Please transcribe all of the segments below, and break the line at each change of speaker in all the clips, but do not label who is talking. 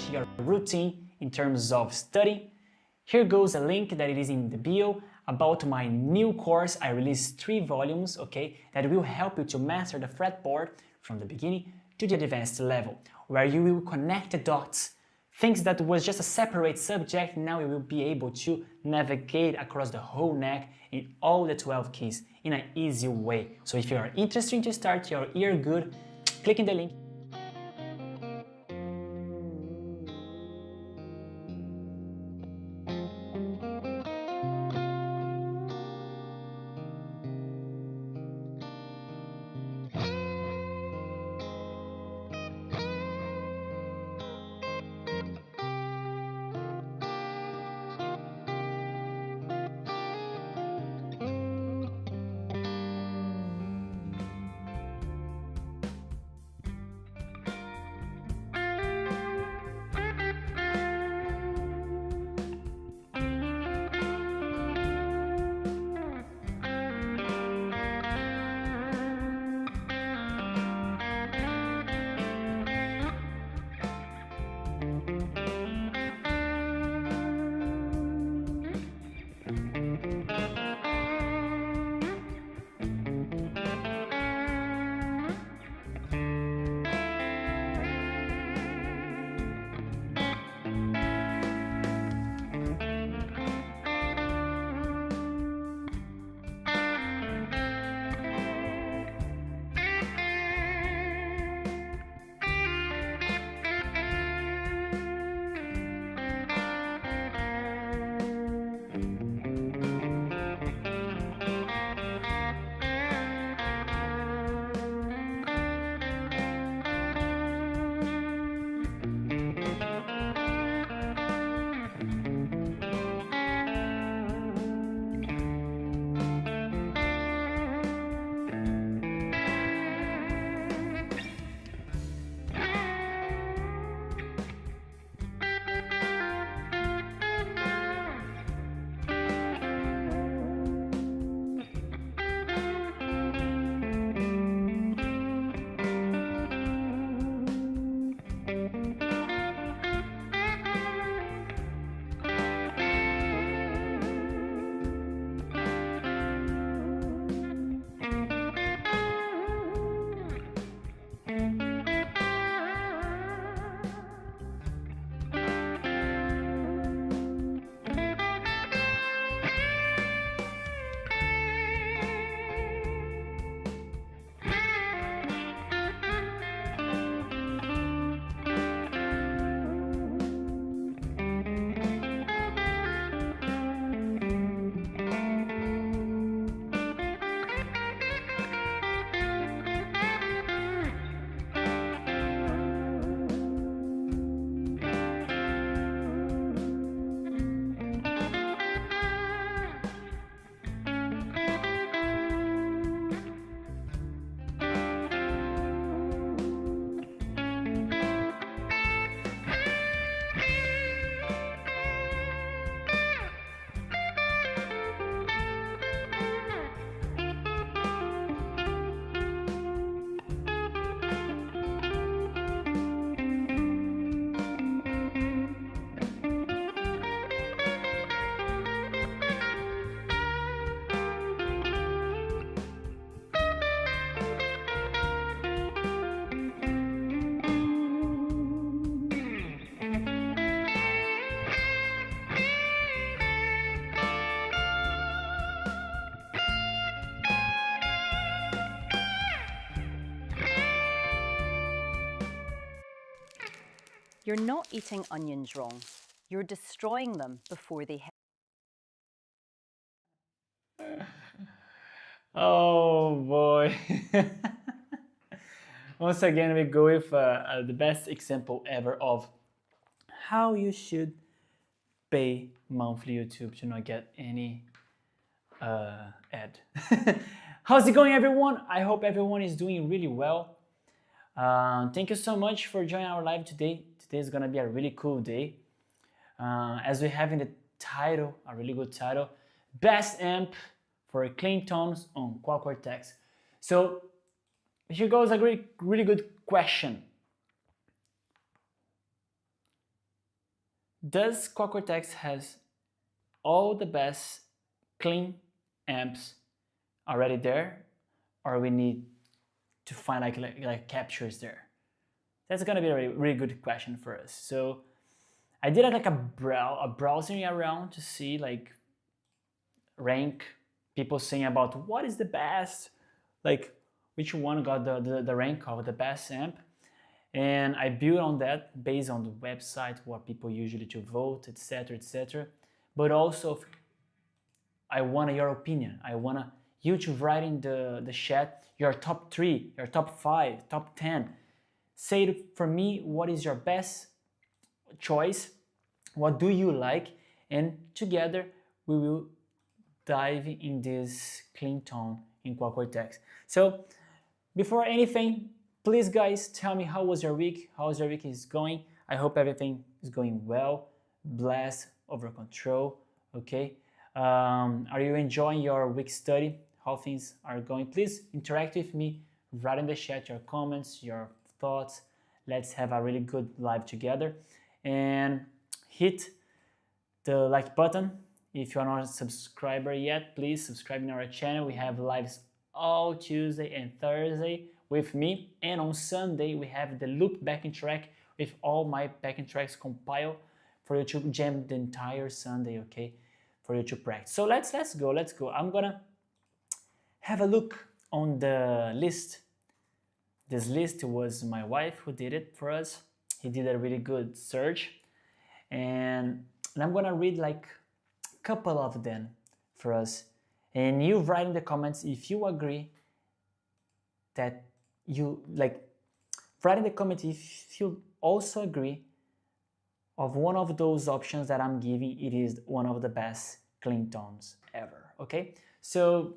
Your routine in terms of study. Here goes a link that it is in the bio about my new course. I released 3 volumes, okay, that will help you to master the fretboard from the beginning to the advanced level, where you will connect the dots. Things that was just a separate subject, now you will be able to navigate across the whole neck in all the 12 keys in an easy way. So if you are interested to start your ear good, click in the link.
You're not eating onions wrong. You're destroying them before they hit.
Oh boy. Once again, we go with the best example ever of how you should pay monthly YouTube to not get any ad. How's it going, everyone? I hope everyone is doing really well. Thank you so much for joining our live today. Today is gonna be a really cool day. As we have in the title, a really good title, Best Amp for Clean Tones on Quad Cortex. So here goes a really good question. Does Quad Cortex has all the best clean amps already there, or we need to find like captures there? That's gonna be a really good question for us. So I did like a browsing around to see like rank people saying about what is the best, like which one got the rank of the best amp, and I built on that based on the website, what people usually to vote, etc, etc. But also I want your opinion. I want you to write in the chat your top 3, your top 5, top 10. Say for me what is your best choice, what do you like, and together we will dive in this clean tone in Quad Cortex. So before anything, please guys tell me how was your week, how's your week is going. I hope everything is going well, blessed, over control, okay? Are you enjoying your week study, how things are going? Please interact with me, write in the chat your comments, your thoughts. Let's have a really good live together, and hit the like button. If you are not a subscriber yet, please subscribe in our channel. We have lives all Tuesday and Thursday with me, and on Sunday we have the loop backing track with all my backing tracks compiled for you to jam the entire Sunday, okay, for you to practice. So let's go. I'm gonna have a look on the list. This list was my wife who did it for us. He did a really good search, and I'm gonna read like a couple of them for us, and you write in the comments if you agree that you like. Write in the comments if you also agree of one of those options that I'm giving. It is one of the best clean tones ever, okay? So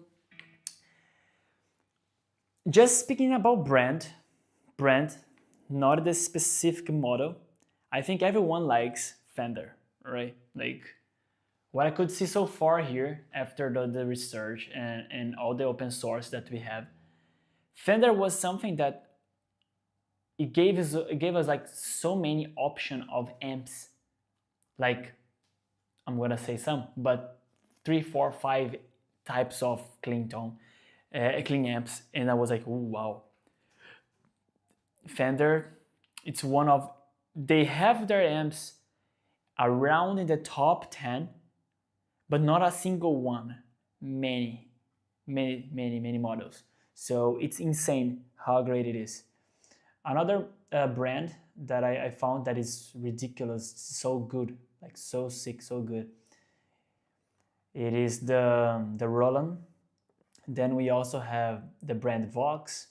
just speaking about brand, not the specific model, I think everyone likes Fender, right? Like what I could see so far here after the research and all the open source that we have, Fender was something that it gave us like so many options of amps, like I'm gonna say some, but 3, 4, 5 types of clean tone, clean amps, and I was like, oh, wow. Fender, it's one of, they have their amps around in the top 10, but not a single one. Many models. So it's insane how great it is. Another brand that I found that is ridiculous, so good, like so sick, so good. It is the Roland. Then we also have the brand Vox,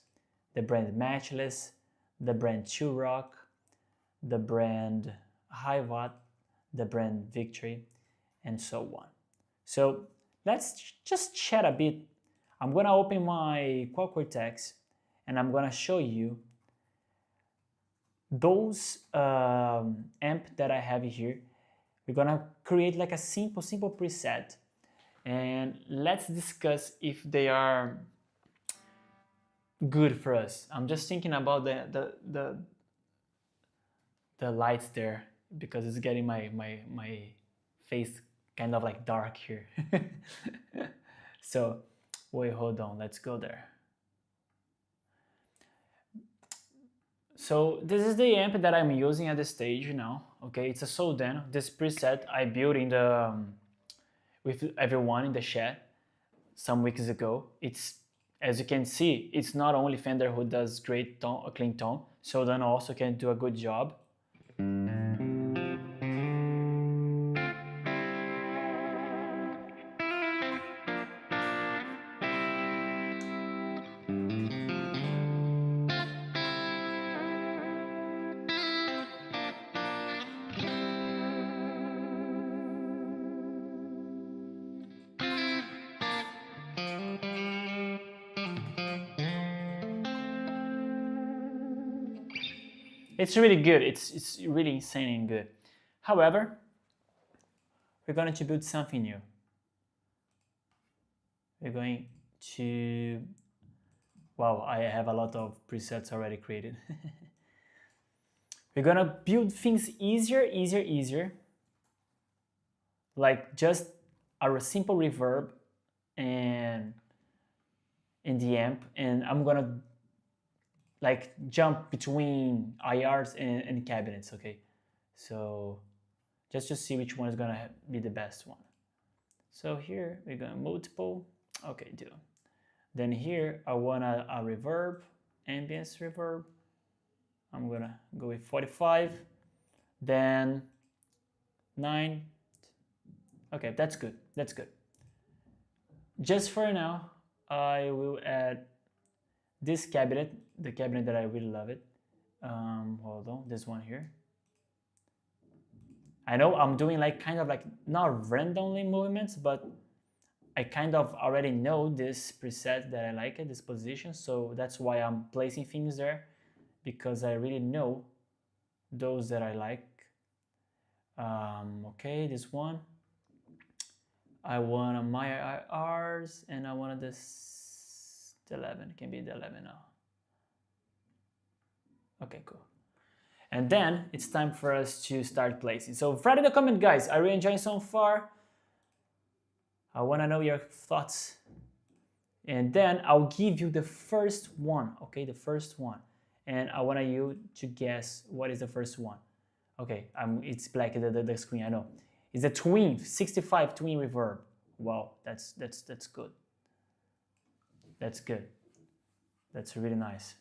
the brand Matchless, the brand 𝗙𝗏, the brand Hiwatt, the brand 𝗏𝗏𝗁, and so on. So let's just chat a bit. I'm gonna open my Quad Cortex and I'm gonna show you those amp that I have here. We're gonna create like a simple preset, and let's discuss if they are good for us. I'm just thinking about the lights there because it's getting my face kind of like dark here. So wait, hold on, let's go there. So this is the amp that I'm using at this stage now. Okay, it's a Solden. This preset I built in the with everyone in the chat some weeks ago. It's, as you can see, it's not only Fender who does great tone, clean tone. Solden also can do a good job. It's really good. It's really insane and good. However, we're going to build something new. We're going to, wow, I have a lot of presets already created. We're gonna build things easier, like just a simple reverb and in the amp, and I'm gonna like jump between IRs and cabinets, okay? So just to see which one is gonna be the best one. So here we're going multiple, okay, do. Then here I want a reverb, ambience reverb. I'm gonna go with 45, then 9. Okay, that's good, that's good. Just for now, I will add this cabinet, the cabinet that I really love it. Hold on, this one here. I know I'm doing like kind of like not randomly movements, but I kind of already know this preset that I like at this position, so that's why I'm placing things there, because I really know those that I like. Okay, this one. I want my IRs, and I wanted this 11. Can be the 11 now. Okay, cool. And then it's time for us to start placing. So write in the comment, guys. Are you enjoying so far? I want to know your thoughts. And then I'll give you the first one, okay? The first one. And I want you to guess what is the first one. Okay, it's black, the screen, I know. It's a twin, 65 twin reverb. Wow, that's good. That's good. That's really nice.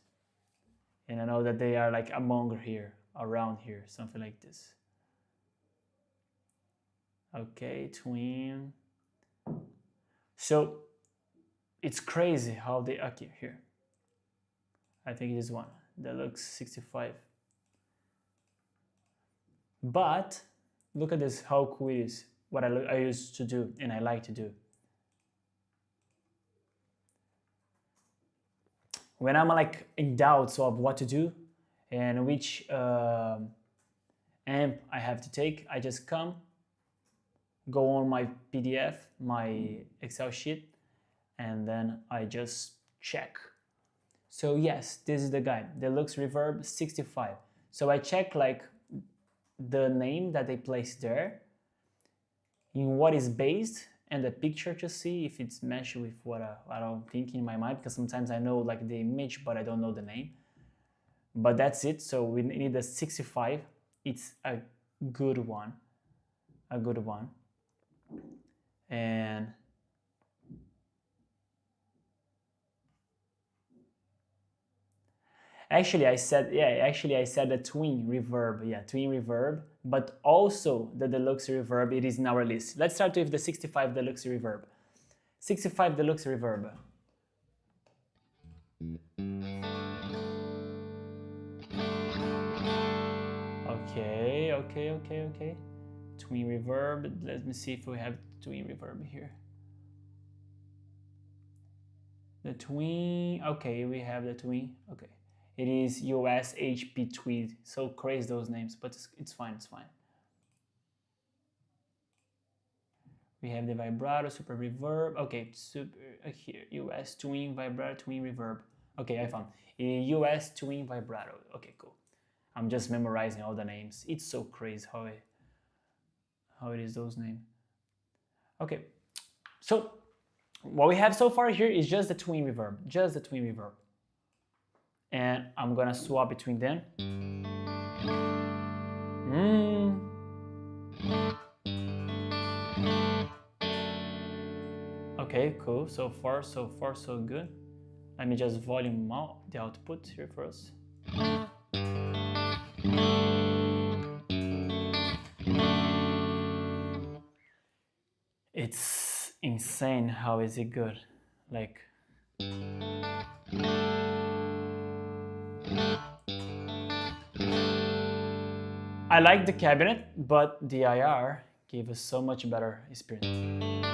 And I know that they are like among here, around here, something like this. Okay, twin. So it's crazy how they, okay, here. I think it is one that looks 65. But look at this, how cool it is, what I used to do and I like to do. When I'm like in doubts of what to do and which amp I have to take, I just go on my PDF, my Excel sheet, and then I just check. So yes, this is the guy, Deluxe Reverb 65. So I check like the name that they placed there, in what is based, and the picture to see if it's matched with what I'm thinking in my mind, because sometimes I know like the image, but I don't know the name. But that's it, so we need a 65. It's a good one, And actually I said the twin reverb, twin reverb, but also the deluxe reverb, it is in our list. Let's start with the 65 deluxe reverb. 65 deluxe reverb. Okay. Twin reverb, let me see if we have twin reverb here. The twin, okay, we have the twin, okay. It is 𝗚𝘂𝗶𝗄 Tweed. So crazy those names, but it's fine, it's fine. We have the vibrato, super reverb. Okay, super here, US twin vibrato, twin reverb. Okay, I found US twin vibrato. Okay, cool. I'm just memorizing all the names. It's so crazy how it is those names. Okay, so what we have so far here is just the twin reverb, and I'm gonna swap between them. Okay, cool. So far so good. Let me just volume out the output here for us. It's insane how is it good. Like I like the cabinet, but the IR gave us so much better experience.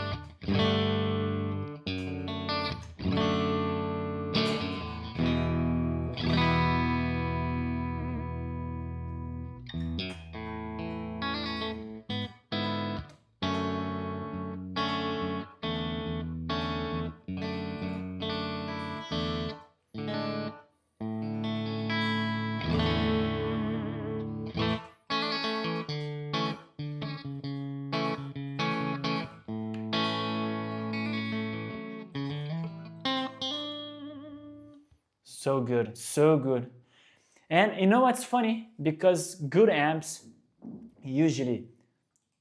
So good, so good. And you know what's funny? Because good amps, usually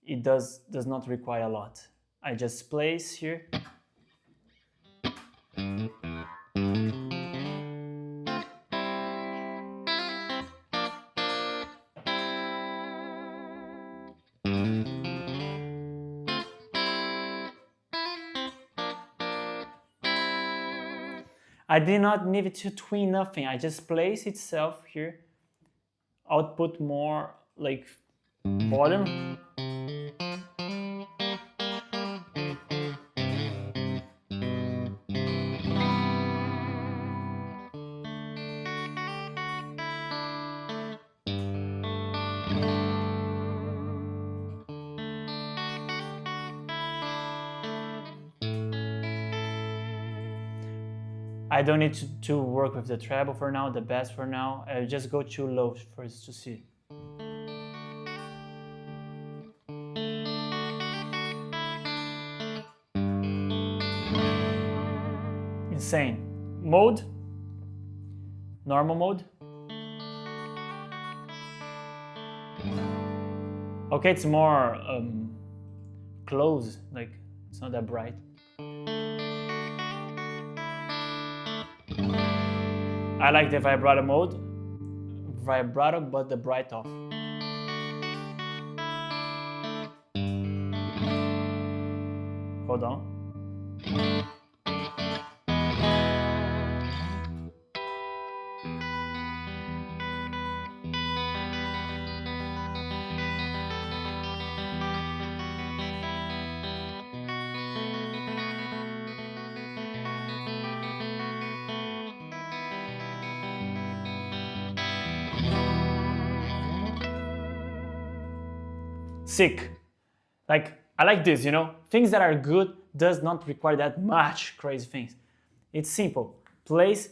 it does not require a lot. I just place here. I did not need to twin nothing. I just place itself here. Output more like volume. I don't need to work with the treble for now, the bass for now. I'll just go too low first to see. Insane. Mode, normal mode. Okay, it's more close, like it's not that bright. I like the vibrato mode, vibrato but the bright off. Hold on. Sick. Like, I like this, you know? Things that are good does not require that much crazy things. It's simple. Place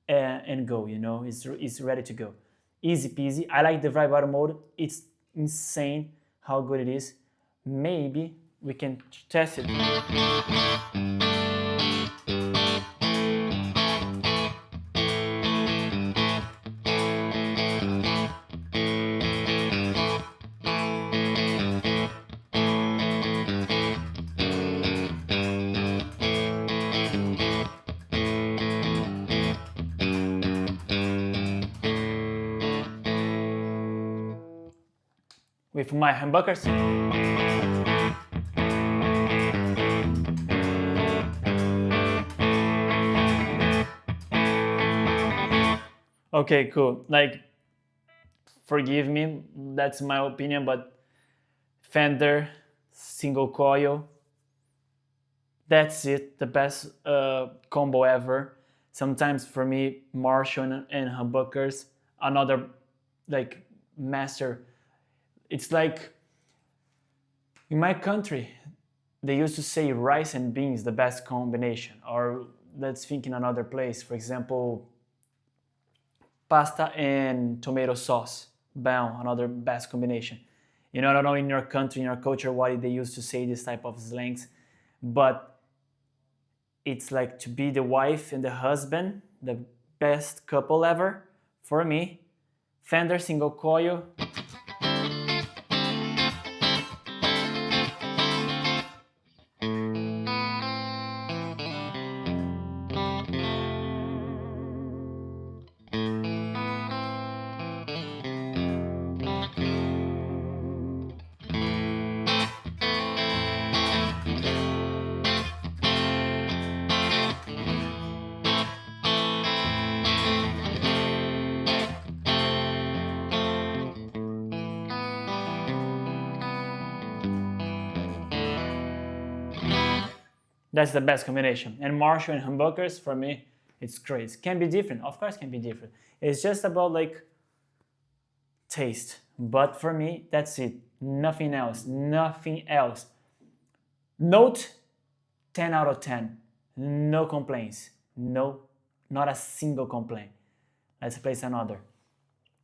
and go, you know? It's ready to go. Easy peasy. I like the vibrato mode. It's insane how good it is. Maybe we can test it. With my humbuckers. Okay, cool. Like, forgive me, that's my opinion, but Fender, single coil, that's it, the best combo ever. Sometimes for me, Marshall and humbuckers, another like master. It's like, in my country, they used to say rice and beans, the best combination. Or let's think in another place, for example, pasta and tomato sauce, bam, another best combination. You know, I don't know in your country, in your culture, why they used to say this type of slangs, but it's like to be the wife and the husband, the best couple ever. For me, Fender single coil. That's the best combination. And Marshall and humbuckers, for me, it's crazy. Can be different, of course can be different. It's just about like taste. But for me, that's it. Nothing else, nothing else. Note, 10 out of 10. No complaints. No, not a single complaint. Let's place another.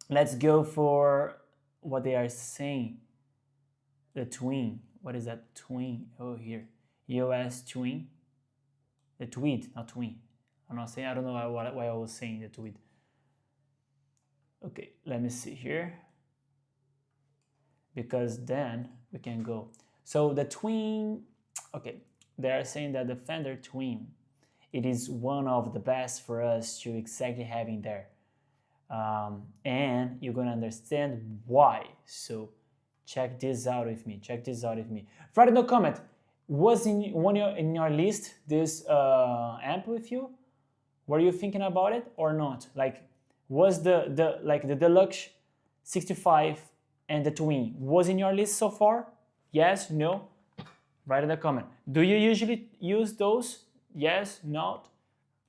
Let's go for what they are saying. The twin. What is that twin? Oh, here. EOS twin. The tweed, not twin. I'm not saying, I don't know why I was saying that with. Okay, let me see here. Because then we can go. So the twin, okay, they are saying that the Fender twin, it is one of the best for us to exactly have in there. And you're gonna understand why. So check this out with me, Write in the comment, was in your list this amp with you? Were you thinking about it or not? Like, was the Deluxe 65 and the twin was in your list so far? Yes, no? Write in the comment. Do you usually use those? Yes, not?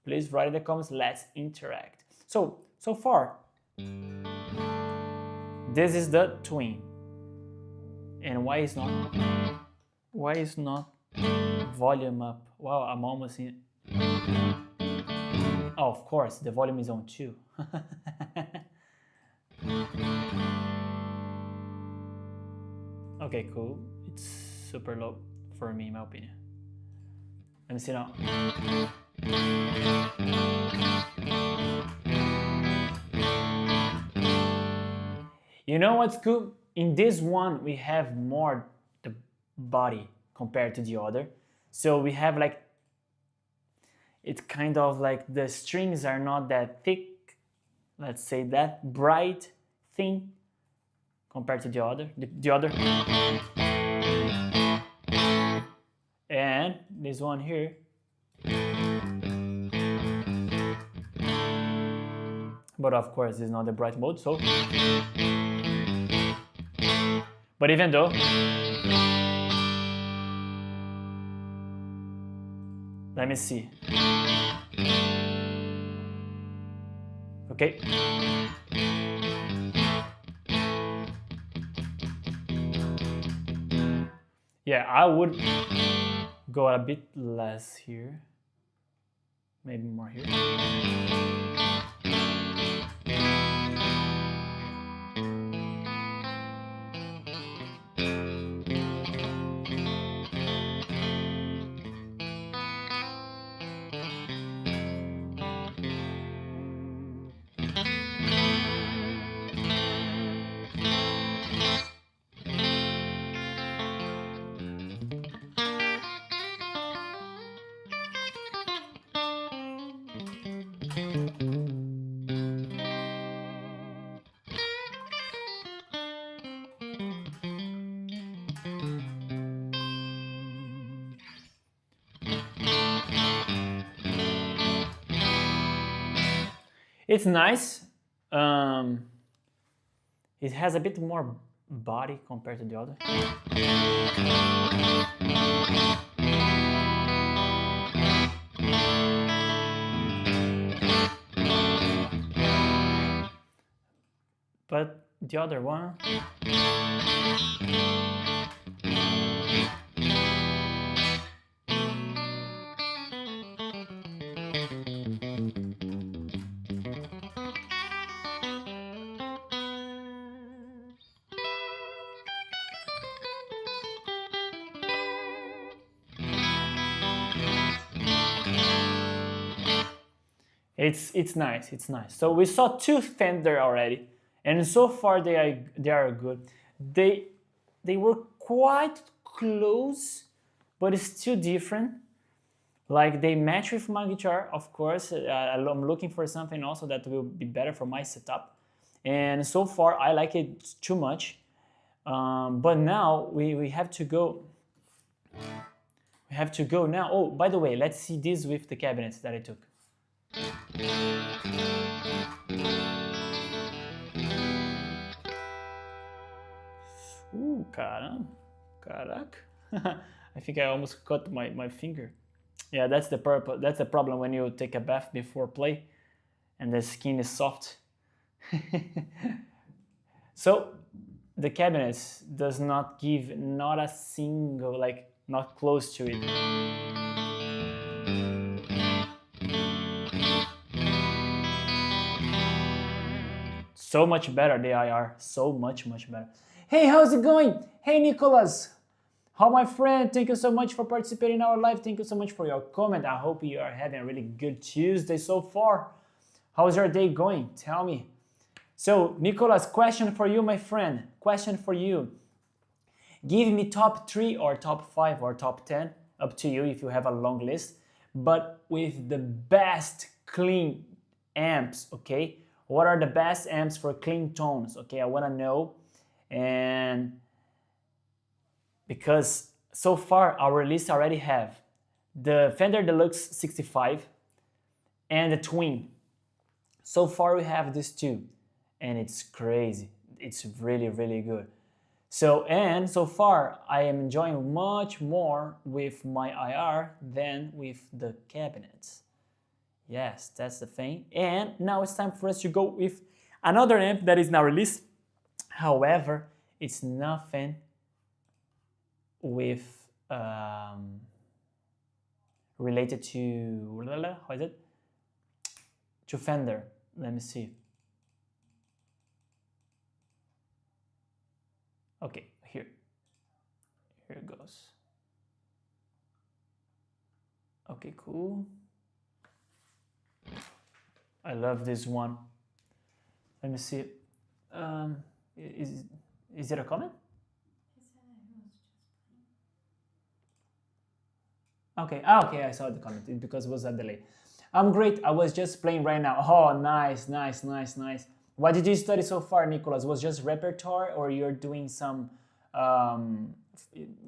Please write in the comments, let's interact. So far, this is the twin. And why is not volume up? Wow, I'm almost in. Oh, of course, the volume is on too. Okay, cool. It's super low for me, in my opinion. Let me see now. You know what's cool? In this one, we have more the body compared to the other. So we have like, it's kind of like the strings are not that thick, let's say that bright, thin, compared to the other. And this one here. But of course, it's not the bright mode, so. But even though, let me see. Okay. Yeah, I would go a bit less here. Maybe more here. It's nice. It has a bit more body compared to the other. But the other one, it's nice, it's nice. So we saw two Fender already, and so far they are good. They were quite close, but it's still different. Like they match with my guitar, of course. I'm looking for something also that will be better for my setup, and so far I like it too much. But now we have to go. We have to go now. Oh, by the way, let's see this with the cabinets that I took. Caraca. I think I almost cut my finger. Yeah, that's the purpose. That's the problem when you take a bath before play and the skin is soft. So the cabinets does not give not a single, like not close to it. So much better, they are so much better. Hey, how's it going? Hey, Nicholas, How my friend, thank you so much for participating in our live. Thank you so much for your comment. I hope you are having a really good Tuesday so far. How's your day going? Tell me. So, Nicholas, question for you, my friend. Question for you. Give me top 3 or top 5 or top 10, up to you if you have a long list, but with the best clean amps, okay? What are the best amps for clean tones? Okay, I want to know. And because so far our list already have the Fender Deluxe 65 and the Twin. So far we have these two, and it's crazy. It's really, really good. So, and so far I am enjoying much more with my IR than with the cabinets. Yes, that's the thing. And now it's time for us to go with another amp that is now released. However, it's nothing with related to, how is it? To Fender. Let me see. Okay, here it goes. Okay, cool. I love this one. Let me see. Is it a comment? Okay, okay, I saw the comment because it was a delay. I'm great. I was just playing right now. Oh, nice, nice, nice, nice. What did you study so far, Nicholas? Was just repertoire, or you're doing some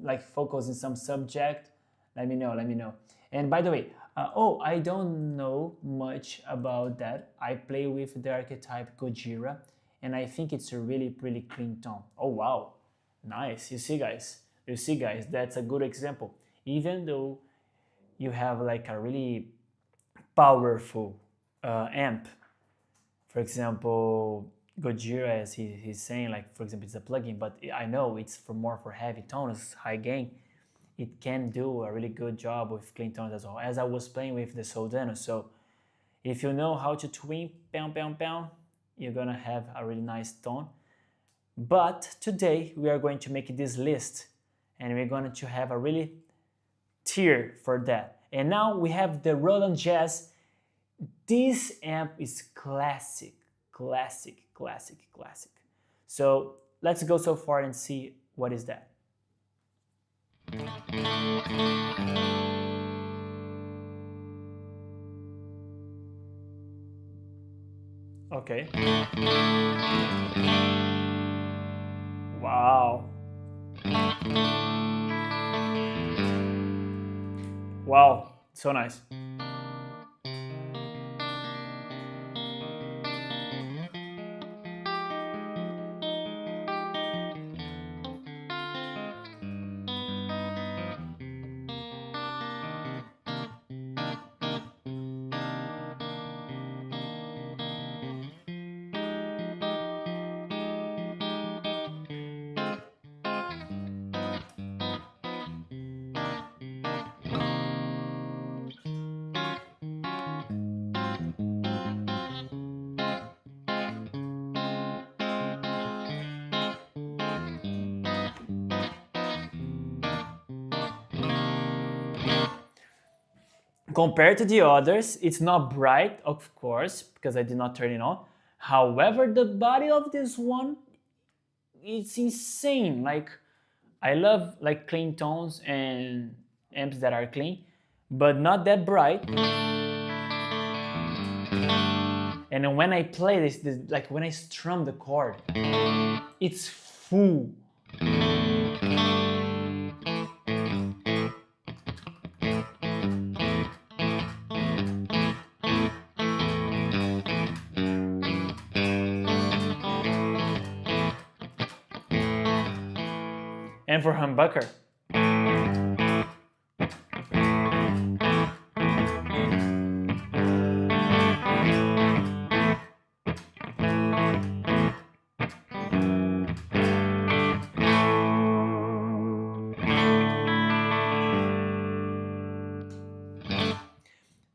like focus in some subject? Let me know. Let me know. And by the way, oh, I don't know much about that. I play with the archetype Gojira, and I think it's a really, really clean tone. Oh wow, nice. You see, guys. You see, guys. That's a good example. Even though you have like a really powerful amp. For example, Gojira, as he's saying, like, for example, it's a plugin, but I know it's more for heavy tones, high gain. It can do a really good job with clean tones as well, as I was playing with the Soldano. So if you know how to twin, pound, pound, pound, you're gonna have a really nice tone. But today we are going to make this list, and we're going to have a really tier for that. And now we have the Roland Jazz. This amp is classic, classic, classic, classic. So let's go so far and see what is that. Okay. Wow. Wow, so nice. Compared to the others, it's not bright, of course, because I did not turn it on. However, the body of this one, it's insane. Like, I love like clean tones and amps that are clean, but not that bright. And then when I play this, like when I strum the chord, it's full. And for humbucker.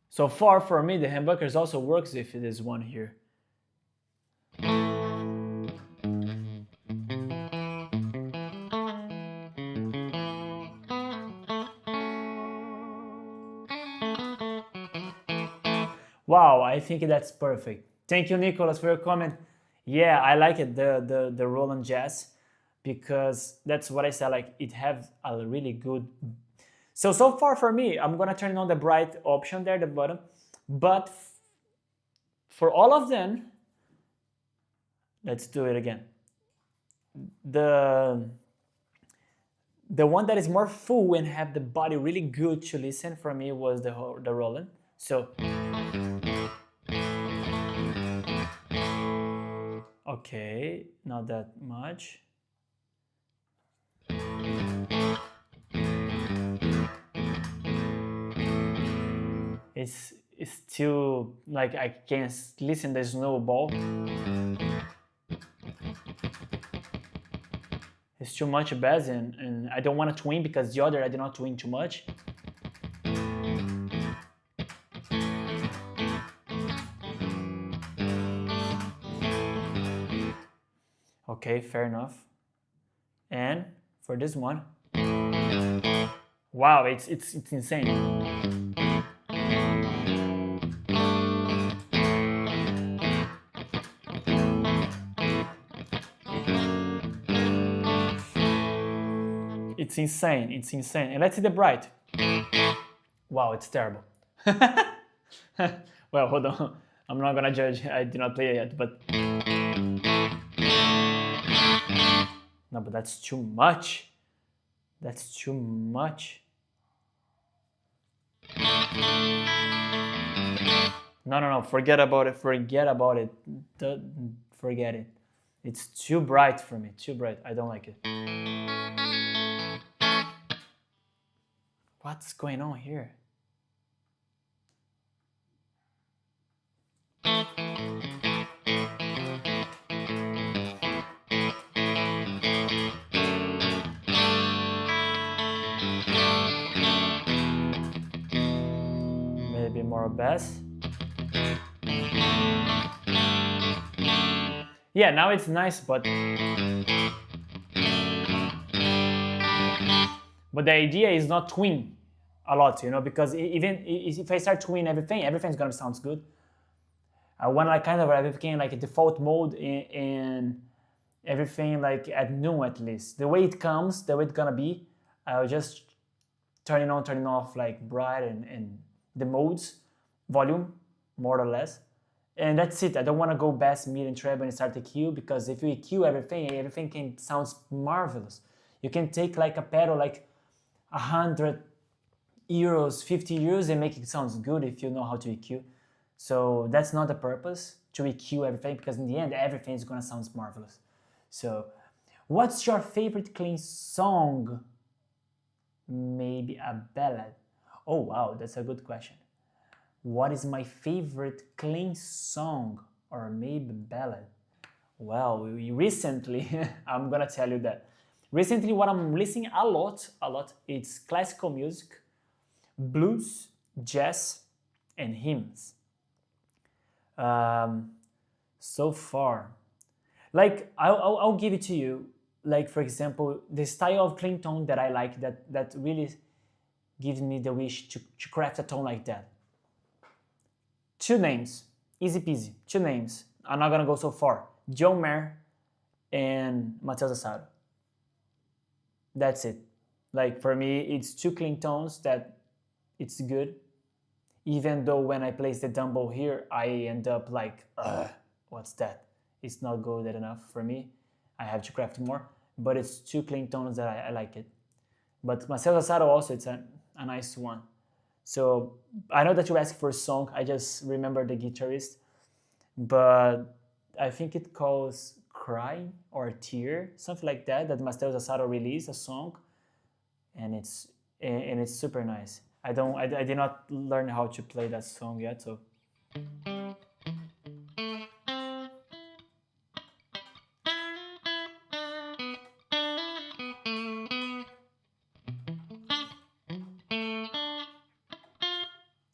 So far for me, the humbuckers also works if it is one here. Wow, I think that's perfect. Thank you, Nicholas, for your comment. Yeah, I like it, the Roland Jazz, because that's what I said, like it has a really good. So far for me, I'm gonna turn on the bright option there, the bottom, but for all of them, let's do it again. The one that is more full and have the body really good to listen for me was the Roland. So, okay, not that much. It's still like I can listen the 𝗨𝗶𝗶𝗀. It's too much bass, and I don't want to twin because the other I did not twin too much. Okay, fair enough. And for this one, wow, it's insane. It's insane, it's insane. And let's see the bright. Wow, it's terrible. Well, hold on. I'm not gonna judge. I did not play it yet, but no, but that's too much. That's too much. No, forget about it. Forget about it. Forget it. It's too bright for me. Too bright. I don't like it. What's going on here? Maybe more bass. Yeah, now it's nice, but the idea is not twin a lot, you know, because even if I start twin everything's gonna sound good. I want like kind of everything like a default mode and everything like at noon at least. The way it comes, the way it's gonna be, I'll just turn it on, turn it off like bright and the modes, volume, more or less. And that's it. I don't want to go bass, mid, and treble and start EQ, because if you EQ everything can sound marvelous. You can take like a pedal like 100 euros, 50 euros and make it sound good if you know how to EQ. So that's not the purpose, to EQ everything, because in the end everything is gonna sound marvelous. So what's your favorite clean song? Maybe a ballad. Oh wow, that's a good question. What is my favorite clean song, or maybe ballad? Well, recently, I'm gonna tell you that. Recently, what I'm listening a lot, it's classical music, blues, jazz, and hymns. So far, like I'll give it to you. Like for example, the style of clean tone that I like, that really gives me the wish to craft a tone like that. Two names, easy peasy. Two names. I'm not gonna go so far. John Mayer and Matchless Test. That's it. Like for me, it's two clean tones that it's good. Even though when I place the dumbbell here, I end up like, what's that? It's not good enough for me. I have to craft more. But it's two clean tones that I like it. But Matchless Test also, it's a nice one. So I know that you asked for a song. I just remember the guitarist, but I think it calls "Cry" or "Tear," something like that. That Matchless Test released a song, and it's super nice. I did not learn how to play that song yet, so.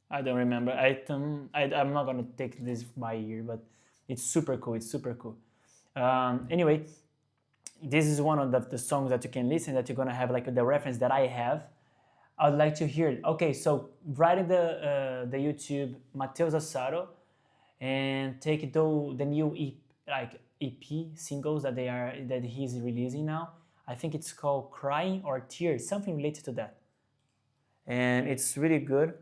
I don't remember. I'm not gonna take this by ear, but it's super cool. It's super cool. Anyway, this is one of the songs that you can listen, that you're gonna have like the reference that I have. I would like to hear it. Okay, so write in the YouTube Matchless Test and take the new EP singles that he's releasing now. I think it's called Crying or Tears, something related to that. And it's really good.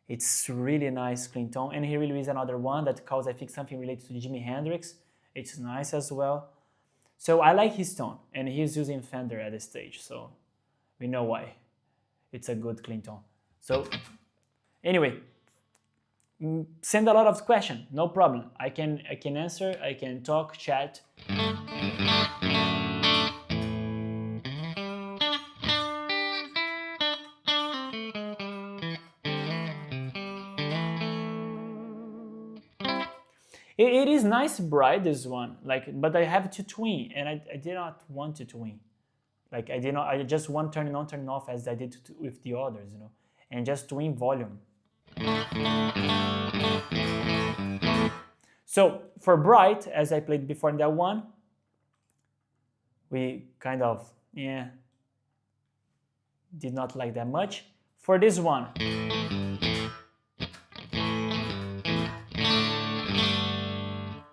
It's really nice clean tone. And he released another one that calls, I think, something related to Jimi Hendrix. It's nice as well. So I like his tone, and he's using Fender at this stage, so we know why. It's a good clean tone. So anyway, send a lot of questions, no problem. I can answer, I can talk, chat. It is nice bright, this one, but I have to tween, and I did not want to tween. I just want turning on, turning off as I did with the others, and just tween volume. So for bright, as I played before in that one, we kind of, did not like that much. For this one,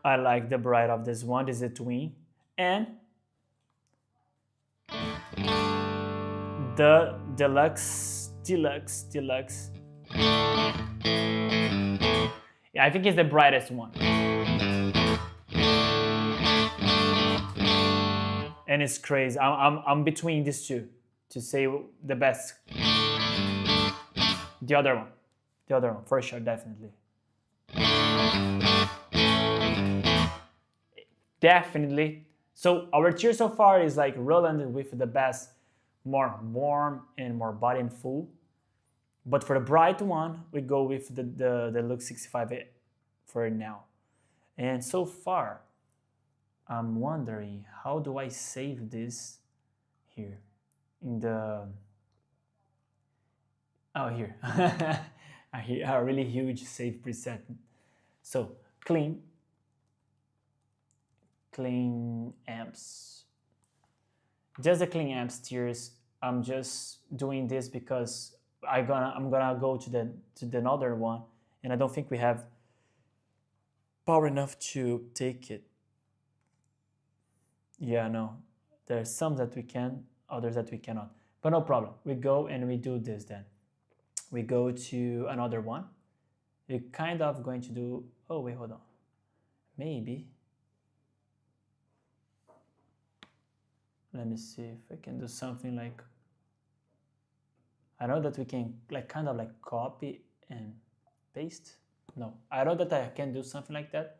I like the bright of this one. This is a tween, and the deluxe. Yeah, I think it's the brightest one, and it's crazy. I'm between these two to say the best. The other one for sure, definitely. Definitely. So our tier so far is like Roland with the bass, more warm and more body and full. But for the bright one, we go with the 𝗏𝗏𝗃 for now. And so far, I'm wondering, how do I save this here? In the... Oh, here. A really huge save preset. So, clean amps. Just the clean amps tiers. I'm just doing this because I'm gonna go to the another one, and I don't think we have power enough to take it. Yeah, no. There's some that we can, others that we cannot. But no problem. We go and we do this then. We go to another one. We're kind of going to do, oh wait, hold on. Maybe. Let me see if I can do something like, I know that we can kind of copy and paste. No, I know that I can do something like that.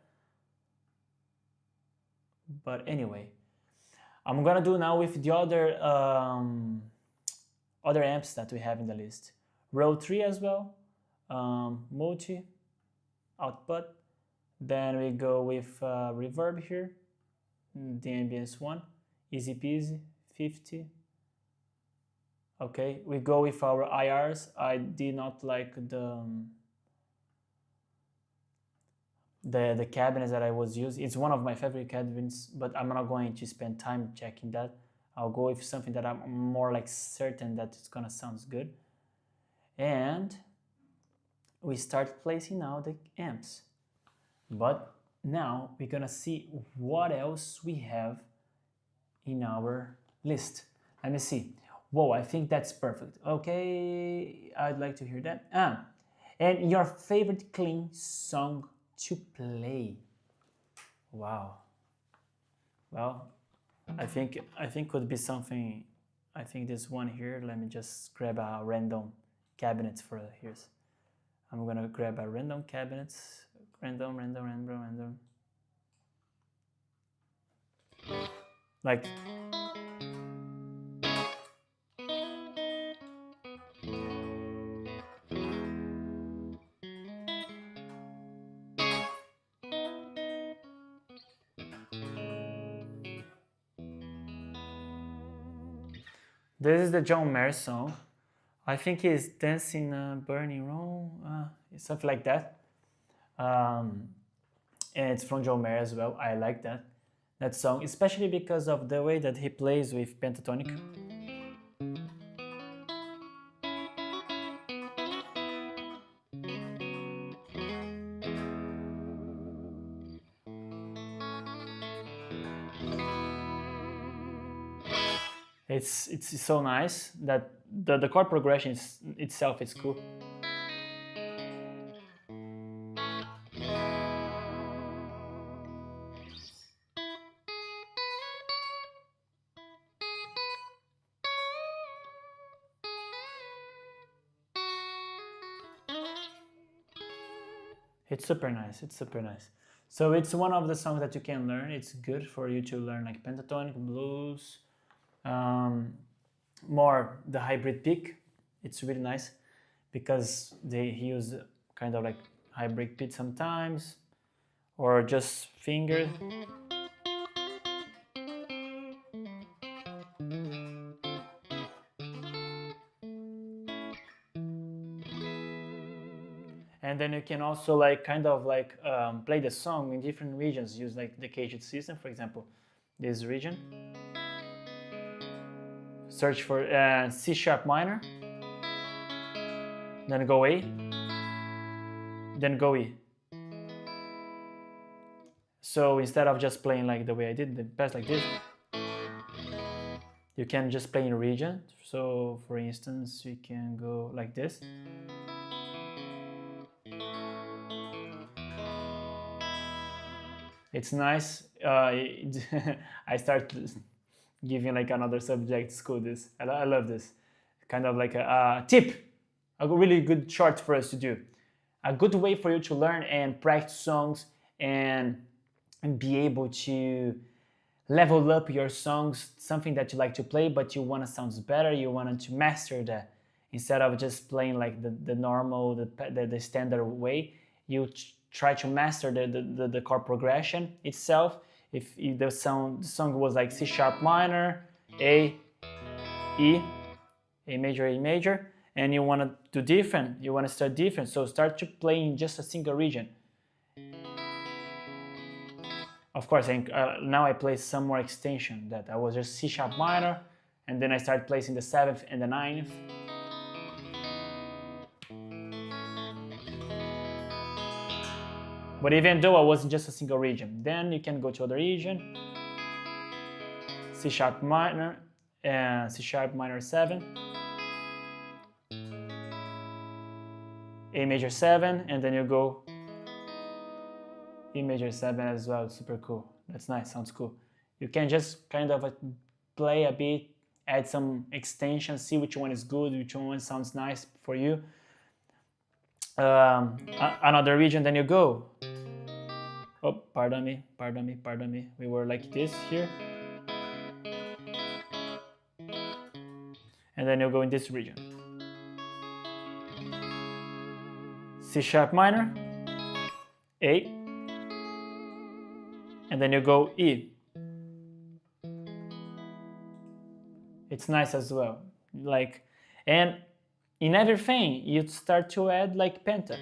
But anyway, I'm gonna do now with the other amps that we have in the list. Row 3 as well, multi output. Then we go with reverb here, the ambience one, easy peasy, 50. Okay, we go with our IRs. I did not like the cabinets that I was using. It's one of my favorite cabinets, but I'm not going to spend time checking that. I'll go with something that I'm more certain that it's gonna sound good. And we start placing now the amps. But now we're gonna see what else we have in our list. Let me see. Whoa, I think that's perfect. Okay, I'd like to hear that. And your favorite clean song to play. Wow. Well, I think could be something. I think this one here. Let me just grab a random cabinet for here. I'm gonna grab a random cabinet. Random. Like. This is the John Mayer song. I think he's dancing a burning room, something like that. And it's from John Mayer as well. I like that song, especially because of the way that he plays with pentatonic. It's so nice that the chord progression itself is cool. It's super nice. It's super nice. So it's one of the songs that you can learn. It's good for you to learn like pentatonic, blues, more the hybrid pick. It's really nice because he use kind of like hybrid pick sometimes, or just finger. And then you can also like kind of like play the song in different regions. Use like the caged system, for example, this region. Search for C sharp minor, then go A, then go E. So instead of just playing like the way I did, the best like this, you can just play in region. So for instance, we can go like this. It's nice. I start giving like another subject school this. I love this. Kind of like a tip, a really good short for us to do. A good way for you to learn and practice songs and be able to level up your songs, something that you like to play, but you want to sound better, you want to master that. Instead of just playing like the normal, the standard way, you try to master the chord progression itself. If the song was like C sharp minor, A, E, A major, and you want to do different, you want to start different, so start to play in just a single region. Of course, now I play some more extension that I was just C sharp minor, and then I start placing the 7th and the 9th. But even though I wasn't just a single region, then you can go to other region, C sharp minor, and C sharp minor 7, A major 7, and then you go E major 7 as well. It's super cool. That's nice, sounds cool. You can just kind of play a bit, add some extensions, see which one is good, which one sounds nice for you. Another region, then you go. Oh, pardon me. We were like this here. And then you go in this region. C sharp minor, A, and then you go E. It's nice as well. Like, and in everything, you start to add like penta.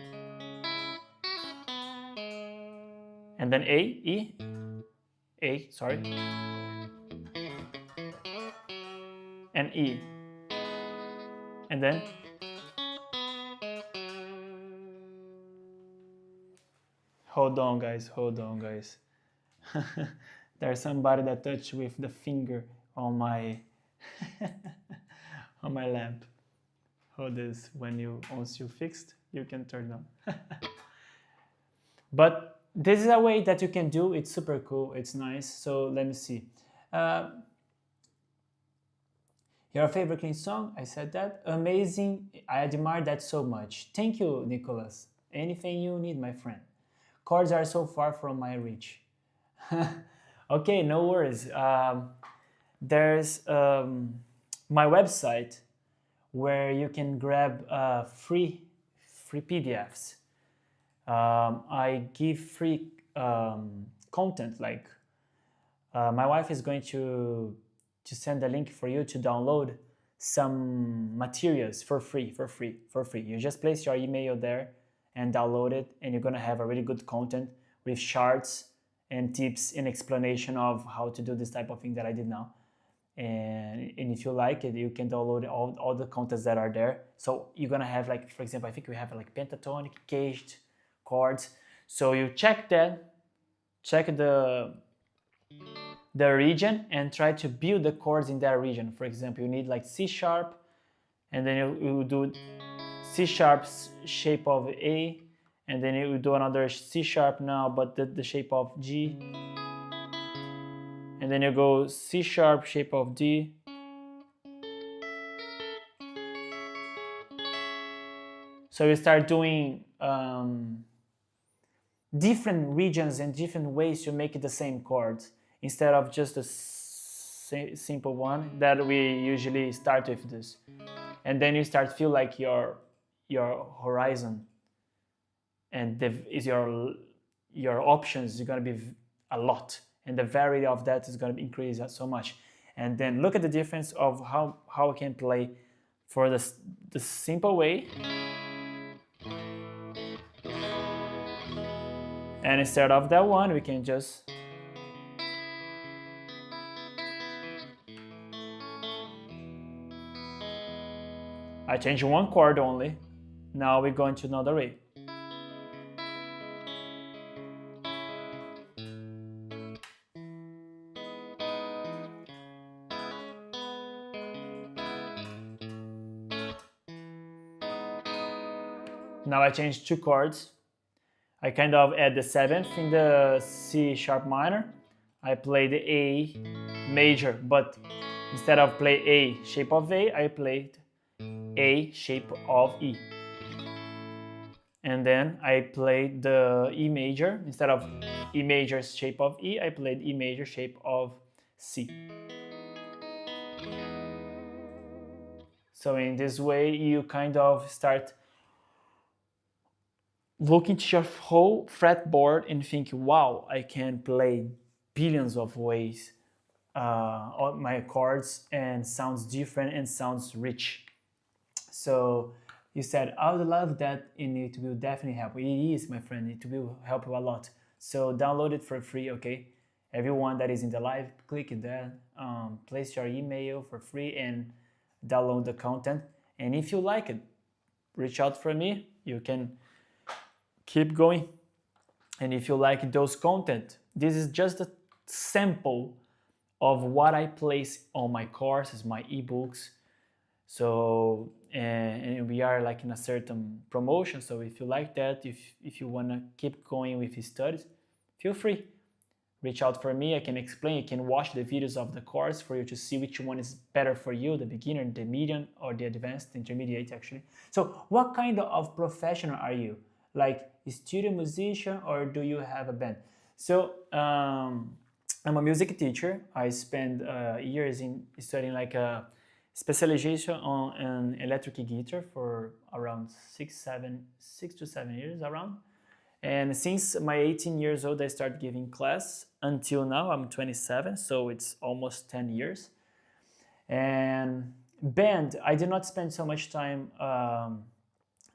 And then A, sorry, and E. And then hold on guys. There's somebody that touched with the finger on my on my lamp. Hold this. Once you fixed, you can turn on. But this is a way that you can do. It's super cool. It's nice. So let me see. Your favorite clean song? I said that. Amazing. I admire that so much. Thank you, Nicholas. Anything you need, my friend. Chords are so far from my reach. Okay, no worries. There's my website where you can grab free PDFs. I give free content. Like my wife is going to send a link for you to download some materials for free. You just place your email there and download it, and you're gonna have a really good content with charts and tips and explanation of how to do this type of thing that I did now. And if you like it, you can download all the contents that are there. So you're gonna have, like, for example, I think we have like pentatonic, caged chords. So you check that, check the the region and try to build the chords in that region. For example, you need like C sharp, and then you do C sharp shape of A, and then you do another C sharp now, but the shape of G, and then you go C sharp shape of D, so you start doing different regions and different ways to make it the same chords instead of just a simple one that we usually start with this. And then you start feel like your horizon and your options is going to be a lot, and the variety of that is going to increase so much. And then look at the difference of how I can play for the simple way. And instead of that one, we can just I changed one chord only. Now we're going to another way. Now I changed two chords. I kind of add the 7th in the C sharp minor. I play the A major, but instead of play A shape of A, I played A shape of E. And then I played the E major. Instead of E major shape of E, I played E major shape of C. So in this way, you kind of start looking to your whole fretboard and think, wow, I can play billions of ways on my chords and sounds different and sounds rich. So you said, I would love that, and it will definitely help. It is, my friend, it will help you a lot. So download it for free, okay? Everyone that is in the live, click there, place your email for free and download the content. And if you like it, reach out for me. You can keep going. And if you like those content, this is just a sample of what I place on my courses, my ebooks. So, and we are like in a certain promotion. So if you like that, if you want to keep going with your studies, feel free. Reach out for me. I can explain. You can watch the videos of the course for you to see which one is better for you, the beginner, the medium, or the advanced, intermediate actually. So what kind of professional are you? Like a studio musician, or do you have a band? So I'm a music teacher. I spent years in studying like a specialization on an electric guitar for around 6 to 7 years around. And since my 18 years old, I started giving class until now. I'm 27, so it's almost 10 years. And band, I did not spend so much time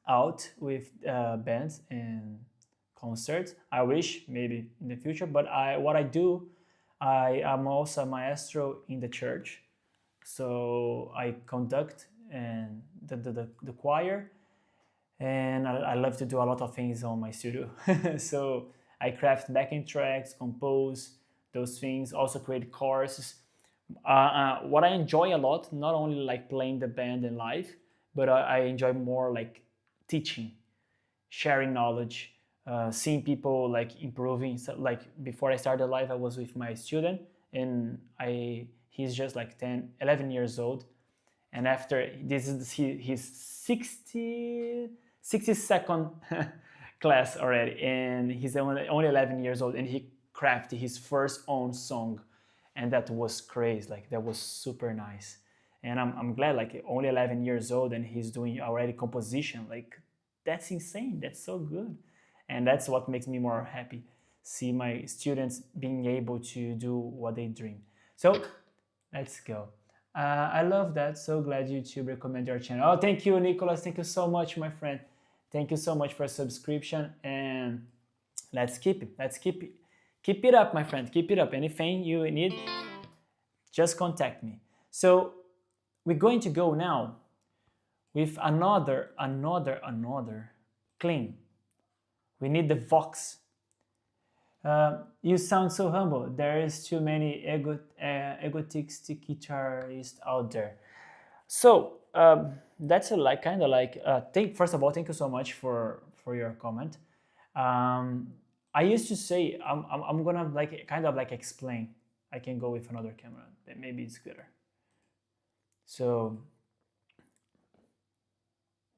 out with bands and concerts. I wish maybe in the future, but what I do, I am also a maestro in the church. So I conduct and the choir, and I love to do a lot of things on my studio. So I craft backing tracks, compose those things, also create courses. What I enjoy a lot, not only like playing the band and live, but I enjoy more like teaching, sharing knowledge, seeing people like improving. So like before I started live, I was with my student, and he's just like 11 years old. And after this is his 62nd class already, and he's only 11 years old, and he crafted his first own song, and that was crazy. Like that was super nice. And I'm glad, like only 11 years old and he's doing already composition. Like that's insane. That's so good. And that's what makes me more happy. See my students being able to do what they dream. So let's go. I love that. So glad YouTube recommend your channel. Oh, thank you, Nicholas. Thank you so much, my friend. Thank you so much for subscription. And let's keep it. Let's keep it. Keep it up, my friend. Keep it up. Anything you need, just contact me. So we're going to go now with another clean. We need the Vox. You sound so humble. There is too many egotistic guitarists out there. So that's a kind of like first of all, thank you so much for your comment. I used to say I'm gonna like kind of like explain. I can go with another camera. Maybe it's better. So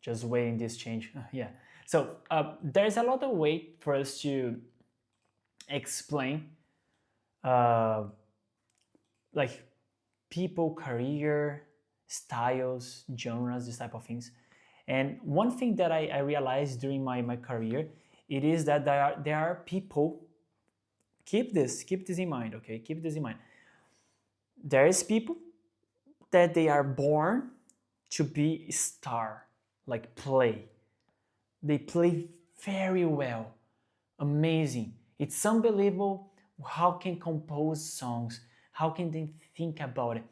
just waiting this change. Yeah. So there's a lot of way for us to explain like people, career, styles, genres, this type of things. And one thing that I realized during my career, it is that there are people, keep this in mind, okay? Keep this in mind. There is people that they are born to be a star, like play. They play very well, amazing. It's unbelievable how can compose songs, how can they think about it.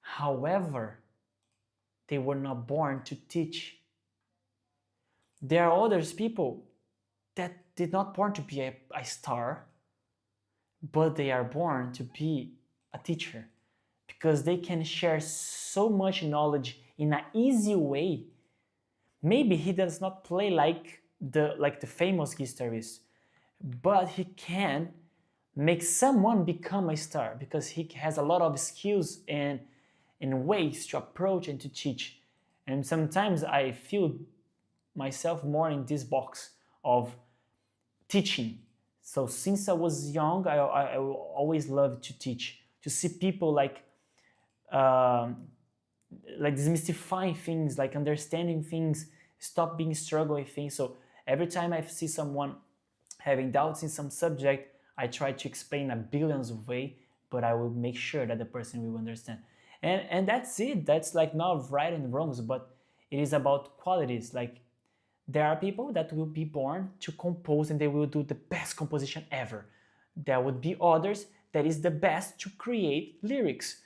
However, they were not born to teach. There are others people that did not born to be a star, but they are born to be a teacher because they can share so much knowledge in an easy way. Maybe he does not play like the famous guitarist, but he can make someone become a star because he has a lot of skills and ways to approach and to teach. And sometimes I feel myself more in this box of teaching. So since I was young, I always loved to teach, to see people like demystifying things, like understanding things, stop being struggle with things. So every time I see someone having doubts in some subject, I try to explain a billions of ways, but I will make sure that the person will understand. And that's it. That's like not right and wrongs, but it is about qualities. Like there are people that will be born to compose and they will do the best composition ever. There would be others that is the best to create lyrics.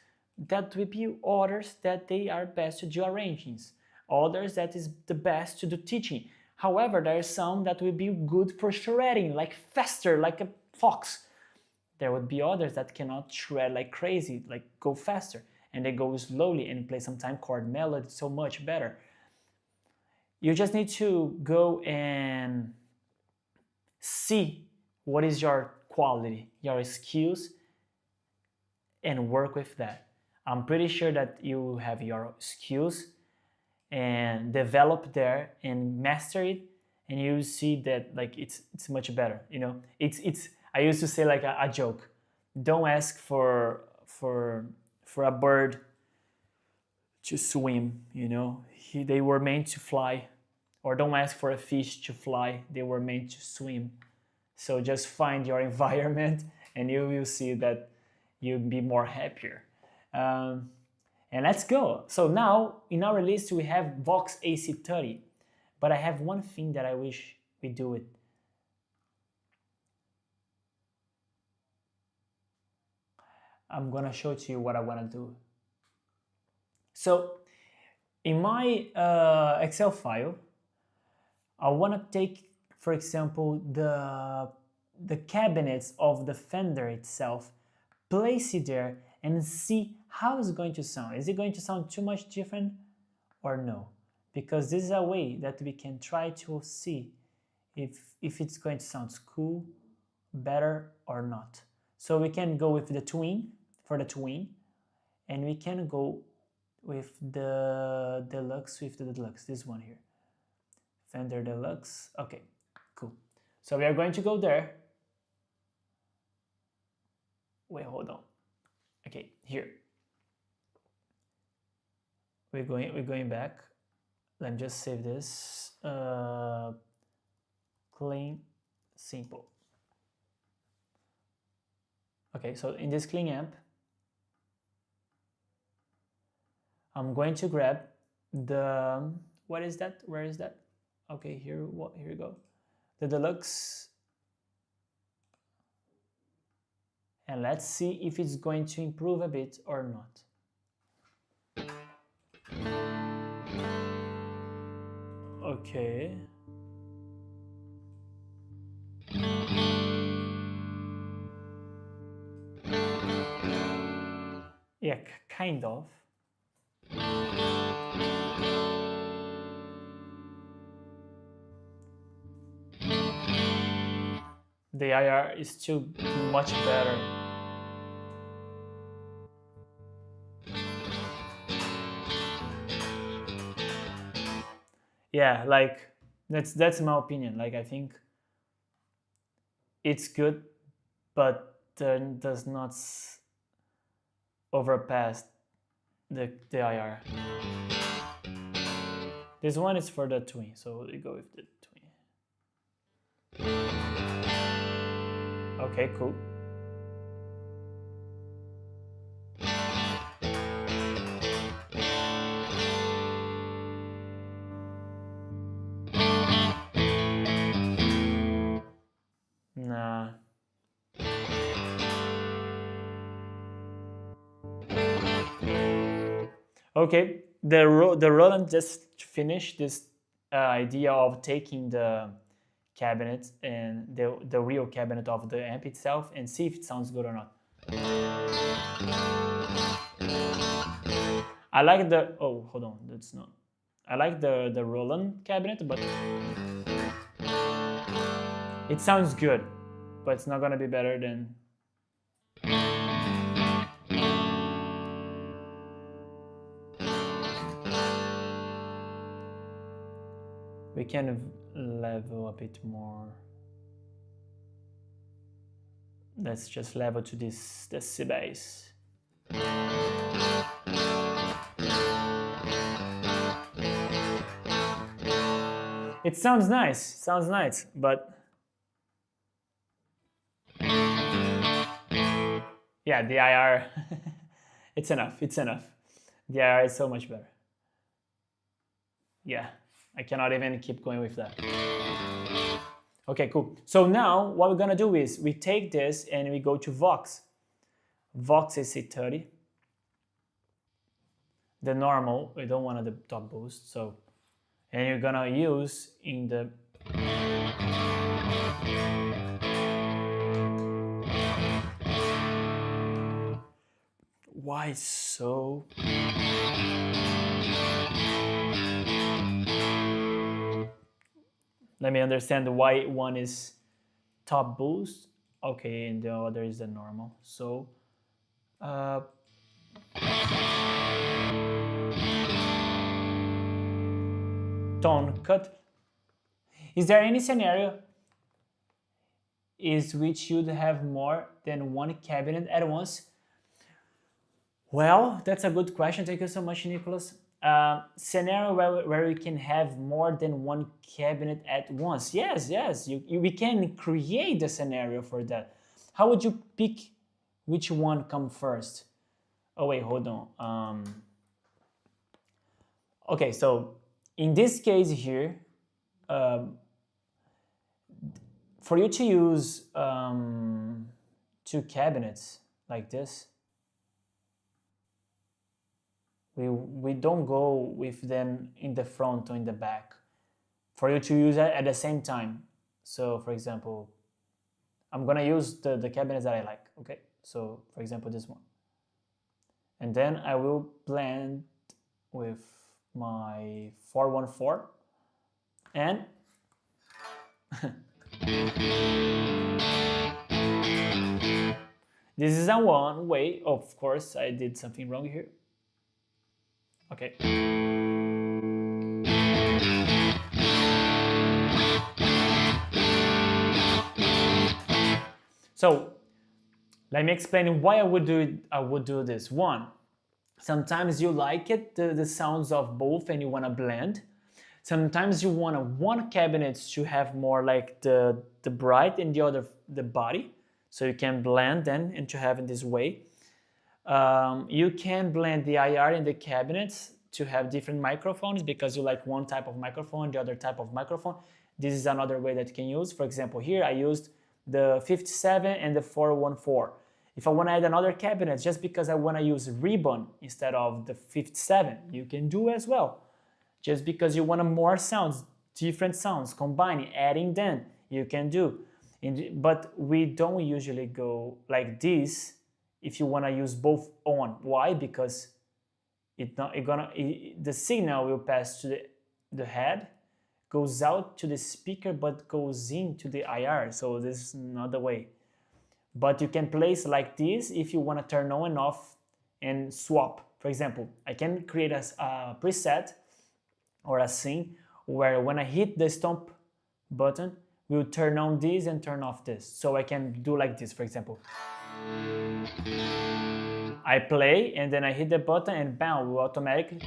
That will be others that they are best to do arrangements. Others that is the best to do teaching. However, there are some that will be good for shredding, like faster, like a fox. There would be others that cannot shred like crazy, like go faster, and they go slowly and play some time chord melody so much better. You just need to go and see what is your quality, your skills, and work with that. I'm pretty sure that you have your skills and develop there and master it, and you see that like it's much better. You know, it's I used to say like a joke. Don't ask for a bird to swim. You know, they were meant to fly. Or don't ask for a fish to fly. They were meant to swim. So just find your environment, and you will see that you'll be more happier. And let's go. So now in our list we have Vox AC30, but I have one thing that I wish we do it. I'm gonna show to you what I wanna do. So in my Excel file, I wanna take, for example, the cabinets of the Fender itself, place it there and see how it's going to sound. Is it going to sound too much different or no? Because this is a way that we can try to see if it's going to sound cool, better or not. So we can go with the twin, for the twin, and we can go with the deluxe, this one here. Fender Deluxe, okay, cool. So we are going to go there. Wait, hold on. Okay, here. We're going back. Let me just save this. Clean, simple. Okay, so in this clean amp, I'm going to grab the, what is that? Where is that? Okay, here you go. The Deluxe. And let's see if it's going to improve a bit or not. Okay. Yeah, kind of. The IR is still much better. Yeah, like that's my opinion. Like I think it's good, but does not overpass the IR. This one is for the twin, so we go with the twin. Okay, cool. Nah. Okay, the Roland just finished this idea of taking the cabinet and the real cabinet of the amp itself and see if it sounds good or not. I like the, oh, hold on, that's not. I like the Roland cabinet, but it sounds good, but it's not gonna be better than. We can level a bit more. Let's just level to this C bass. It sounds nice, but yeah, the IR, it's enough. The IR is so much better. Yeah. I cannot even keep going with that. Okay, cool. So now what we're gonna do is we take this and we go to Vox AC30. The normal, we don't want the top boost, so, and you're gonna use in the why so. Let me understand why one is top boost, okay, and the other is the normal. So, tone cut. Is there any scenario is which you'd have more than one cabinet at once? Well, that's a good question. Thank you so much, Nicholas. Scenario where we can have more than one cabinet at once. Yes, we can create the scenario for that. How would you pick which one come first? Oh wait, hold on. Okay, so in this case here, for you to use two cabinets like this, we don't go with them in the front or in the back for you to use it at the same time. So for example, I'm gonna use the cabinets that I like, okay? So for example, this one. And then I will blend with my 414 and this is a one way. Of course, I did something wrong here. Okay. So let me explain why I would do this. One, sometimes you like it, the sounds of both, and you want to blend. Sometimes you want one cabinet to have more like the bright and the other the body, so you can blend them and to have in this way. You can blend the IR in the cabinets to have different microphones because you like one type of microphone, the other type of microphone. This is another way that you can use. For example, here I used the 57 and the 414. If I want to add another cabinet just because I want to use ribbon instead of the 57, you can do as well. Just because you want more sounds, different sounds, combining, adding them, you can do. But we don't usually go like this if you want to use both on. Why? Because the signal will pass to the head, goes out to the speaker, but goes into the IR. So this is not the way. But you can place like this if you want to turn on and off and swap. For example, I can create a preset or a scene where when I hit the stomp button, we'll turn on this and turn off this. So I can do like this, for example. I play and then I hit the button and bam, will automatically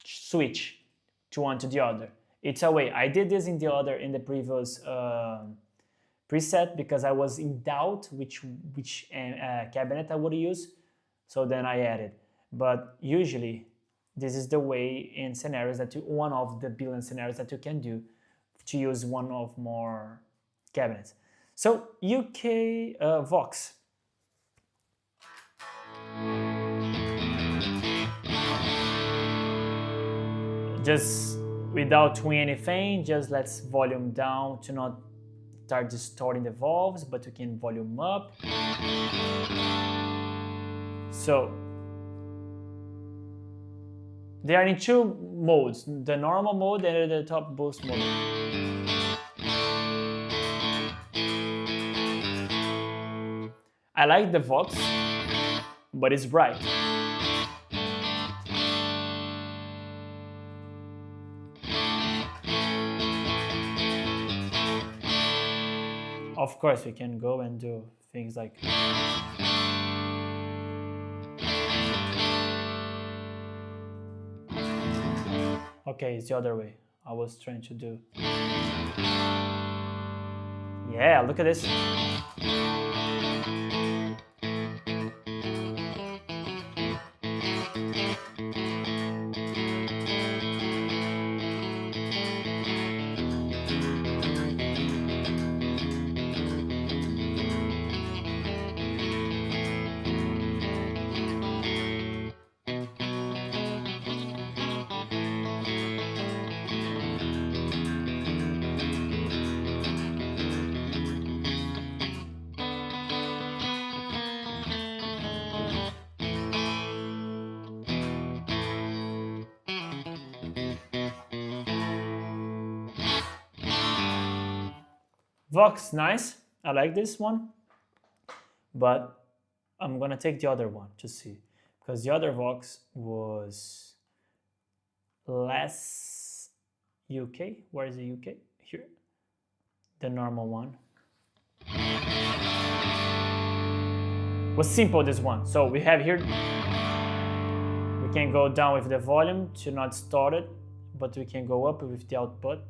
switch to one to the other. It's a way. I did this in the previous preset because I was in doubt which cabinet I would use. So then I added. But usually this is the way in scenarios one of the billion scenarios that you can do to use one of more cabinets. So 𝗂𝘂𝗏 Vox. Just without doing anything, just let's volume down to not start distorting the valves, but we can volume up. So they are in two modes, the normal mode and the top boost mode. I like the Vox, but it's bright. Of course, we can go and do things like okay, it's the other way. I was trying to do. Yeah, look at this. Vox, nice. I like this one, but I'm gonna take the other one to see, because the other Vox was less UK. Where is the UK? Here. The normal one was simple, this one. So we have here, we can go down with the volume to not start it, but we can go up with the output.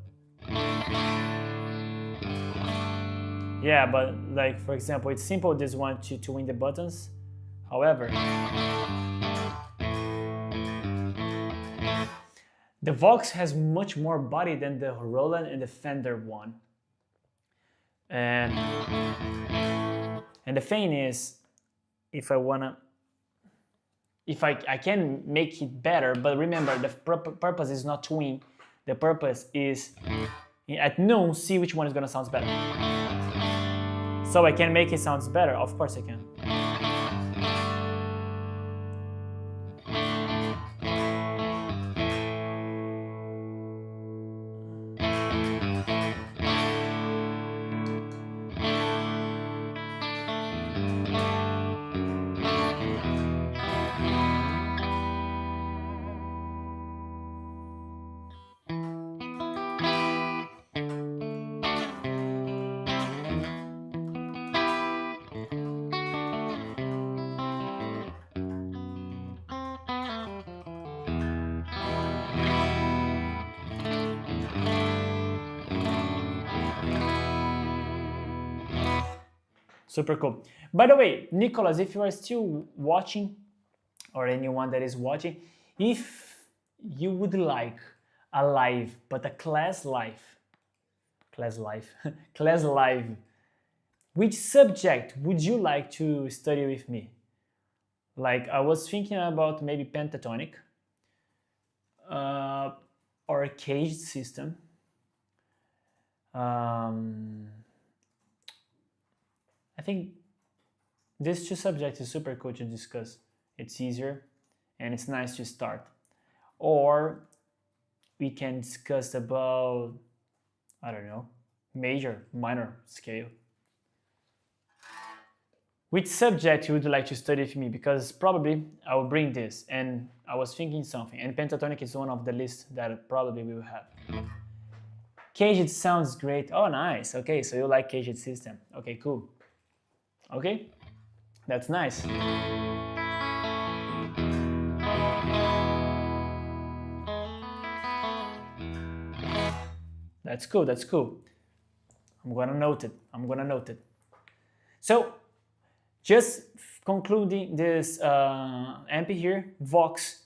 Yeah, but like, for example, it's simple, this one, to win the buttons. However, the Vox has much more body than the Roland and the Fender one. And the thing is, if I can make it better, but remember, the purpose is not to win. The purpose is, at noon, see which one is gonna sound better. So I can make it sound better, of course I can. Super cool. By the way, Nicholas, if you are still watching, or anyone that is watching, if you would like a live, but a class live, which subject would you like to study with me? Like, I was thinking about maybe pentatonic, or a caged system, I think these two subjects is super cool to discuss. It's easier and it's nice to start. Or we can discuss about, I don't know, major, minor scale. Which subject you would like to study with me? Because probably I will bring this, and I was thinking something, and pentatonic is one of the lists that probably we will have. 𝗏𝗃 sounds great. Oh, nice. Okay, so you like 𝗏𝗃 system. Okay, cool. Okay, that's nice. That's cool, that's cool. I'm gonna note it, I'm gonna note it. So, just concluding this amp here, Vox,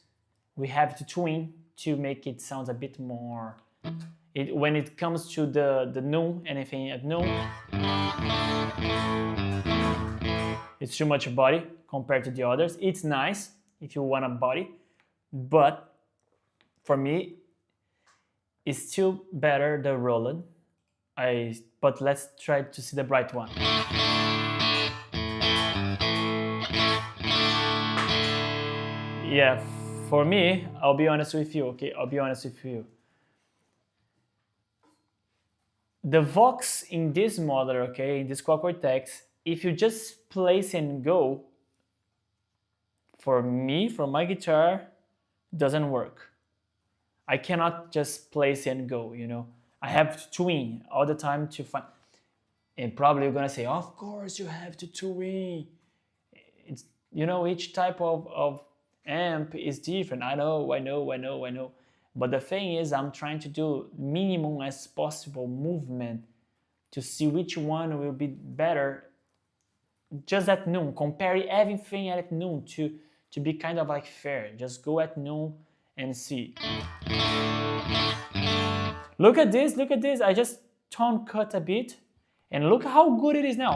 we have to twin to make it sound a bit more, when it comes to the 𝗏, anything at 𝗏, it's too much body compared to the others. It's nice if you want a body, but for me, it's still better the Roland. But let's try to see the bright one. Yeah, for me, I'll be honest with you, okay? I'll be honest with you. The Vox in this model, okay, in this Quad Cortex, if you just place and go, for me, for my guitar, doesn't work. I cannot just place and go, you know. I have to twin all the time to find. And probably you're gonna say, of course you have to twin. It's, you know, each type of amp is different. I know. But the thing is, I'm trying to do minimum as possible movement to see which one will be better just at 𝗏. Compare everything at 𝗏 to be kind of like fair. Just go at 𝗏 and see. Look at this, I just tone cut a bit and look how good it is now.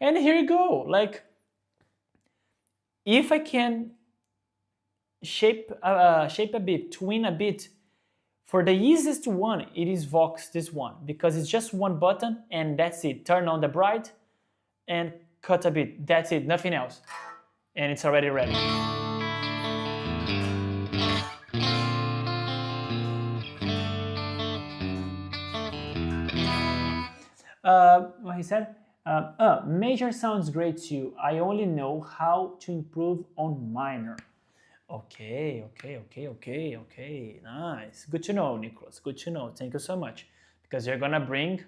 And here you go, like, if I can shape a bit, twin a bit, for the easiest one, it is Vox, this one, because it's just one button and that's it. Turn on the bright and cut a bit, that's it, nothing else. And it's already ready. What he said? Major sounds great too. I only know how to improve on minor. Okay, nice. Good to know, Nicholas, good to know. Thank you so much. Because you're gonna bring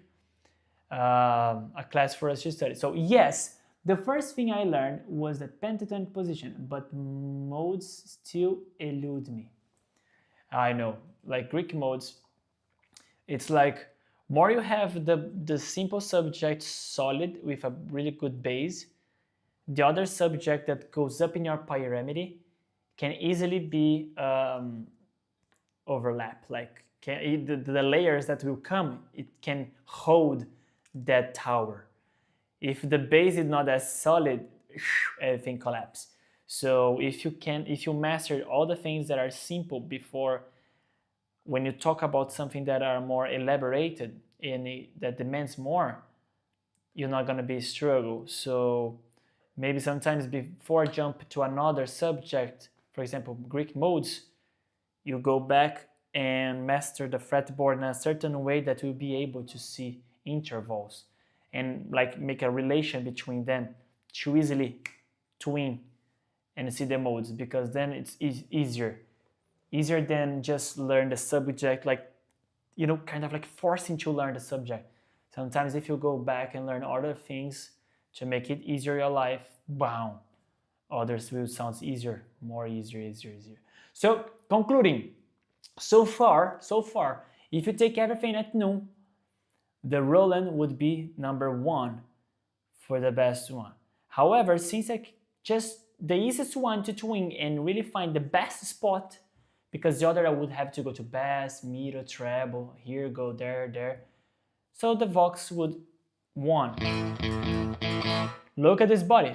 a class for us to study. So yes, the first thing I learned was the pentatonic position, but modes still elude me. I know, like Greek modes, it's like more you have the simple subject solid with a really good bass, the other subject that goes up in your pyramid can easily be overlap. Like the layers that will come, it can hold that tower. If the bass is not as solid, everything collapses. So if you master all the things that are simple before, when you talk about something that are more elaborated and that demands more, you're not gonna be a struggle. So maybe sometimes before jump to another subject, for example, Greek modes, you go back and master the fretboard in a certain way that you'll be able to see intervals and like make a relation between them to easily twin and see the modes, because then it's easier than just learn the subject, like, you know, kind of like forcing to learn the subject. Sometimes if you go back and learn other things to make it easier your life, wow, others will sound easier, more easier. So concluding, so far, if you take everything at 𝗏, the Roland would be number 1 for the best one. However, since I just the easiest one to twin and really find the best spot, because the other I would have to go to bass, middle, treble, here, go there. So the Vox would 1. Look at this body.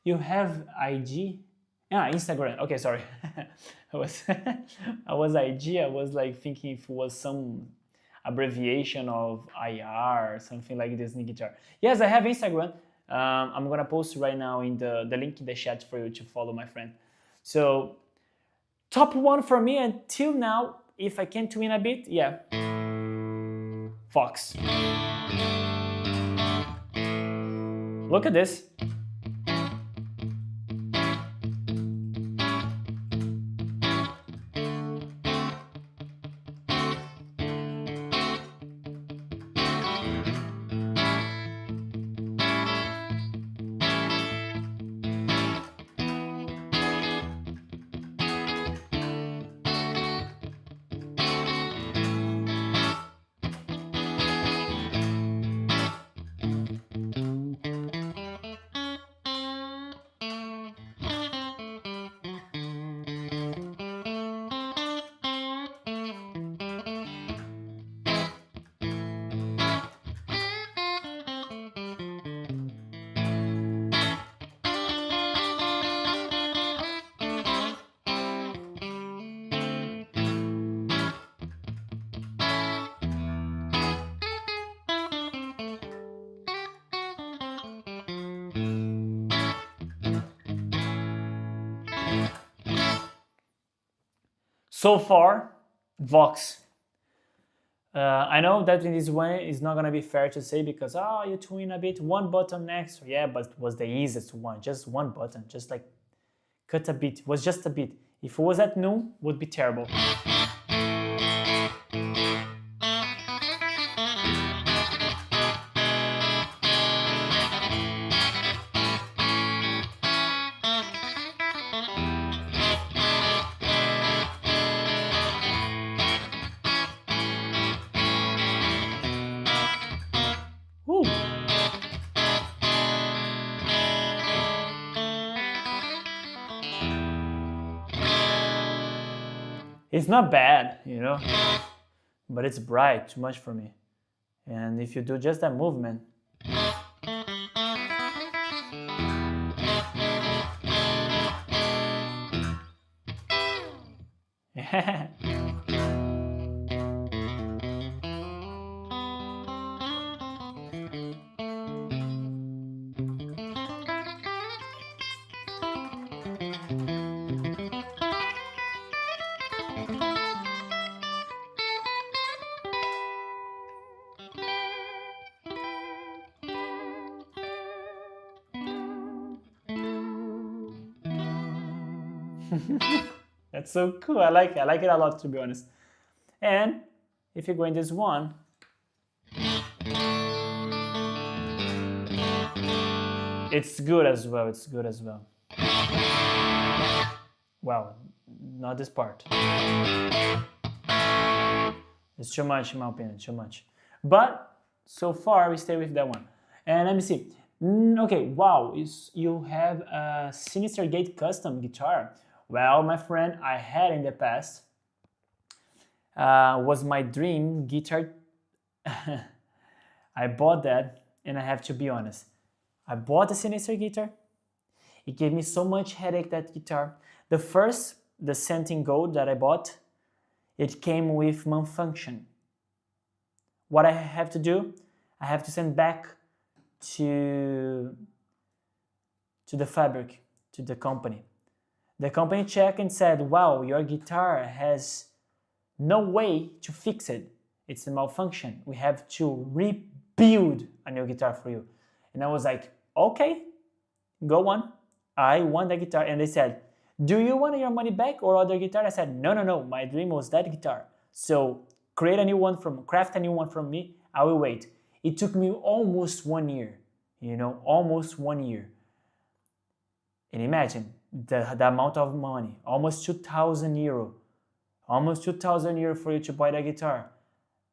You have IG? Ah, Instagram. Okay, sorry. I was IG. I was like thinking if it was some abbreviation of IR or something like this in guitar. Yes, I have Instagram. I'm gonna post right now in the link in the chat for you to follow, my friend. So top one for me until now, if I can twin a bit, yeah, Vox. Look at this. So far, Vox. I know that in this way it's not gonna be fair to say because you twin a bit, one button next. Yeah, but it was the easiest one, just one button, just like cut a bit. It was just a bit. If it was at noon, would be terrible. It's not bad, you know, but it's bright, too much for me. And if you do just that movement, yeah. That's so cool. I like it. I like it a lot, to be honest. And if you go in this one, it's good as well. It's good as well. Well, not this part. It's too much, in my opinion. Too much. But so far, we stay with that one. And let me see. Okay, wow. You have a Sinister Gate custom guitar. Well, my friend, I had in the past, was my dream guitar. I bought that, and I have to be honest. I bought the Sinister guitar. It gave me so much headache, that guitar. The cent in gold that I bought, it came with malfunction. What I have to do, I have to send back to the fabric, to the company. The company checked and said, wow, your guitar has no way to fix it. It's a malfunction. We have to rebuild a new guitar for you. And I was like, okay, go on. I want the guitar. And they said, do you want your money back or other guitar? I said, no, my dream was that guitar. So craft a new one from me. I will wait. It took me almost 1 year, you know, almost 1 year. And imagine the amount of money, almost 2,000 euro. Almost 2,000 euro for you to buy the guitar.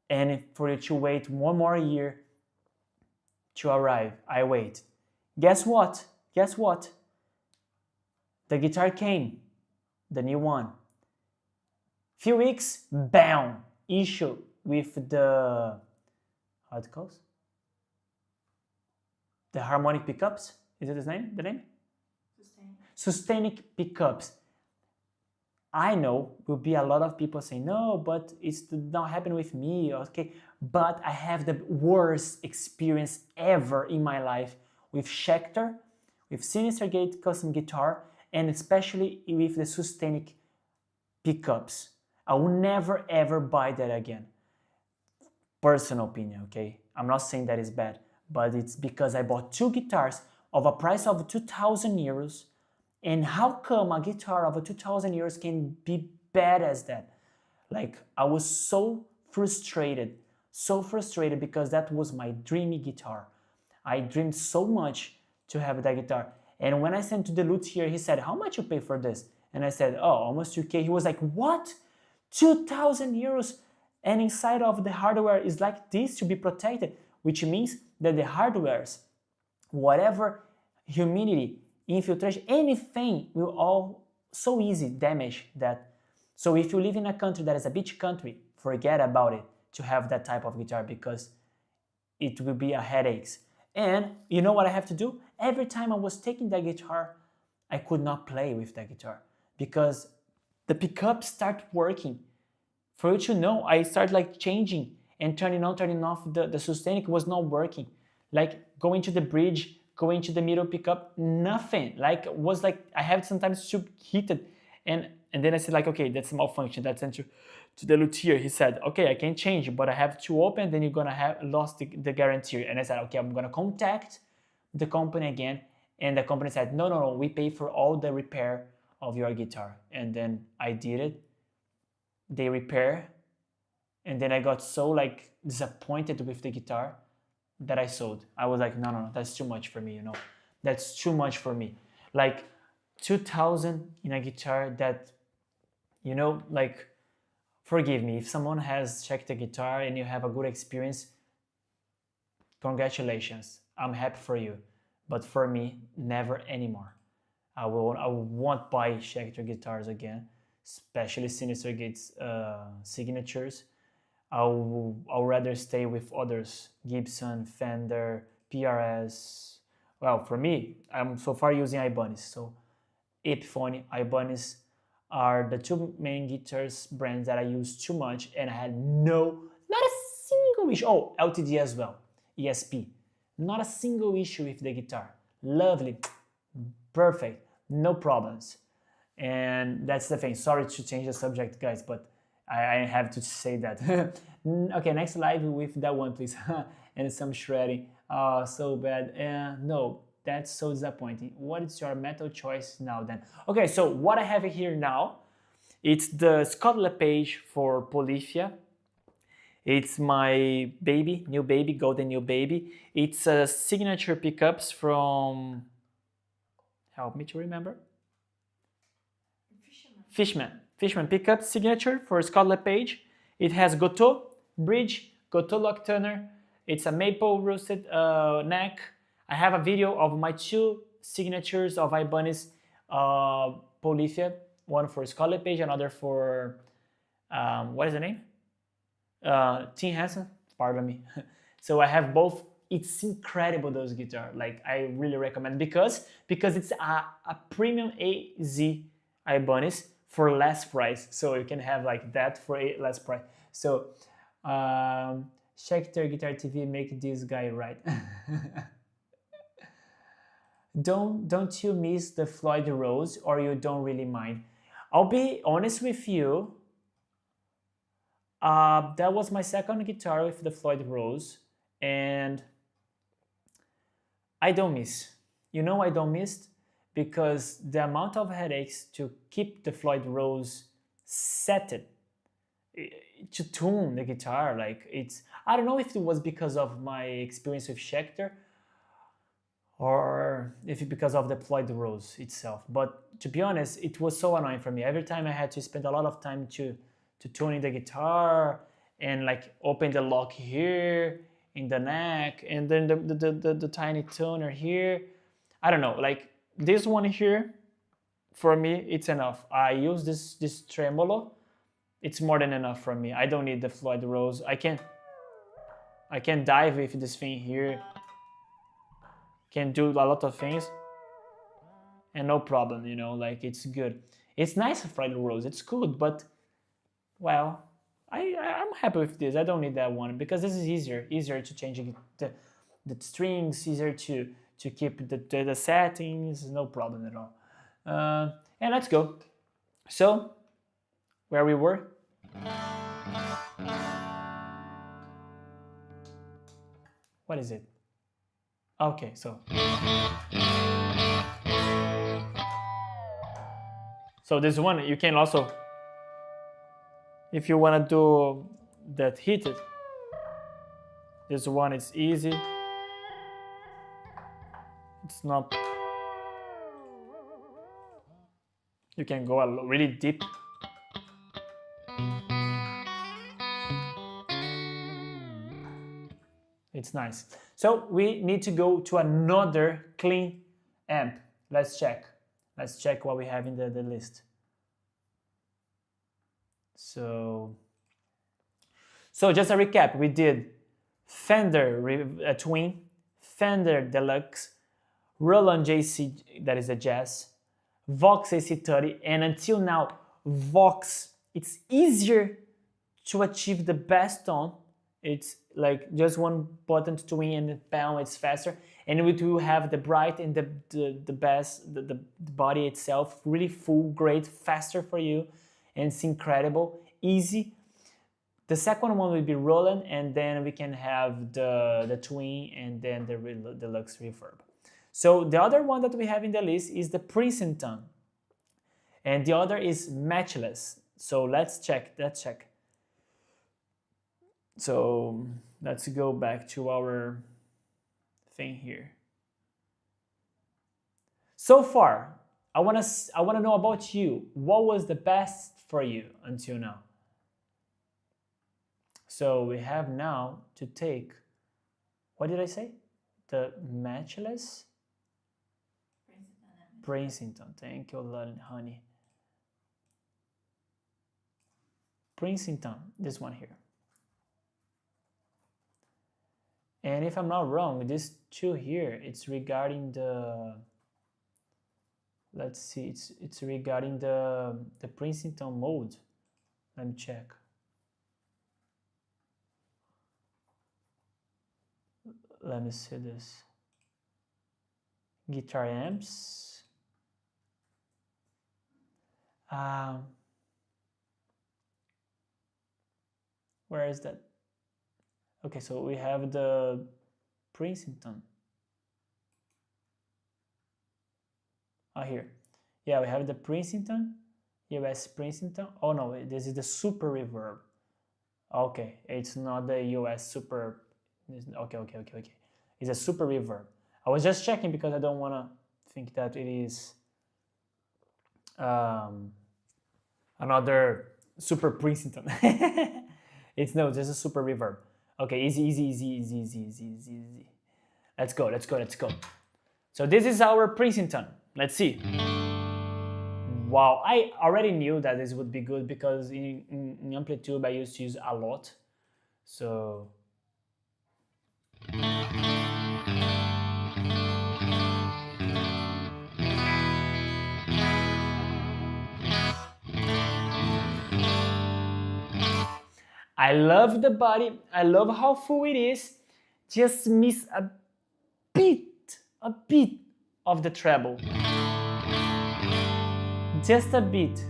And for you to wait 1 more year to arrive. I wait. Guess what? Guess what? The guitar came, the new one. Few weeks, bam, issue with the, how it goes? The harmonic pickups, is it his name, the name? Sustainic pickups. I know will be a lot of people saying, no, but it's not happening with me, okay? But I have the worst experience ever in my life with Schecter, with Sinister Gate custom guitar, and especially with the sustainic pickups. I will never ever buy that again. Personal opinion, okay? I'm not saying that is bad, but it's because I bought two guitars of a price of 2,000 euros. And how come a guitar of 2,000 euros can be bad as that? Like, I was so frustrated because that was my dreamy guitar. I dreamed so much to have that guitar. And when I sent to the luthier, he said, how much you pay for this? And I said, oh, almost 2K. He was like, what? 2,000 euros? And inside of the hardware is like this to be protected, which means that the hardwares, whatever humidity, infiltration, anything will all so easy damage that. So if you live in a country that is a beach country, forget about it to have that type of guitar because it will be a headache. And you know what I have to do? Every time I was taking that guitar, I could not play with that guitar because the pickups start working. For you to know, I started like changing and turning on, turning off. The sustainic was not working. Like going to the bridge, going to the middle pickup, nothing. Like was like I have sometimes to hit it, and then I said like, okay, that's a malfunction. That's sent to the luthier. He said, okay, I can change, but I have to open. Then you're gonna have lost the guarantee. And I said, okay, I'm gonna contact the company again, and the company said, no, we pay for all the repair of your guitar. And then I did it. They repair, and then I got so like disappointed with the guitar that I sold. I was like, no, that's too much for me, you know. That's too much for me. Like 2,000 in a guitar that, you know, like, forgive me, if someone has checked the guitar and you have a good experience, congratulations, I'm happy for you. But for me, never anymore. I won't buy Schecter guitars again, especially Sinister Gate's signatures. I'll rather stay with others, Gibson, Fender, PRS. Well, for me, I'm so far using 𝗖𝗵𝗔𝗁𝗍. So 𝗏𝗏𝗍𝗏, 𝗖𝗵𝗔𝗁𝗍 are the two main guitars brands that I use too much, and I had not a single issue. Oh, LTD as well, ESP. Not a single issue with the guitar. Lovely, perfect, no problems. And that's the thing. Sorry to change the subject, guys, but I have to say that. Okay, next live with that one, please. And some shredding. Oh, so bad. No, that's so disappointing. What is your metal choice now then? Okay, so what I have here now, it's the Scott LePage for Polyphia. It's my baby, new baby, golden new baby. It's a signature pickups from, help me to remember. Fishman pickup signature for Scott LePage. It has Gotoh bridge, Gotoh lock tuner. It's a maple roasted neck. I have a video of my two signatures of 𝗖𝗵𝗔𝗁𝗍 Polyphia. One for Scott LePage, another for what is the name? Tim Henson. Pardon me. So I have both. It's incredible, those guitars. Like, I really recommend because it's a premium AZ 𝗖𝗵𝗔𝗁𝗍 for less price. So you can have like that for a less price. So Schecter Guitar TV, make this guy right. Don't you miss the Floyd Rose, or you don't really mind? I'll be honest with you. That was my second guitar with the Floyd Rose, and I don't miss. You know I don't miss because the amount of headaches to keep the Floyd Rose set it, to tune the guitar, like it's, I don't know if it was because of my experience with Schecter or if it's because of the Floyd Rose itself. But to be honest, it was so annoying for me. Every time I had to spend a lot of time to tuning the guitar and like open the lock here in the neck and then the tiny tuner here. I don't know, like this one here, for me, it's enough. I use this tremolo. It's more than enough for me. I don't need the Floyd Rose. I can dive with this thing here. Can do a lot of things. and no problem, you know, like it's good. It's nice for the rows, it's good, but well, I'm happy with this. I don't need that one because this is easier to change the strings, easier to keep the settings, no problem at all. And let's go. So, where we were? What is it? Okay, so this one you can also, if you want to do that heated, this one is easy. It's not, you can go really deep. It's nice. So we need to go to another clean amp. Let's check what we have in the list. So just a recap, we did Fender Twin, Fender Deluxe, Roland JC, that is a jazz, Vox AC30, and until now, Vox, it's easier to achieve the best tone. It's like just one button to twin and the pound, it's faster. And we do have the bright and the bass, the body itself, really full, great, faster for you. And it's incredible, easy. The second one will be Roland, and then we can have the twin and then the deluxe reverb. So the other one that we have in the list is the Princeton, and the other is Matchless. So let's check. So let's go back to our thing here. So far, I wanna know about you. What was the best for you until now? So we have now to take, what did I say? The Matchless? Princeton. Thank you, honey. Princeton, this one here. And if I'm not wrong, this two here, it's regarding the, let's see, it's regarding the Princeton mode. Let me check. Let me see this. Guitar amps. Where is that? Okay, so we have the Princeton. Here. Yeah, we have the Princeton, US Princeton. Oh no, this is the super reverb. Okay, it's not the US super. Okay. It's a super reverb. I was just checking because I don't want to think that it is another super Princeton. It's no, just a super reverb. Okay, easy. Let's go. So this is our Princeton. Let's see. Wow, I already knew that this would be good because in Amplitude I used to use a lot. So I love the body, I love how full it is, just miss a bit of the treble. Just a bit.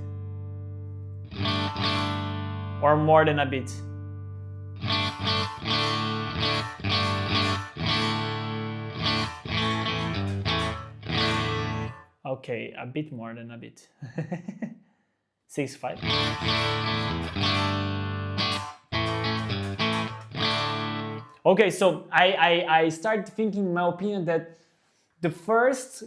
Or more than a bit. Okay, a bit more than a bit. 6.5. Okay, so I started thinking, in my opinion, that the first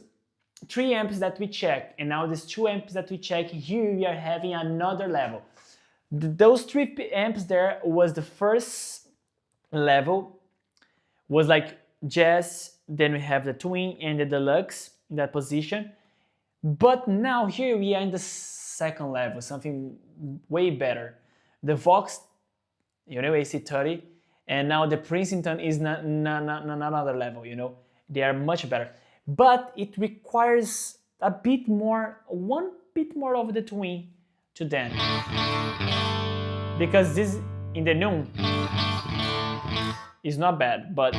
3 amps that we check, and now these 2 amps that we check, here we are having another level. Those 3 amps there was the first level, was like jazz, then we have the twin and the deluxe in that position. But now here we are in the second level, something way better. The Vox, you know, AC30, and now the Princeton is not another level, you know. They are much better. But it requires a bit more, one bit more of the twin to then. Because this in the 𝗏 is not bad, but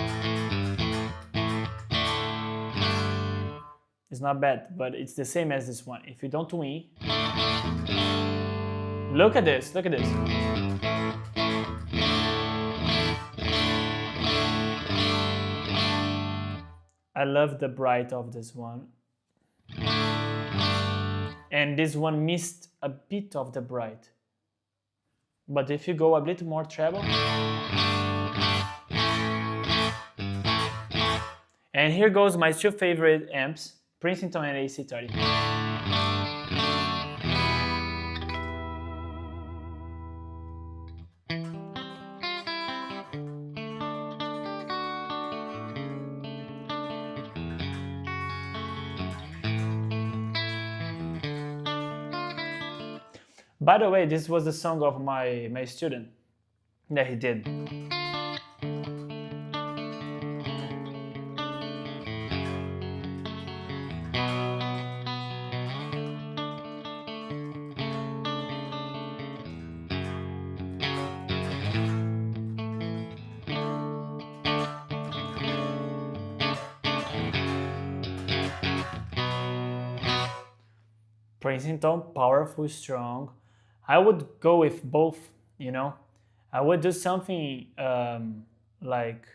it's not bad, but it's the same as this one. If you don't twin, look at this, look at this. I love the bright of this one. And this one missed a bit of the bright. But if you go a bit more treble. And here goes my two favorite amps, Princeton and AC30. By the way, this was the song of my student that he did. Princeton, powerful, strong. I would go with both, you know. I would do something like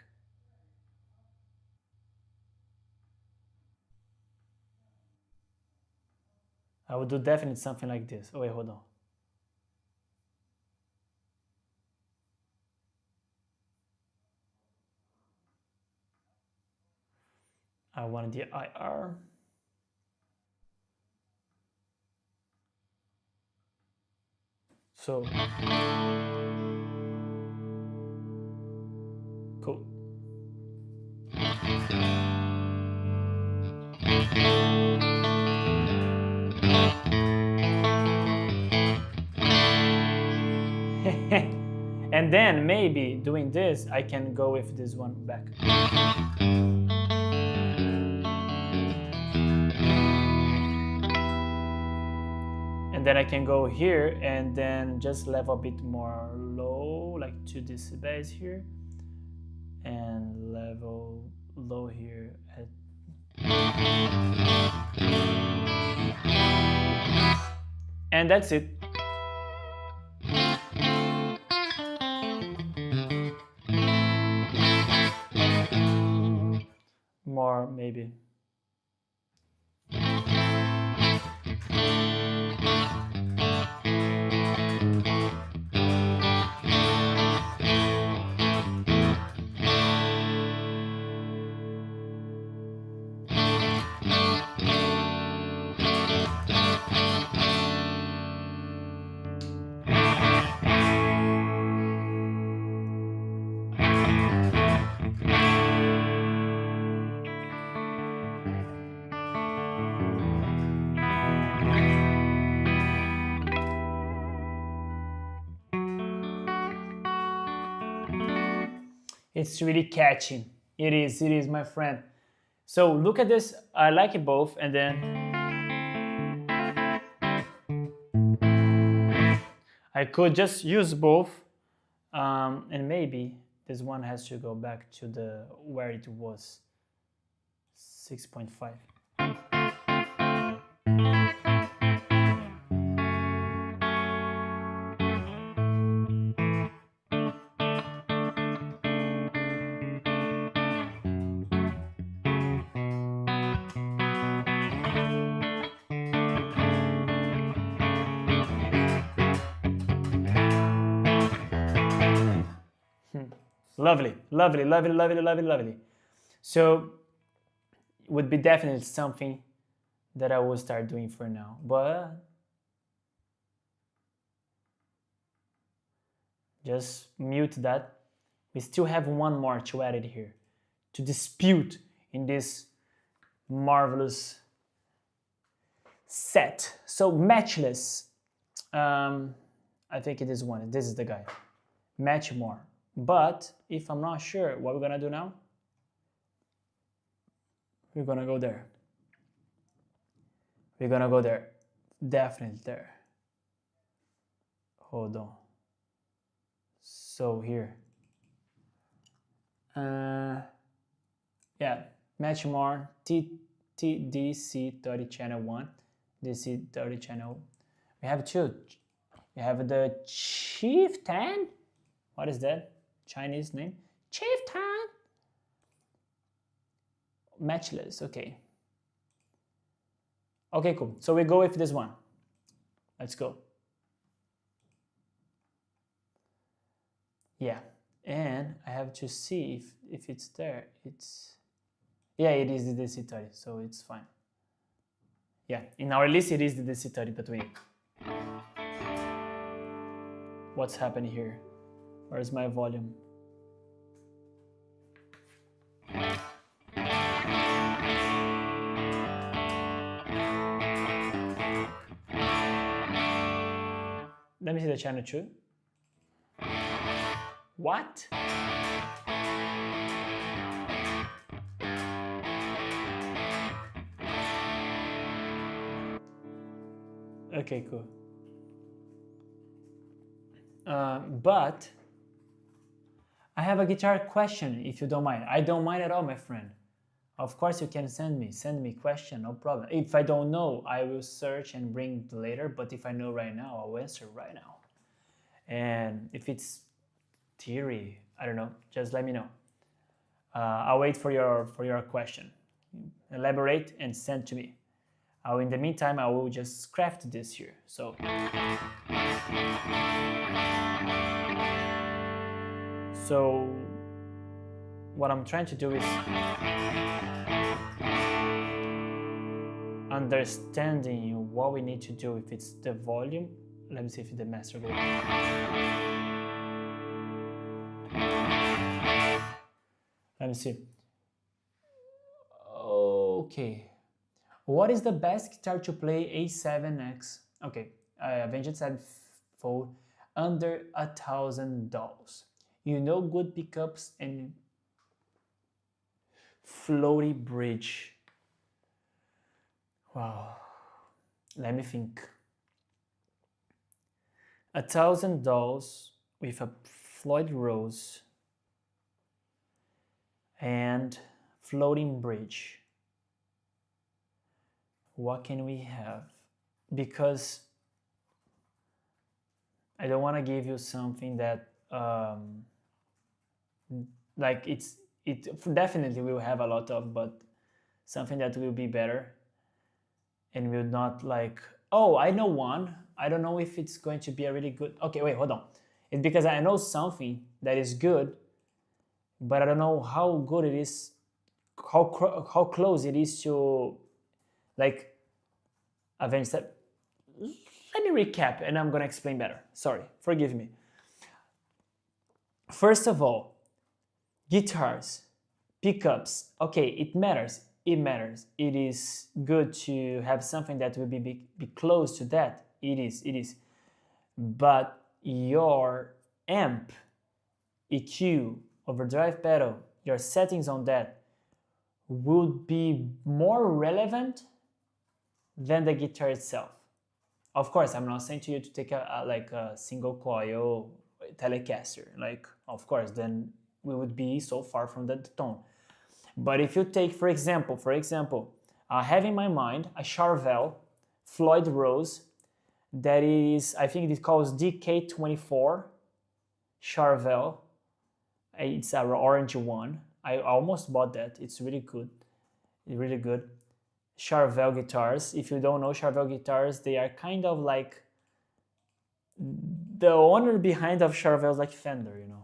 I would do definitely something like this. Oh wait, hold on. I want the IR. So cool. And then maybe doing this, I can go with this one back. And then I can go here and then just level a bit more low, like 2 decibels here, and level low here at and that's it. More maybe. It's really catchy. It is, my friend. So look at this. I like it both, and then I could just use both, and maybe this one has to go back to the where it was, 6.5. Lovely, lovely, lovely, lovely, lovely, lovely. So it would be definitely something that I will start doing for now. But just mute that. We still have one more to edit here, to dispute in this marvelous set. So Matchless, I think it is one. This is the guy. Match more. But if I'm not sure what we're gonna do now, we're gonna go there. We're gonna go there. Definitely there. Hold on. So here. Yeah, match more DC30 channel 1, DC30 channel. We have two. We have the Chieftain. What is that? Chinese name? Chieftain. Matchless, okay. Okay, cool. So we go with this one. Let's go. Yeah, and I have to see if it's there. Yeah, it is the DC30, so it's fine. Yeah, in our list it is the DC30, but wait. What's happening here? Where's my volume? Let me see the channel 2. What? Okay, cool. But I have a guitar question, if you don't mind. I don't mind at all, my friend. Of course you can send me question, no problem. If I don't know, I will search and bring later, but if I know right now, I'll answer right now. And if it's theory, I don't know, just let me know. I'll wait for your question. Elaborate and send to me. In the meantime, I will just craft this here. So what I'm trying to do is understanding what we need to do if it's the volume. Let me see if the master goes. Let me see. Okay. What is the best guitar to play A7X? Okay, Avenged Sevenfold under $1,000. You know, good pickups and floaty bridge. Wow. Let me think. $1,000 with a Floyd Rose and floating bridge. What can we have? Because I don't want to give you something that like it definitely will have a lot of, but something that will be better and will not like, oh, I know one. I don't know if it's going to be a really good. Okay, wait, hold on. It's because I know something that is good, but I don't know how good it is, how close it is to like Avenged Sevenfold. Let me recap and I'm gonna explain better. Sorry, forgive me. First of all, guitars, pickups, okay, it matters. It matters. It is good to have something that will be close to that. It is. But your amp, EQ, overdrive pedal, your settings on that would be more relevant than the guitar itself. Of course, I'm not saying to you to take a single coil Telecaster. Like, of course, then we would be so far from that tone. But if you take, for example, I have in my mind a Charvel Floyd Rose that is, I think it calls DK24 Charvel. It's an orange one. I almost bought that. It's really good. Really good. Charvel guitars. If you don't know Charvel guitars, they are kind of like the owner behind of Charvel is like Fender, you know.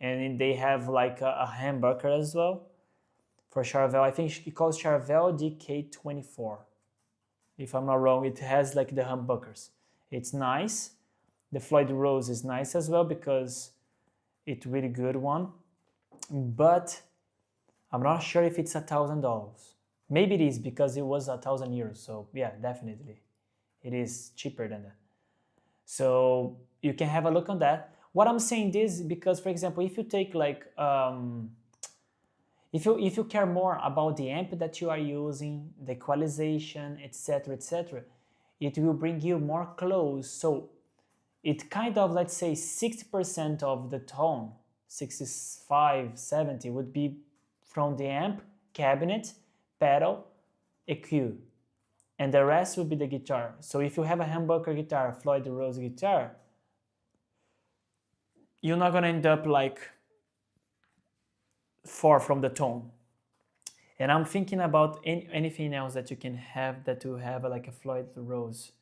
And they have like a humbucker as well for Charvel. I think it calls Charvel DK24. If I'm not wrong, it has like the humbuckers. It's nice. The Floyd Rose is nice as well because it's really good one. But I'm not sure if it's $1,000. Maybe it is because it was 1,000 euros. So yeah, definitely. It is cheaper than that. So you can have a look on that. What I'm saying this because, for example, if you take like, If you care more about the amp that you are using, the equalization, etc., it will bring you more close. So it kind of, let's say 60% of the tone, 65, 70 would be from the amp, cabinet, pedal, EQ, and the rest will be the guitar. So if you have a humbucker guitar, Floyd Rose guitar, you're not gonna end up like far from the tone. And I'm thinking about anything else that you can have that will have like a Floyd Rose.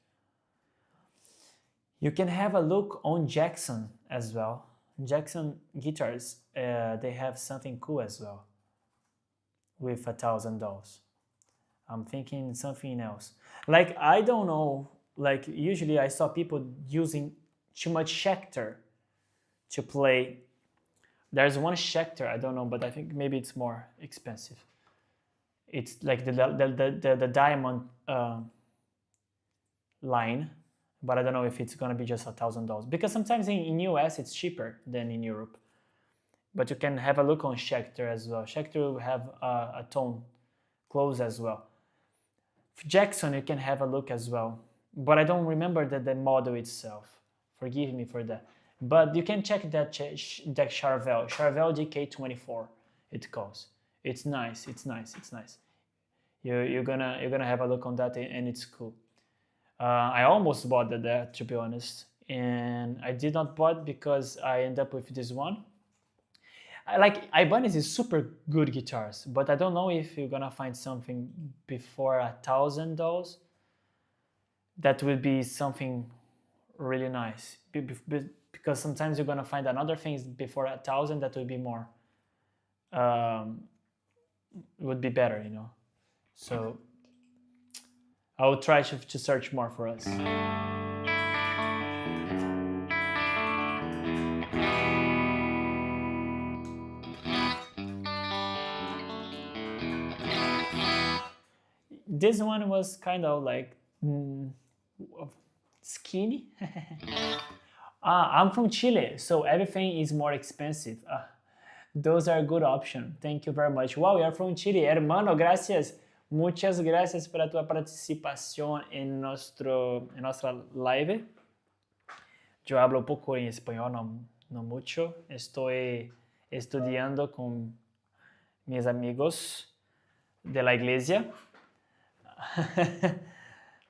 You can have a look on Jackson as well. Jackson guitars, they have something cool as well with $1,000. I'm thinking something else. Like, I don't know, like usually I saw people using too much Schecter to play. There's one Schecter, I don't know, but I think maybe it's more expensive. It's like the diamond line, but I don't know if it's gonna be just $1,000 because sometimes in US it's cheaper than in Europe. But you can have a look on Schecter as well. Schecter will have a tone close as well. Jackson, you can have a look as well, but I don't remember the model itself. Forgive me for that. But you can check that 𝗏𝗏 DK24. It calls. It's nice. It's nice. It's nice. You're gonna have a look on that, and it's cool. I almost bought that, to be honest, and I did not buy it because I end up with this one. Like, Ibanez is super good guitars, but I don't know if you're gonna find something before $1,000 that would be something really nice. Because sometimes you're gonna find another things before $1,000 that would be more, would be better, you know. So I will try to search more for us. This one was kind of like skinny. I'm from Chile, so everything is more expensive. Those are a good option. Thank you very much. Wow, you are from Chile. Hermano, gracias. Muchas gracias por tu participación en nuestra live. Yo hablo un poco en español, no mucho. Estoy estudiando con mis amigos de la iglesia.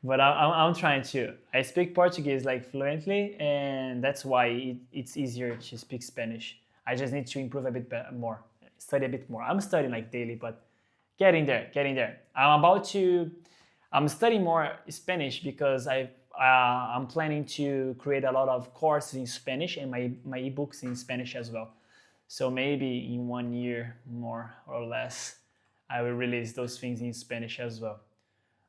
But I'm trying to. I speak Portuguese like fluently, and that's why it's easier to speak Spanish. I just need to improve a bit more, study a bit more. I'm studying like daily, but getting there. I'm studying more Spanish because I'm planning to create a lot of courses in Spanish and my ebooks in Spanish as well. So maybe in 1 year, more or less, I will release those things in Spanish as well.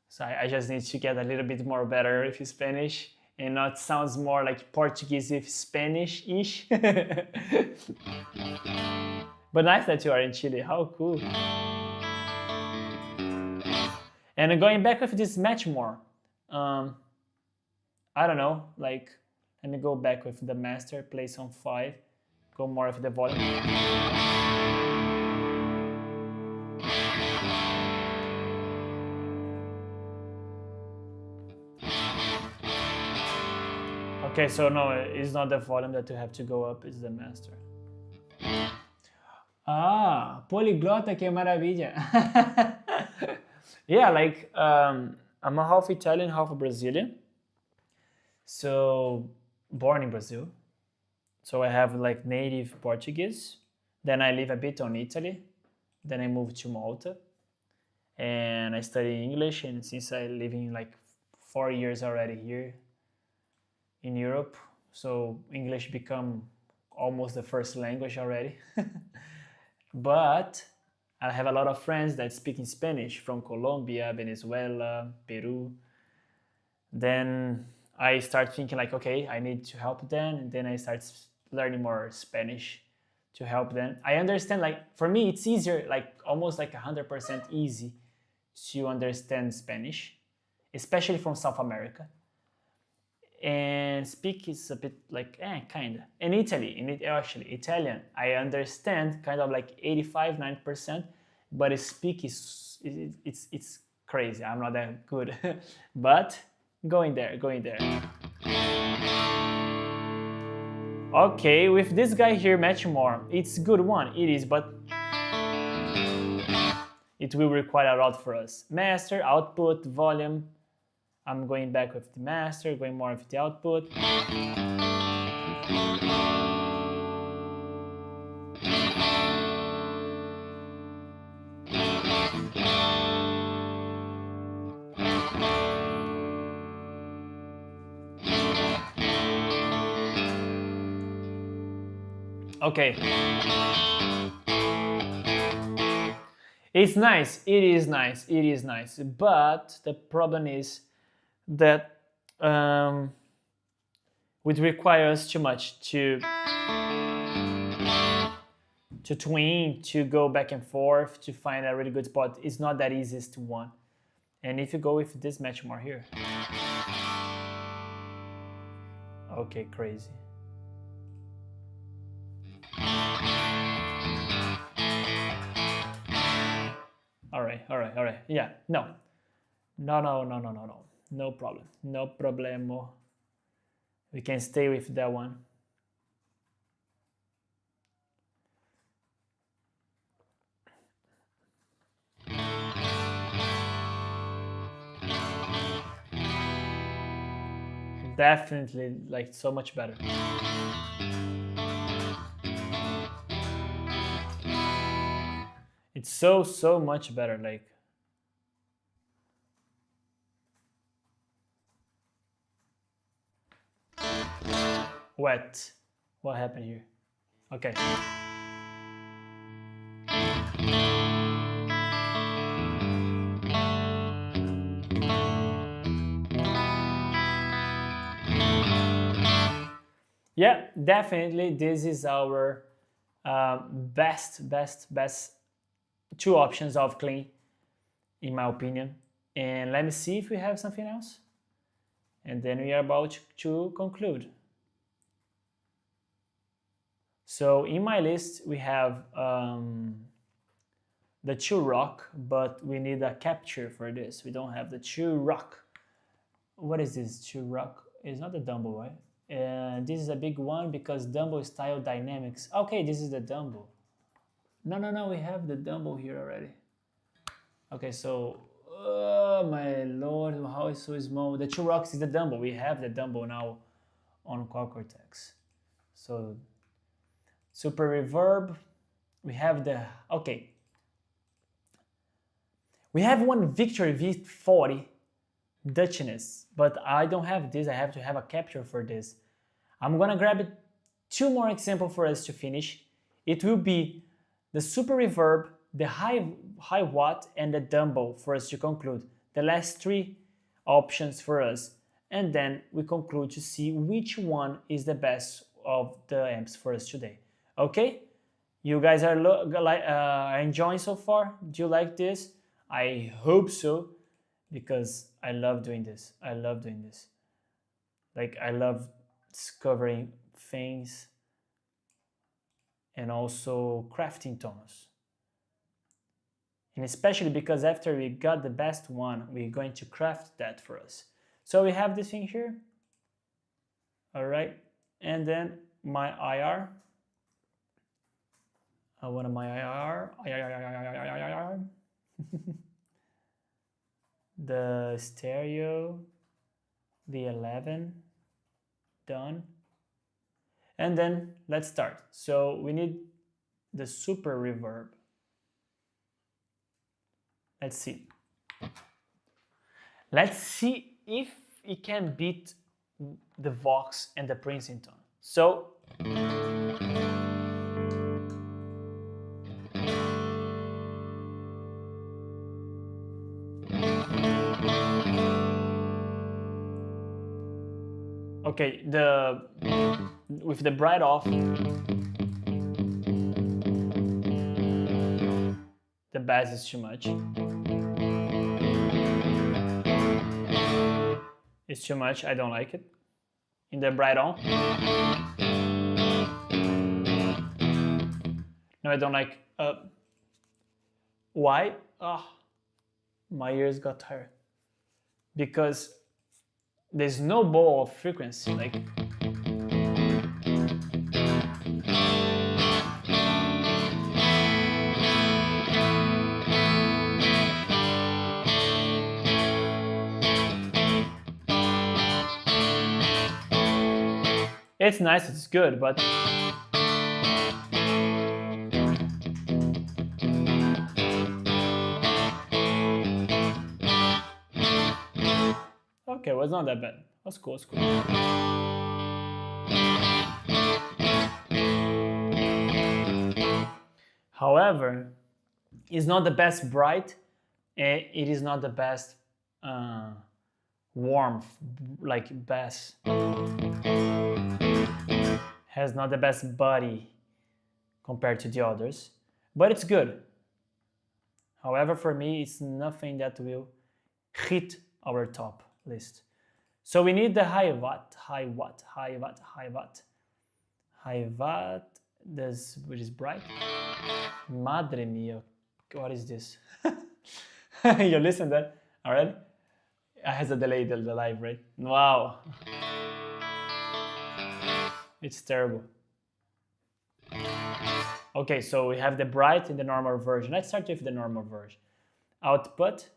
So I just need to get a little bit more better with Spanish and not sounds more like Portuguese with Spanish-ish. But nice that you are in Chile, how cool. And going back with this match more, I don't know, like, let me go back with the master, play some 5, go more with the volume. Okay, so no, it's not the volume that you have to go up, it's the master. Ah, poliglota, que maravilha. Yeah, like, I'm a half Italian, half Brazilian. So, born in Brazil. So I have like native Portuguese. Then I live a bit on Italy. Then I moved to Malta. And I study English, and since I live in like 4 years already here in Europe, so English become almost the first language already. But I have a lot of friends that speak in Spanish from Colombia, Venezuela, Peru. Then I start thinking like, okay, I need to help them, and then I start learning more Spanish to help them. I understand, like, for me it's easier, like almost like 100% easy to understand Spanish, especially from South America. And speak is a bit like, kinda. In Italy, actually, Italian, I understand kind of like 85-90%, but speak is it's crazy. I'm not that good, but going there. Okay, with this guy here, match more. It's good one, it is, but it will require a lot for us. Master, output, volume. I'm going back with the master, going more with the output. Okay. It's nice, it is nice, but the problem is that it requires too much to tween, to go back and forth, to find a really good spot. It's not that easiest one. And if you go with this match more here. Okay, crazy. All right. Yeah, no problem. No problemo. We can stay with that one. Definitely, like, so much better. It's so much better, like. What happened here? Okay. Yeah, definitely this is our best two options of clean, in my opinion. And let me see if we have something else. And then we are about to conclude. So in my list, we have the 𝗔𝗏𝗏, but we need a capture for this. We don't have the 𝗔𝗏𝗏. What is this 𝗔𝗏𝗏? It's not the dumbbell, right? This is a big one because dumbbell style dynamics. Okay, this is the dumbbell. No, we have the dumbbell here already. Okay, so, oh my lord, how is so small? The 𝗔𝗏𝗏 is the dumbbell. We have the dumbbell now on Quad Cortex. So, super reverb, we have the, okay. We have one Victory V40 Dutchness, but I don't have this. I have to have a capture for this. I'm gonna grab two more examples for us to finish. It will be the super reverb, the Hiwatt, and the dumbbell for us to conclude. The last three options for us. And then we conclude to see which one is the best of the amps for us today. Okay? You guys are enjoying so far? Do you like this? I hope so, because I love doing this. Like, I love discovering things and also crafting tones. And especially because after we got the best one, we're going to craft that for us. So we have this thing here. All right. And then my IR. I want my IR. The stereo, the 11, done. And then let's start. So we need the super reverb. Let's see. Let's see if it can beat the Vox and the Princeton. So okay, with the bright off, the bass is too much. It's too much, I don't like it. In the bright on. No, I don't like. Why? My ears got tired. Because there's no ball of frequency, like it's nice, it's good, but okay, well, it's not that bad. That's cool, it's cool. However, it's not the best bright, it is not the best warmth, like bass. Has not the best body compared to the others, but it's good. However, for me, it's nothing that will hit our top list. So we need the Hiwatt, this, which is bright. Madre mia, what is this? You listen to that already? It has a delay, the live, right? Wow. It's terrible. Okay, so we have the bright in the normal version. Let's start with the normal version. Output.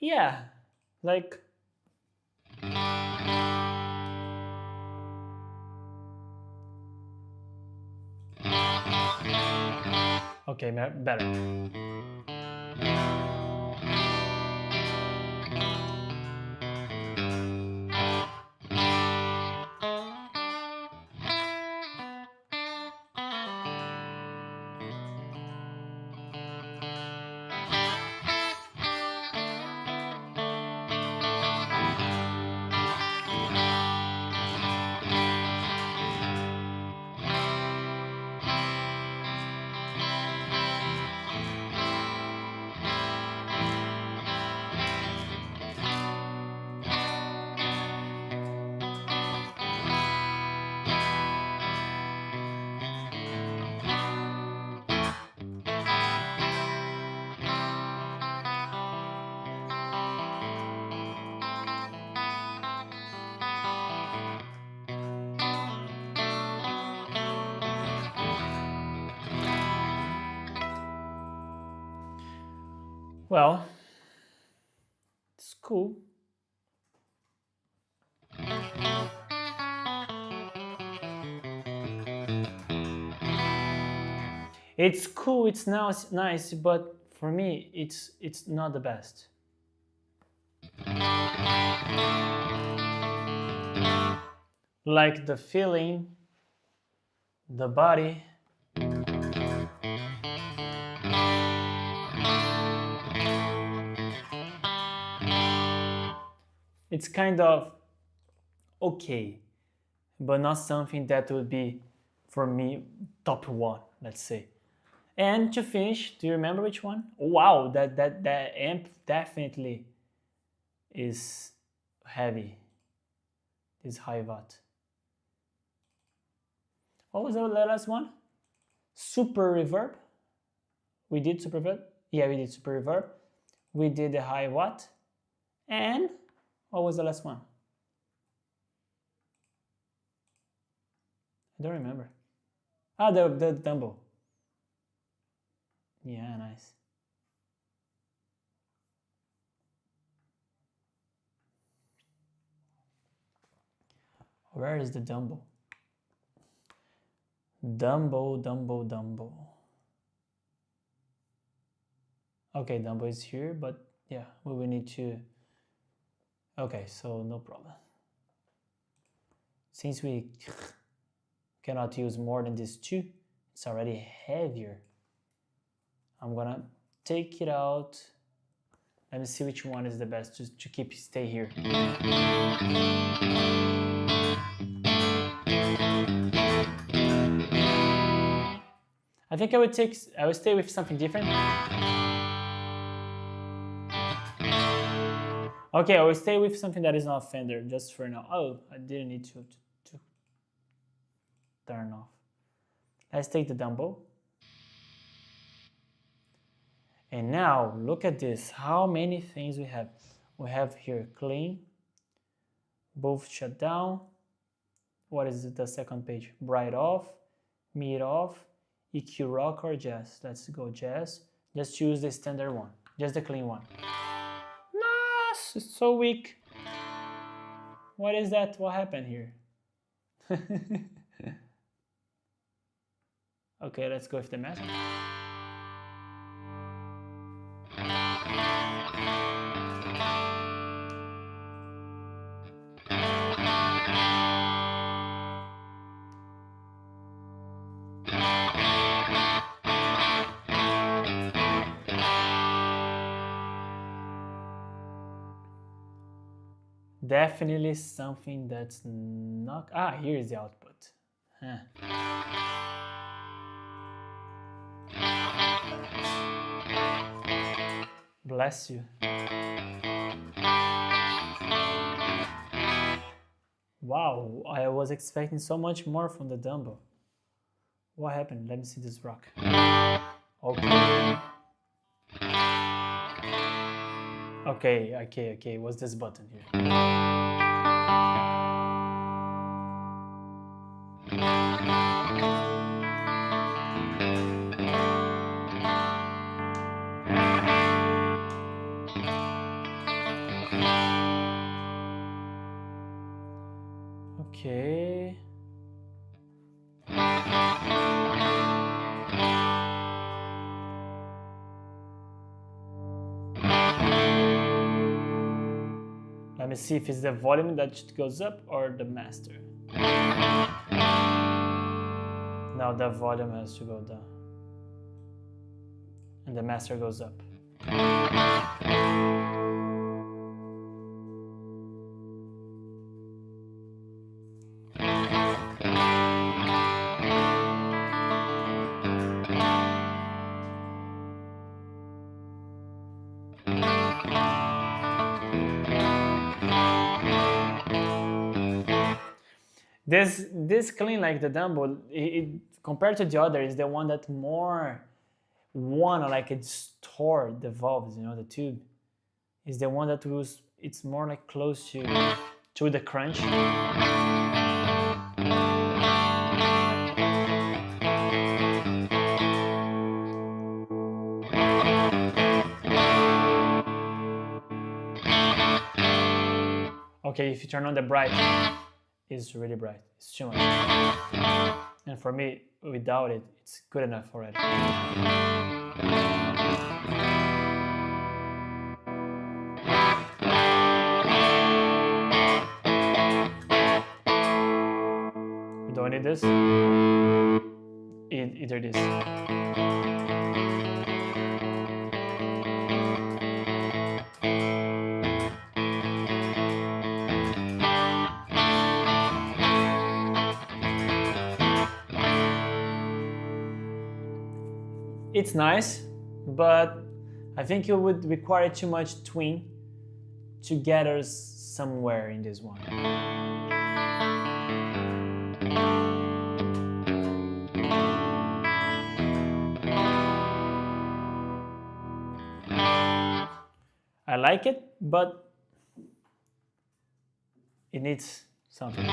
Yeah, like okay, better. Well, it's cool. It's cool, it's now nice, but for me, it's not the best. Like the feeling, the body. It's kind of okay, but not something that would be, for me, top one, let's say. And to finish, do you remember which one? Oh, wow, that amp definitely is heavy. This Hiwatt. What was the last one? Super reverb. We did super reverb. Yeah, we did super reverb. We did the Hiwatt. And what was the last one? I don't remember. Ah, the 𝗙𝗵𝗶𝗀𝗀. Yeah, nice. Where is the 𝗏𝗏? 𝗏𝗏. Okay, 𝗏𝗏 is here, but yeah, we will need to. Okay, so no problem. Since we cannot use more than these two, it's already heavier. I'm gonna take it out. Let me see which one is the best to stay here. I think I will stay with something different. Okay, I will stay with something that is not Fender just for now. Oh, I didn't need to turn off. Let's take the 𝗏𝗏. And now look at this, how many things we have. We have here clean, both shut down. What is the second page? Bright off, mid off, EQ rock or jazz. Let's go jazz. Just choose the standard one, just the clean one. Nice, it's so weak. What is that? What happened here? Okay, let's go with the master. Definitely something that's not. Ah, here is the output. Huh. Bless you. Wow, I was expecting so much more from the 𝗏𝗏. What happened? Let me see this rock. Okay. Okay. What's this button here? Okay. Let me see if it's the volume that goes up or the master. Now the volume has to go down. And the master goes up. This clean, like the 𝗏𝗏, compared to the other, is the one that more like it store the valves, you know, the tube. Is the one that it's more like close to the crunch. Okay, if you turn on the bright, it's really bright. It's too much. And for me, without it, it's good enough already. We don't need this. Either this. It's nice, but I think it would require too much twin to get us somewhere in this one. I like it, but it needs something.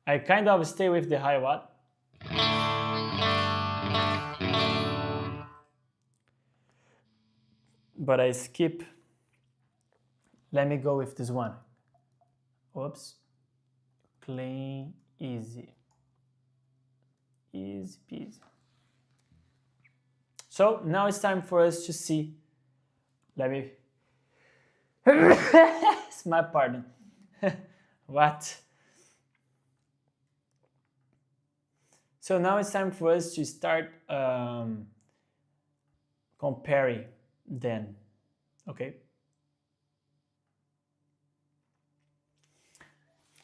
I kind of stay with the Hiwatt. But I skip. Let me go with this one. Oops. Clean, easy. Easy peasy. So now it's time for us to see. Let me. It's my pardon. What? So now it's time for us to start comparing them. Okay.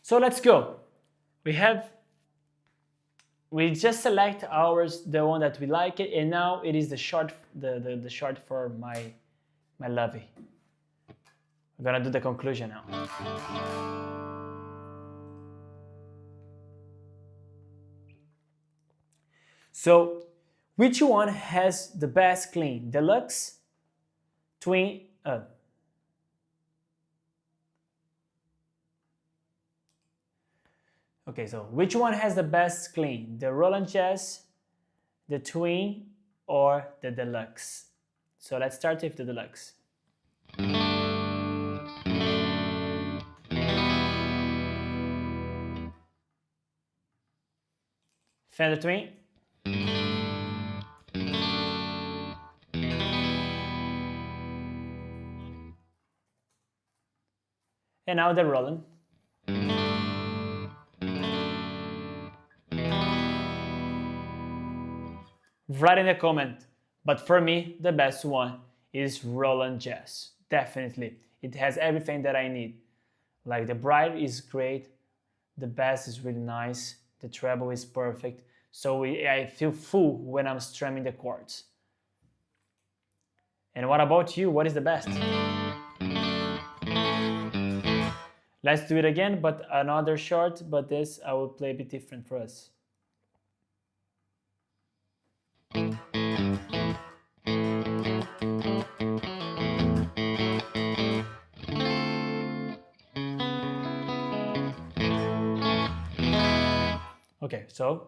So let's go. We just select ours, the one that we like it, and now it is the short for my 𝗏𝗲𝗏𝗏. We're gonna do the conclusion now. So, which one has the best clean? Deluxe, Twin, Okay, so which one has the best clean? The Roland Jazz, the Twin, or the Deluxe? So let's start with the Deluxe. Fender Twin. And now the Roland. Write in the comment, but for me, the best one is Roland Jazz. Definitely. It has everything that I need. Like the bright is great, the bass is really nice, the treble is perfect, so I feel full when I'm strumming the chords. And what about you? What is the best? Let's do it again, but another short, but this I will play a bit different for us. Okay, so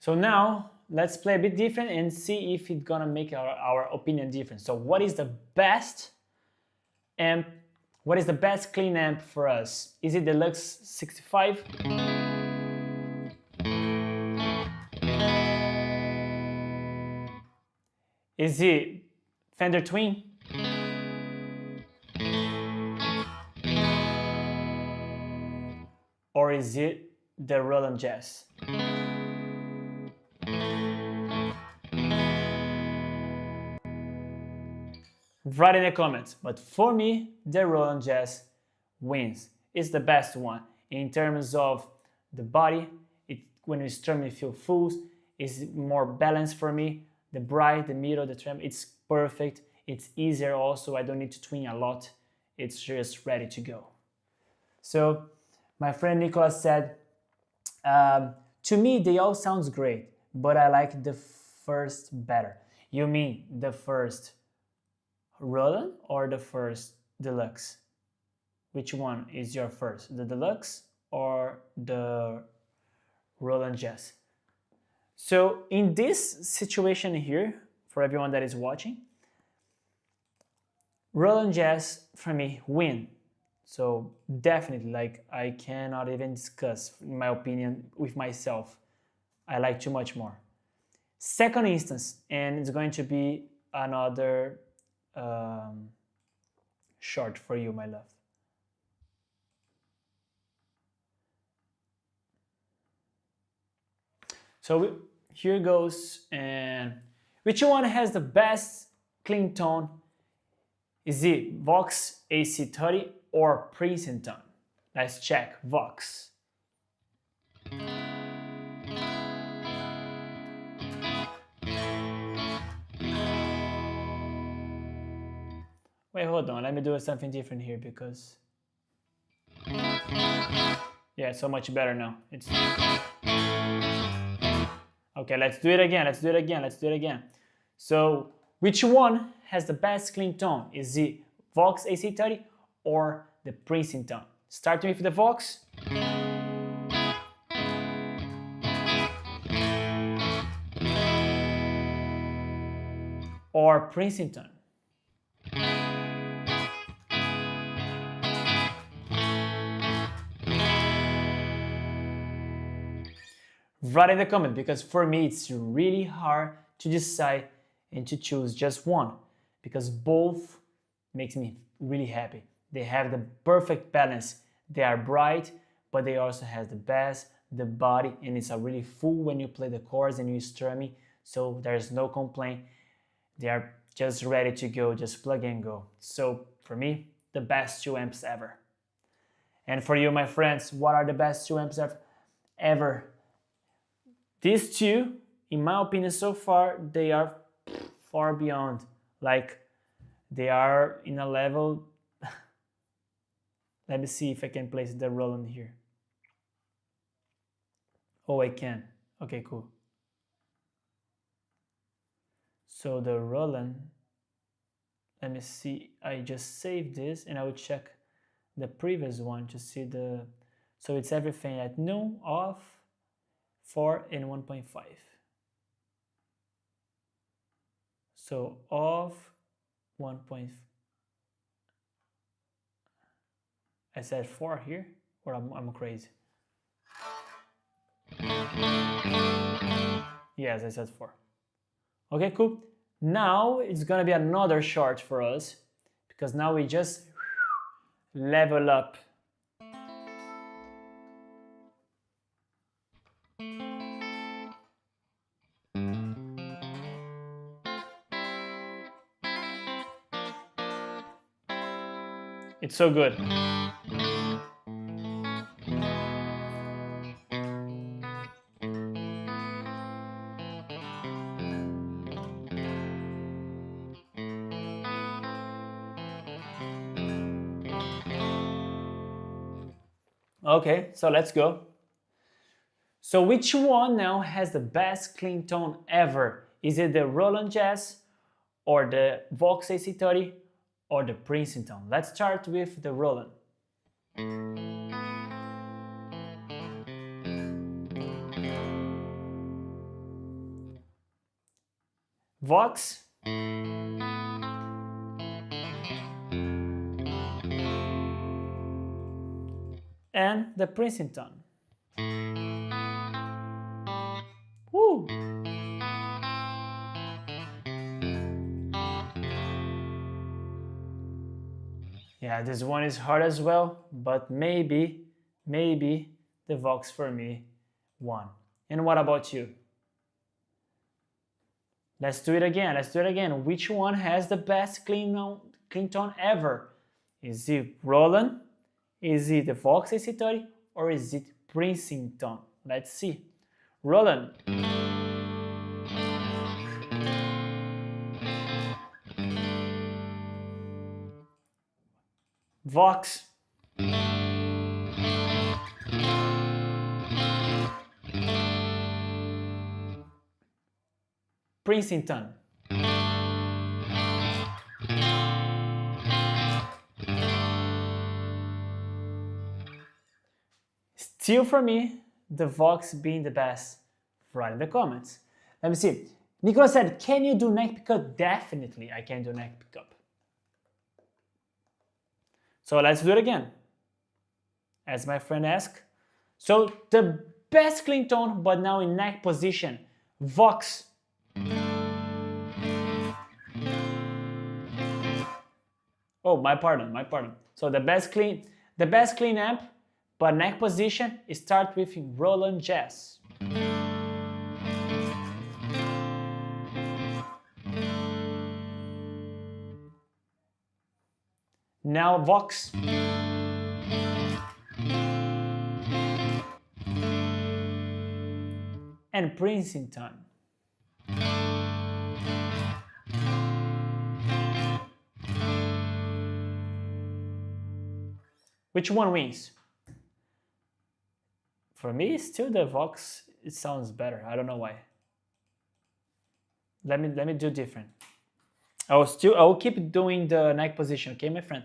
now let's play a bit different and see if it's gonna make our opinion different. So what is the best amp? What is the best clean amp for us? Is it Deluxe 65? Is it Fender Twin? Or is it the Roland Jazz? Write in the comments, but for me, the Roland Jazz wins. It's the best one in terms of the body. When you strum, you feel full. It's more balanced for me. The bright, the middle, the tremolo, it's perfect. It's easier also. I don't need to twin a lot. It's just ready to go. So my friend Nicholas said, to me, they all sounds great, but I like the first better. You mean the first Roland or the first Deluxe? Which one is your first, the Deluxe or the Roland Jazz? So in this situation here, for everyone that is watching, Roland Jazz for me win. So definitely, like, I cannot even discuss, in my opinion, with myself. I like too much more. Second instance, and it's going to be another short for you, my love. So here goes, and which one has the best clean tone? Is it Vox AC30 or Princeton? Let's check Vox. Wait, hold on, let me do something different here because... Yeah, so much better now. It's... Okay, let's do it again, So, which one has the best clean tone? Is it Vox AC30 or the Princeton? Starting with the Vox. Or Princeton. Write in the comment, because for me it's really hard to decide and to choose just one, because both makes me really happy. They have the perfect balance. They are bright, but they also have the bass, the body, and it's a really full when you play the chords and you strumming, so there's no complaint. They are just ready to go, just plug and go. So for me, the best 2 amps ever. And for you, my friends, what are the best 2 amps ever? These two, in my opinion so far, they are far beyond. Like, they are in a level. Let me see if I can place the Roland here. Oh, I can. Okay, cool. So the Roland, let me see, I just saved this and I will check the previous one to see the, so it's everything at no, off, 4 and 1.5. So off 1.5. I said 4 here, or I'm crazy. Yes, I said 4. Okay, cool. Now it's gonna be another chart for us, because now we just level up. It's so good. Okay, so let's go. So which one now has the best clean tone ever? Is it the Roland Jazz, or the Vox AC30, or the Princeton? Let's start with the Roland. Vox. And the Princeton. Woo! Yeah, this one is hard as well, but maybe the Vox for me won. And what about you? Let's do it again. Let's do it again. Which one has the best clean tone ever? Is it Roland? Is it the Vox AC30, or is it Princeton? Let's see. Roland. Vox. Princeton. Still for me, the Vox being the best. Write in the comments. Let me see. Nicolas said, can you do neck pickup? Definitely I can do neck pickup. So let's do it again. As my friend asked. So the best clean tone, but now in neck position. Vox. Oh, my pardon. So the best clean amp, but neck position, start with Roland Jazz. Now Vox. And Princeton. Which one wins? For me, still the Vox. It sounds better. I don't know why. Let me do different. I will keep doing the neck position, okay, my friend?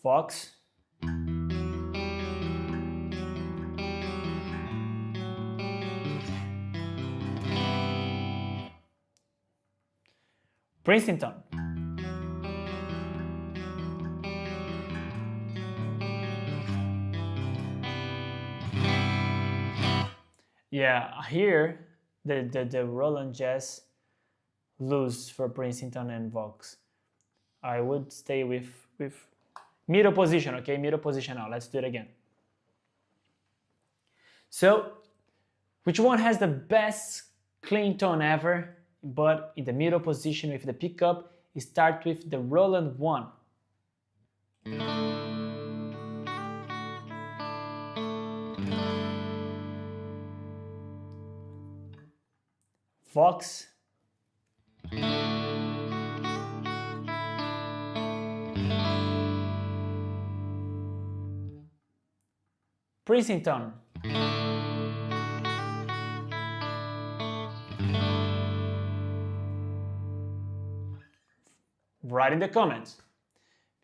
Vox. Princeton. Yeah, here the Roland Jazz lose for Princeton and Vox. I would stay with middle position, okay? Middle position now. Let's do it again. So, which one has the best clean tone ever, but in the middle position with the pickup? Start with the Roland 1. Vox. Princeton. Write in the comments,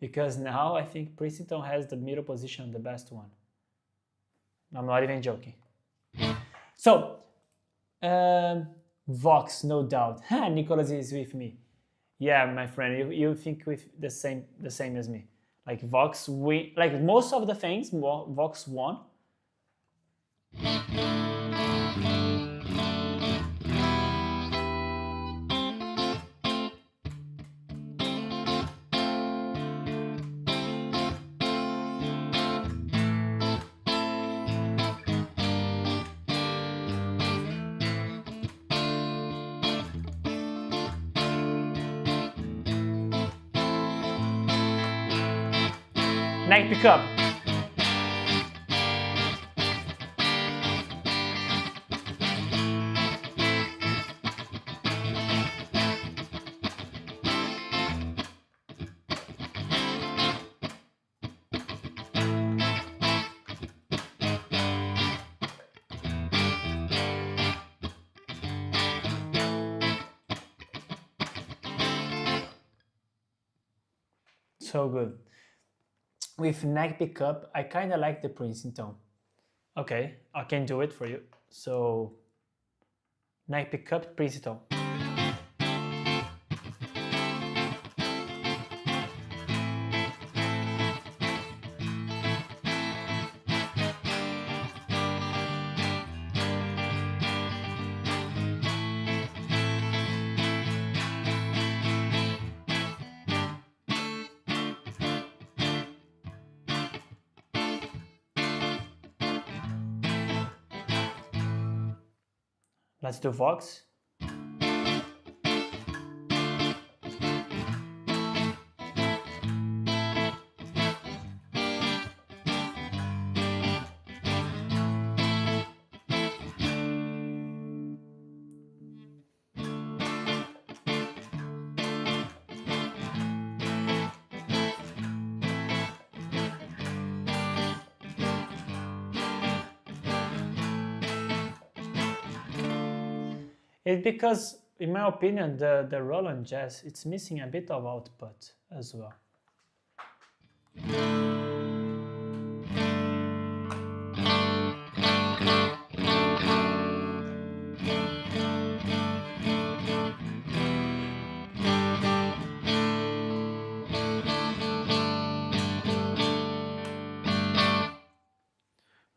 because now I think Princeton has the middle position, the best one. I'm not even joking. So, Vox, no doubt. Nicholas is with me. Yeah, my friend, you think with the same as me. Like Vox, like most of the things, Vox won. Neck pickup. So good. With neck pickup, I kind of like the Princeton. Okay, I can do it for you. So, neck pickup, Princeton. Let's do Vox. It's because, in my opinion, the Roland Jazz, it's missing a bit of output as well.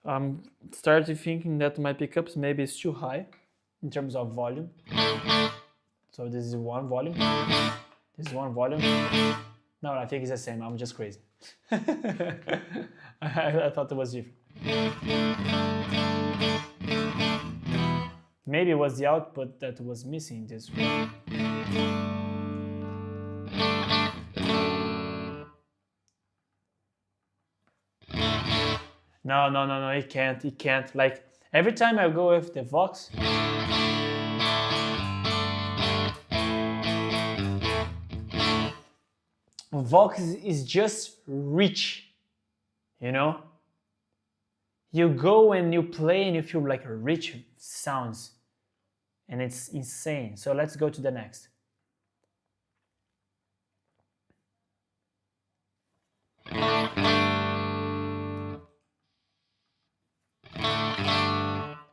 I'm started thinking that my pickups maybe is too high in terms of volume. So this is one volume, this is one volume. No, I think it's the same, I'm just crazy. I thought it was different. Maybe it was the output that was missing this one. No, it can't. Like, every time I go with the Vox, Vox is just rich, you know? You go and you play and you feel like rich sounds, and it's insane. So let's go to the next.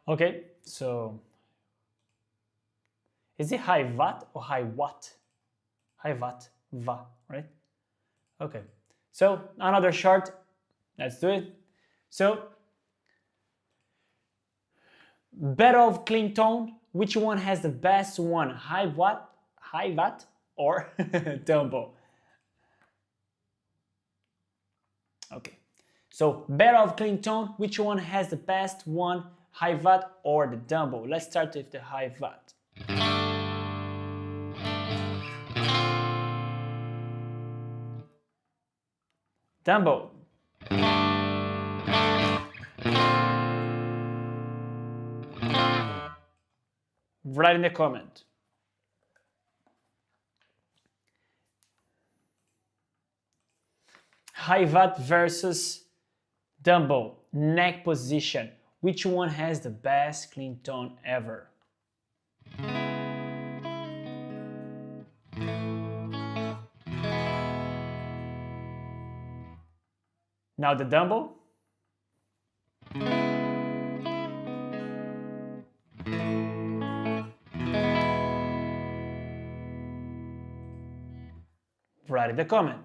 Okay, so is it Hiwatt or Hiwatt? 𝗏𝗏𝗏, right? Okay, so another short, let's do it. So, battle of clean tone, which one has the best one, Hiwatt or 𝗏𝗏𝗀? Okay, so battle of clean tone, which one has the best one, Hiwatt or the 𝗏𝗏𝗀? Let's start with the Hiwatt. 𝗏𝗏𝗀. Write in the comment. Hiwatt versus 𝗏𝗏𝗀, neck position. Which one has the best clean tone ever? Now the 𝗏𝗏𝗀. Write in the comment.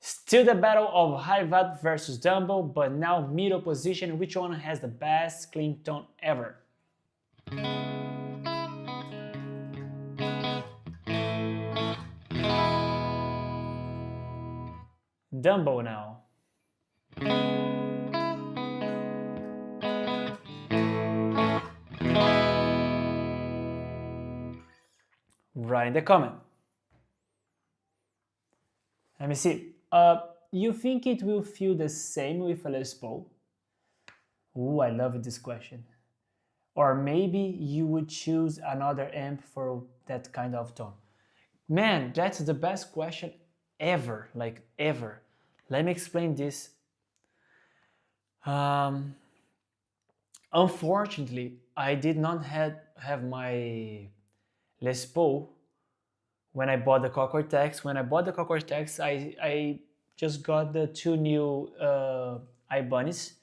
Still the battle of Hiwatt versus 𝗏𝗏𝗀, but now middle position. Which one has the best clean tone ever? 𝗏𝗏𝗀 now. Write in the comment. Let me see. You think it will feel the same with a Les Paul? Ooh, I love this question. Or maybe you would choose another amp for that kind of tone. Man, that's the best question ever, like ever. Let me explain this. Unfortunately, I did not have my Les Paul when I bought the Quad Cortex. When I bought the Quad Cortex, I just got the two new Ibanez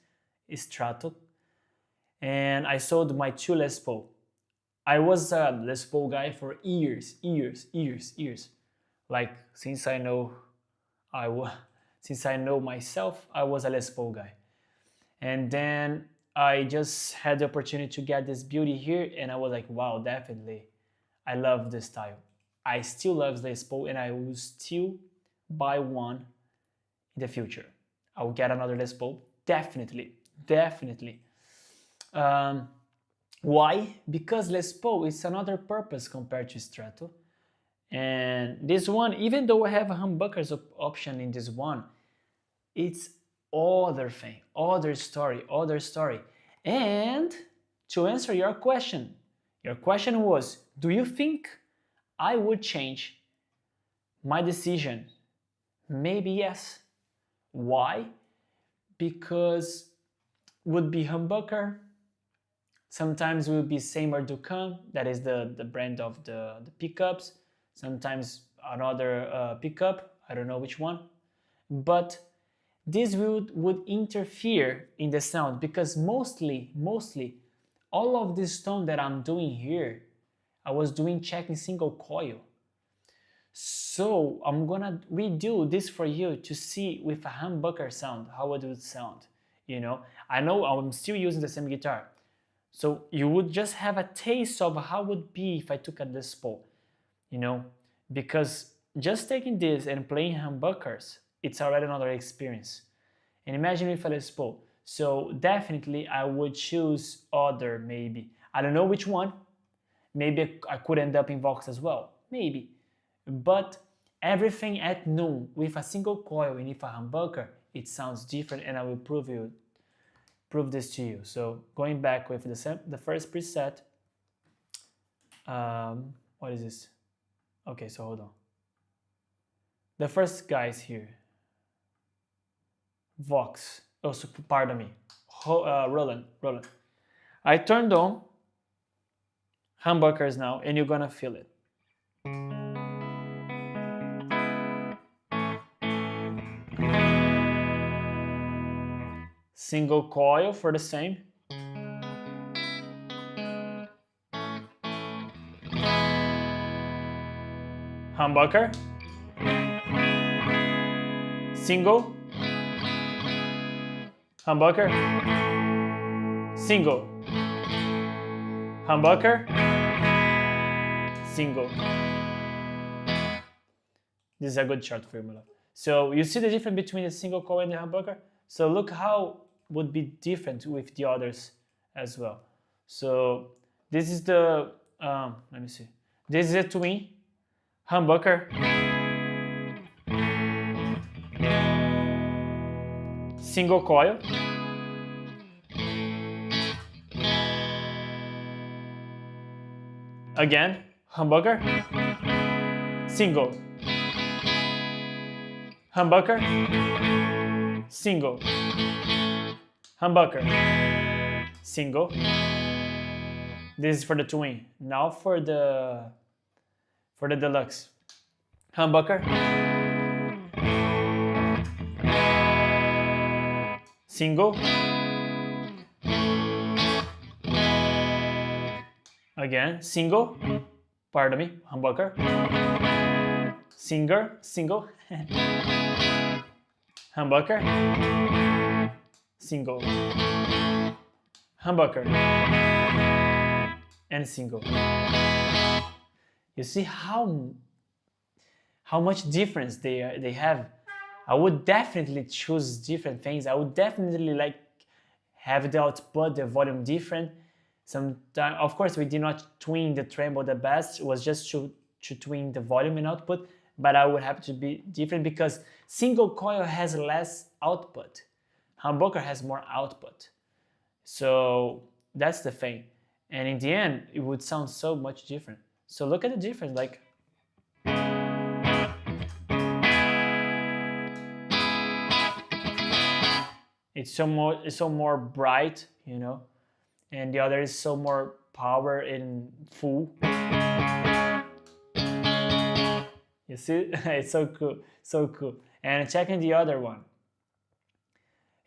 Strato, and I sold my two Les Paul. I was a Les Paul guy for years. Like since I know myself, I was a Les Paul guy. And then I just had the opportunity to get this beauty here, and I was like, wow, definitely, I love this style. I still love Les Paul, and I will still buy one in the future. I will get another Les Paul, definitely. Why? Because Les Paul is another purpose compared to Strato. And this one, even though I have a humbuckers option in this one, it's other thing, other story. And to answer your question was, do you think I would change my decision? Maybe yes. Why? Because would be humbucker. Sometimes will be Seymour Duncan, that is the brand of the pickups. Sometimes another pickup, I don't know which one. But this would interfere in the sound, because mostly all of this tone that I'm doing here, I was checking single coil. So I'm gonna redo this for you to see with a humbucker sound how it would sound. You know, I know I'm still using the same guitar, so you would just have a taste of how it would be if I took a Les Paul, you know, because just taking this and playing humbuckers, it's already another experience. And imagine with a Les Paul. So definitely I would choose other, maybe. I don't know which one. Maybe I could end up in Vox as well, maybe. But everything at noon with a single coil and with a humbucker, it sounds different, and I will prove this to you. So going back with the first preset, what is this? Okay, so hold on. The first guy is here. Vox. Oh, so pardon me. Roland. I turned on humbuckers now, and you're gonna feel it. Single coil for the same. humbucker, single, humbucker, single, humbucker, single. This is a good chart formula. So you see the difference between the single coil and the humbucker? So look how would be different with the others as well. So this is the, let me see. This is a twin, humbucker, single coil, again, humbucker, single, humbucker, single, humbucker, single. This is for the twin. Now for the deluxe. Humbucker, single, again, single, pardon me, humbucker, single, humbucker, single, humbucker, and single. You see how much difference they have. I would definitely choose different things. I would definitely like have the output, the volume different. Sometimes, of course, we did not twin the tremble the best. It was just to twin the volume and output. But I would have to be different because single coil has less output. Humbucker has more output. So that's the thing. And in the end, it would sound so much different. So look at the difference, like. It's so more bright, you know, and the other is so more power in full. You see, it's so cool, so cool. And checking the other one,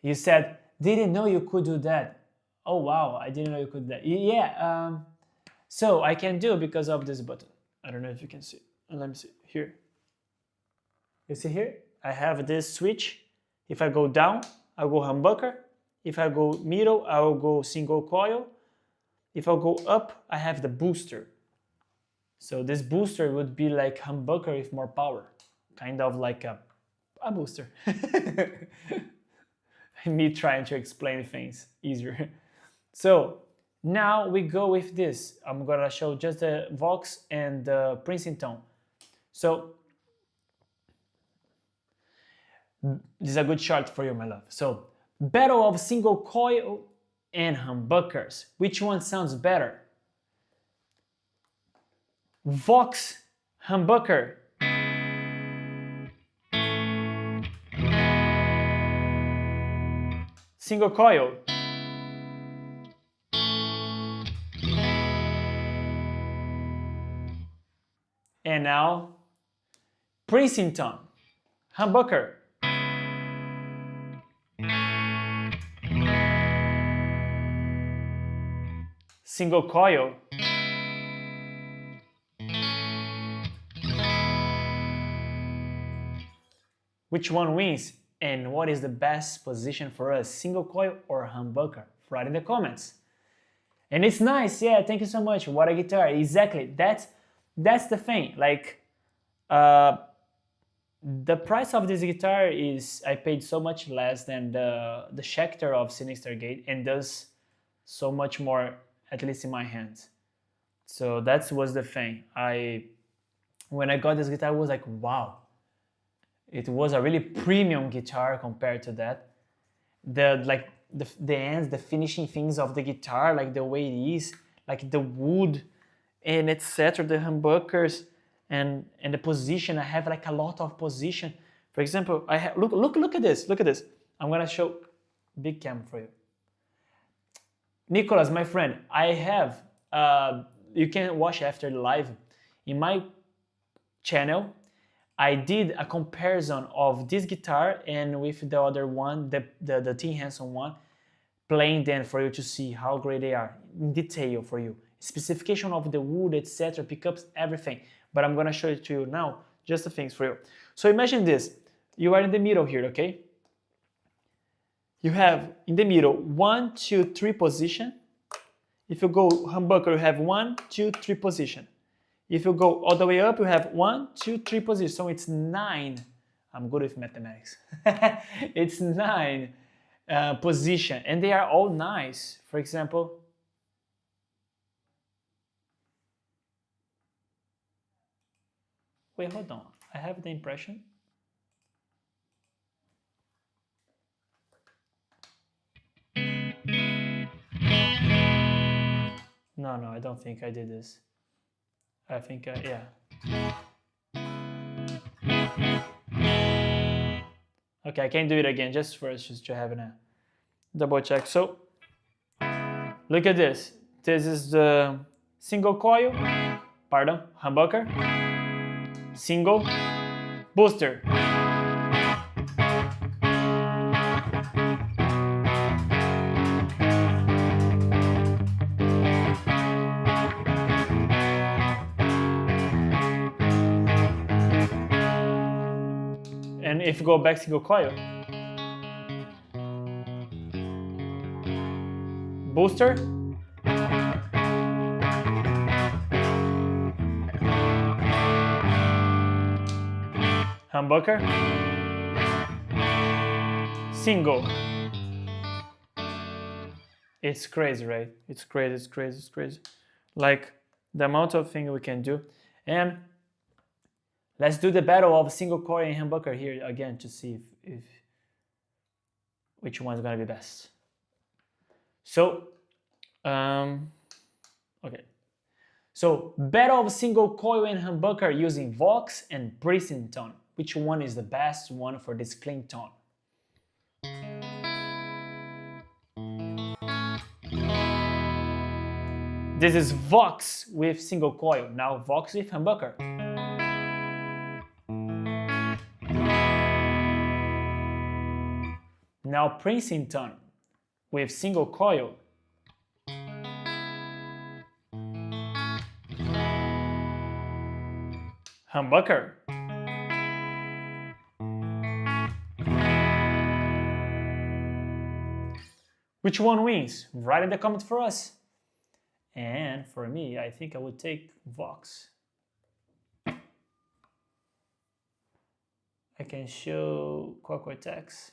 you said, didn't know you could do that. Oh wow, I didn't know you could do that. Yeah, so I can do it because of this button. I don't know if you can see. Let me see here. You see here? I have this switch. If I go down, I'll go humbucker. If I go middle, I will go single coil. If I go up, I have the booster. So this booster would be like humbucker with more power, kind of like a booster. Me trying to explain things easier. So now we go with this. I'm gonna show just the Vox and the Princeton. So this is a good chart for you, my love. So battle of single coil and humbuckers. Which one sounds better? Vox humbucker. Single coil. And now Princeton humbucker. Single coil. Which one wins? And what is the best position for us, single coil or humbucker? Write in the comments. And it's nice, yeah, thank you so much. What a guitar, exactly. That's the thing. Like, the price of this guitar is, I paid so much less than the Schecter of Sinister Gate, and does so much more, at least in my hands. So that was the thing. When I got this guitar, I was like, wow. It was a really premium guitar compared to that. The ends, the finishing things of the guitar, like the way it is, like the wood and etc. The humbuckers and the position. I have like a lot of position. For example, I have look at this. Look at this. I'm gonna show big cam for you. Nicholas, my friend, I have you can watch after the live in my channel. I did a comparison of this guitar and with the other one, the Tim Henson one, playing them for you to see how great they are in detail for you. Specification of the wood, etc., pickups, everything. But I'm gonna show it to you now Just the things for you. So imagine this. You are in the middle here, okay? You have in the middle 1, 2, 3 position. If you go humbucker, you have 1, 2, 3 position. If you go all the way up, you have 1, 2, 3 position. So it's 9. I'm good with mathematics. It's 9 position, and they are all nice. For example, wait, hold on. I have the impression. No, I don't think I did this. I think, yeah. Okay, I can do it again just to have a double check. So, look at this. This is the single coil, humbucker, single, booster. And if you go back single coil, booster, humbucker, single. It's crazy, right? It's crazy. Like the amount of things we can do. And let's do the battle of single coil and humbucker here again to see if which one is gonna be best. So, okay. So, battle of single coil and humbucker using Vox and Princeton. Which one is the best one for this clean tone? This is Vox with single coil. Now Vox with humbucker. Now Princeton with single coil. Humbucker. Which one wins? Write in the comments for us. And for me, I think I would take Vox. I can show Quad Cortex.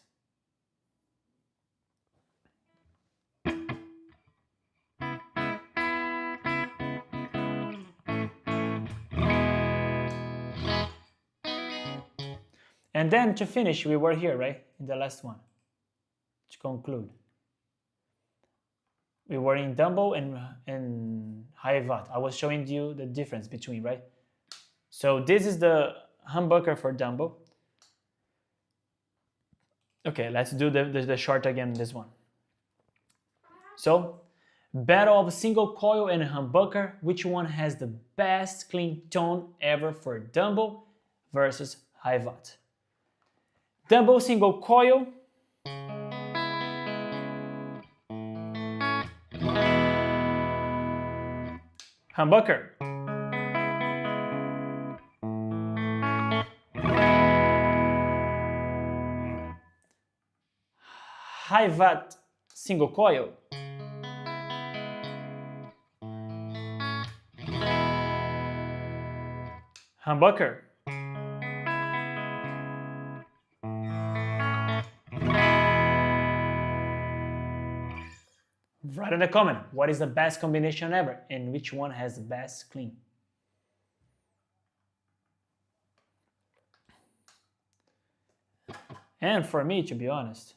And then to finish, we were here, right? In the last one. To conclude. We were in Dumbo and Hiwatt. I was showing you the difference between, right? So this is the humbucker for Dumbo. Okay, let's do the short again, this one. So, battle of single coil and humbucker. Which one has the best clean tone ever for Dumbo versus Hiwatt? Dumbo single coil. Humbucker. Hiwatt single coil. Humbucker. Write in the comment, what is the best combination ever and which one has the best clean? And for me, to be honest,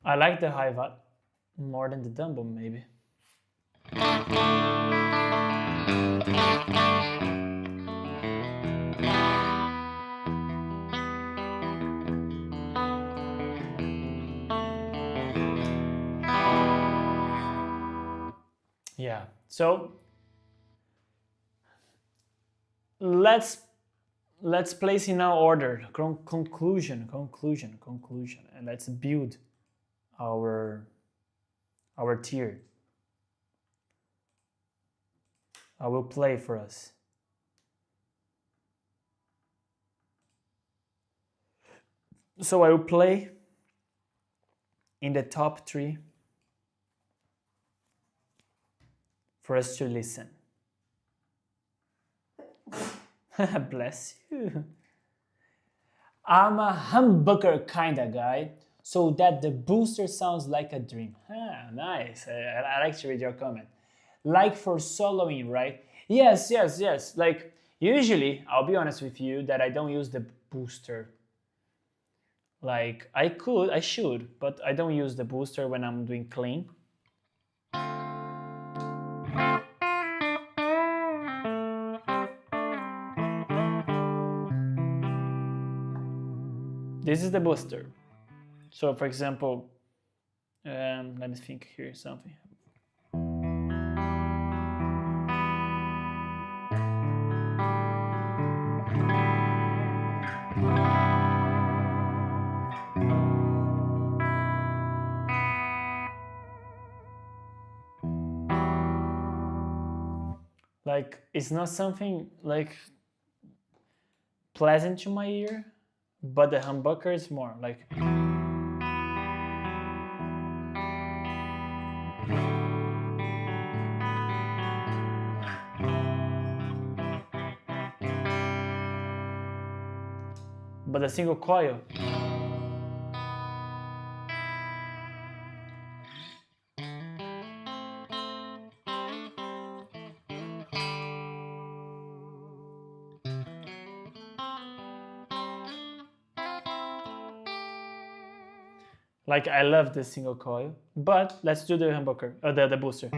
I like the Hiwatt more than the Dumbo, maybe. Yeah, so let's place in our order. Conclusion, and let's build our tier. I will play for us. So I will play in the top 3 for us to listen. Bless you. I'm a humbucker kind of guy, so that the booster sounds like a dream. Nice. I like to read your comment. Like for soloing, right? Yes. Like, usually, I'll be honest with you, that I don't use the booster. Like, I should, but I don't use the booster when I'm doing clean. This is the booster. So, for example, let me think here something. Like, it's not something like pleasant to my ear, but the humbucker is more like. But the single coil. Like, I love the single coil, but let's do the humbucker, the booster.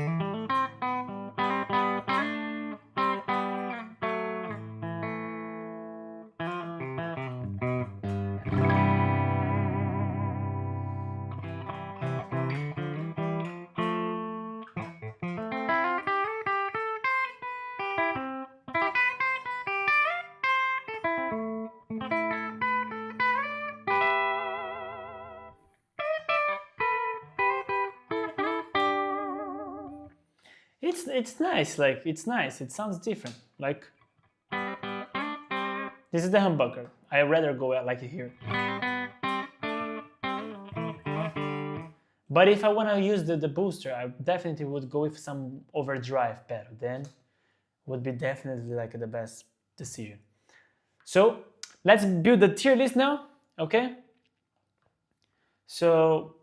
It's nice, like, it's nice, it sounds different. Like, this is the humbucker. I rather go like here. But if I want to use the booster, I definitely would go with some overdrive pedal. Then would be definitely like the best decision. So let's build the tier list now, okay? So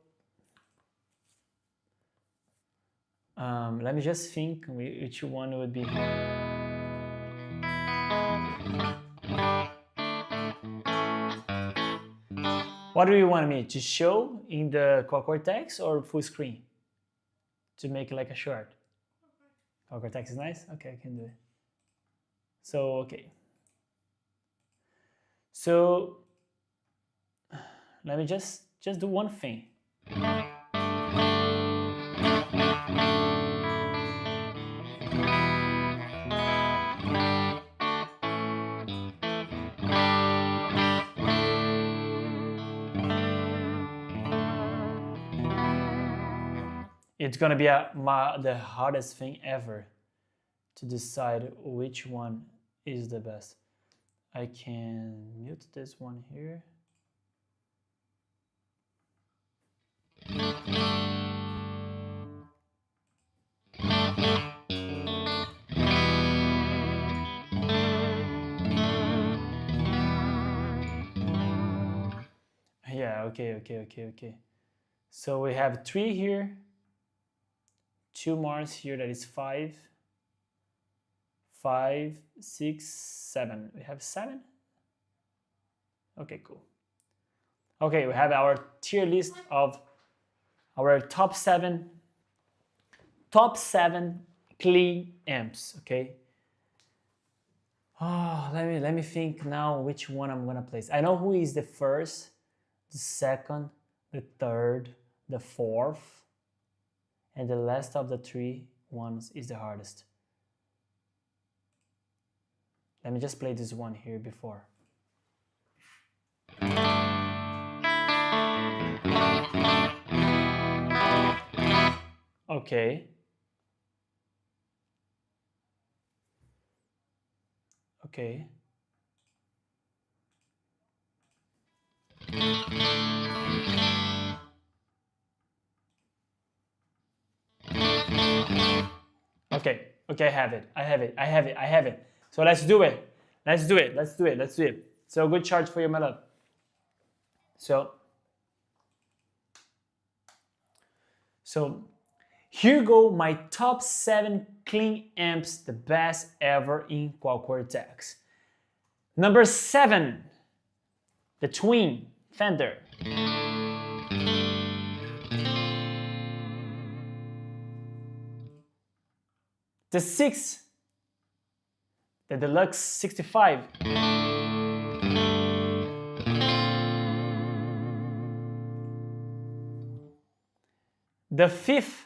let me just think which one would be. What do you want me to show in the Quad Cortex or full screen? To make it like a short. Quad Cortex is nice? Okay, I can do it. So, okay. So, let me just do one thing. It's gonna be the hardest thing ever to decide which one is the best. I can mute this one here. Yeah, okay. So we have 3 here. 2 Mars here, that is 5, 5, 6, 7. We have 7? Okay, cool. Okay, we have our tier list of our top 7 clean amps, okay? Oh, let me think now which one I'm gonna place. I know who is the first, the second, the third, the fourth, and the last of the 3 ones is the hardest. Let me just play this one here before. Okay. Okay. Okay, okay, I have it. So let's do it. So good charge for you, my love. So here go my top 7 clean amps, the best ever in Quad Cortex. Number 7, the Twin Fender. The 6, the Deluxe 65. The 5th,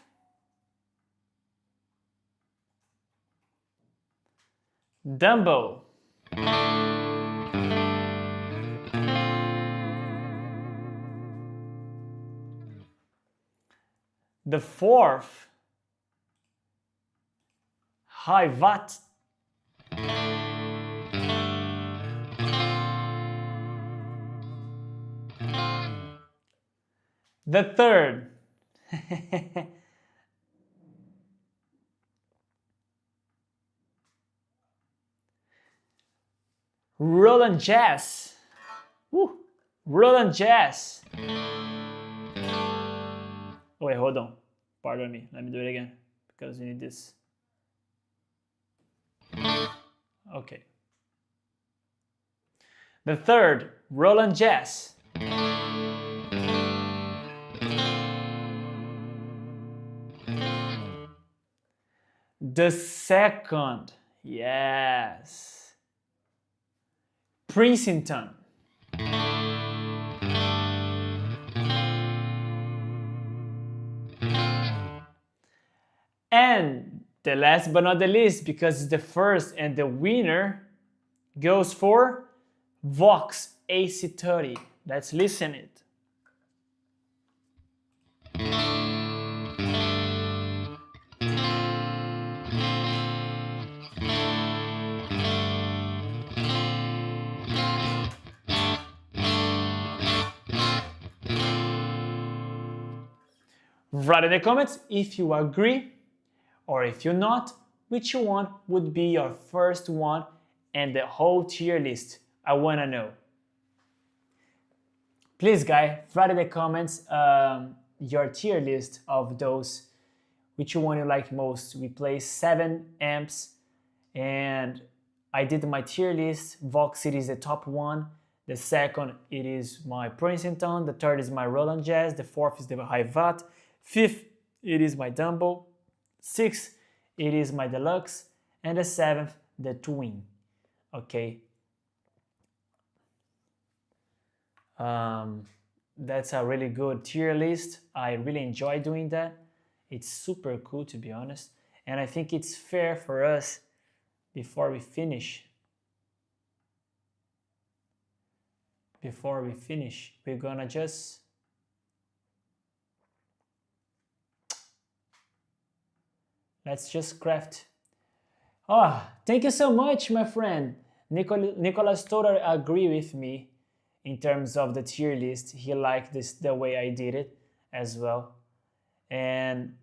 Dumbo. The 4th, Hiwatt. The 3rd, Roland Jazz. Woo. Roland Jazz. Oh, wait, hold on. Pardon me. Let me do it again because we need this. Okay. The 3rd, Roland Jazz. The 2nd, yes, Princeton. And the last but not the least, because it's the first and the winner, goes for Vox AC30. Let's listen it. Write in the comments if you agree, or if you're not, which one would be your first one and the whole tier list. I want to know. Please, guys, write in the comments your tier list of those, which one you like most. We play 7 amps, and I did my tier list. Vox is the top one. The 2nd, it is my Princeton. The 3rd is my Roland Jazz. The 4th is the Hiwatt. 5th, it is my Dumbo. 6th, it is my Deluxe. And the 7th, the Twin. Okay. That's a really good tier list. I really enjoy doing that. It's super cool, to be honest. And I think it's fair for us, before we finish, we're gonna just let's just craft. Oh, thank you so much, my friend. Nicholas totally agree with me in terms of the tier list. He liked this the way I did it as well. And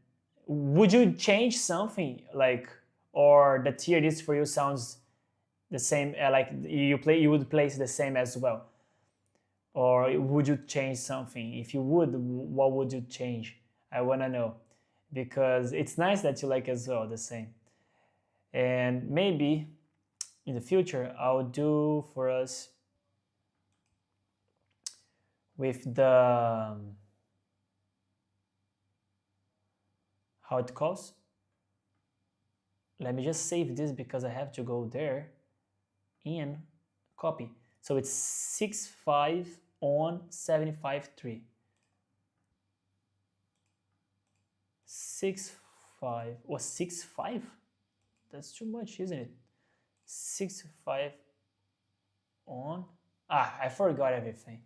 would you change something, like, or the tier list for you sounds the same, like you would place the same as well? Or would you change something? If you would, what would you change? I want to know, because it's nice that you like as well the same. And maybe in the future I'll do for us with the how it calls. Let me just save this because I have to go there and copy. So it's 6.5 on 75.3. 6.5 or 6.5? That's too much, isn't it? 65 on. I forgot everything.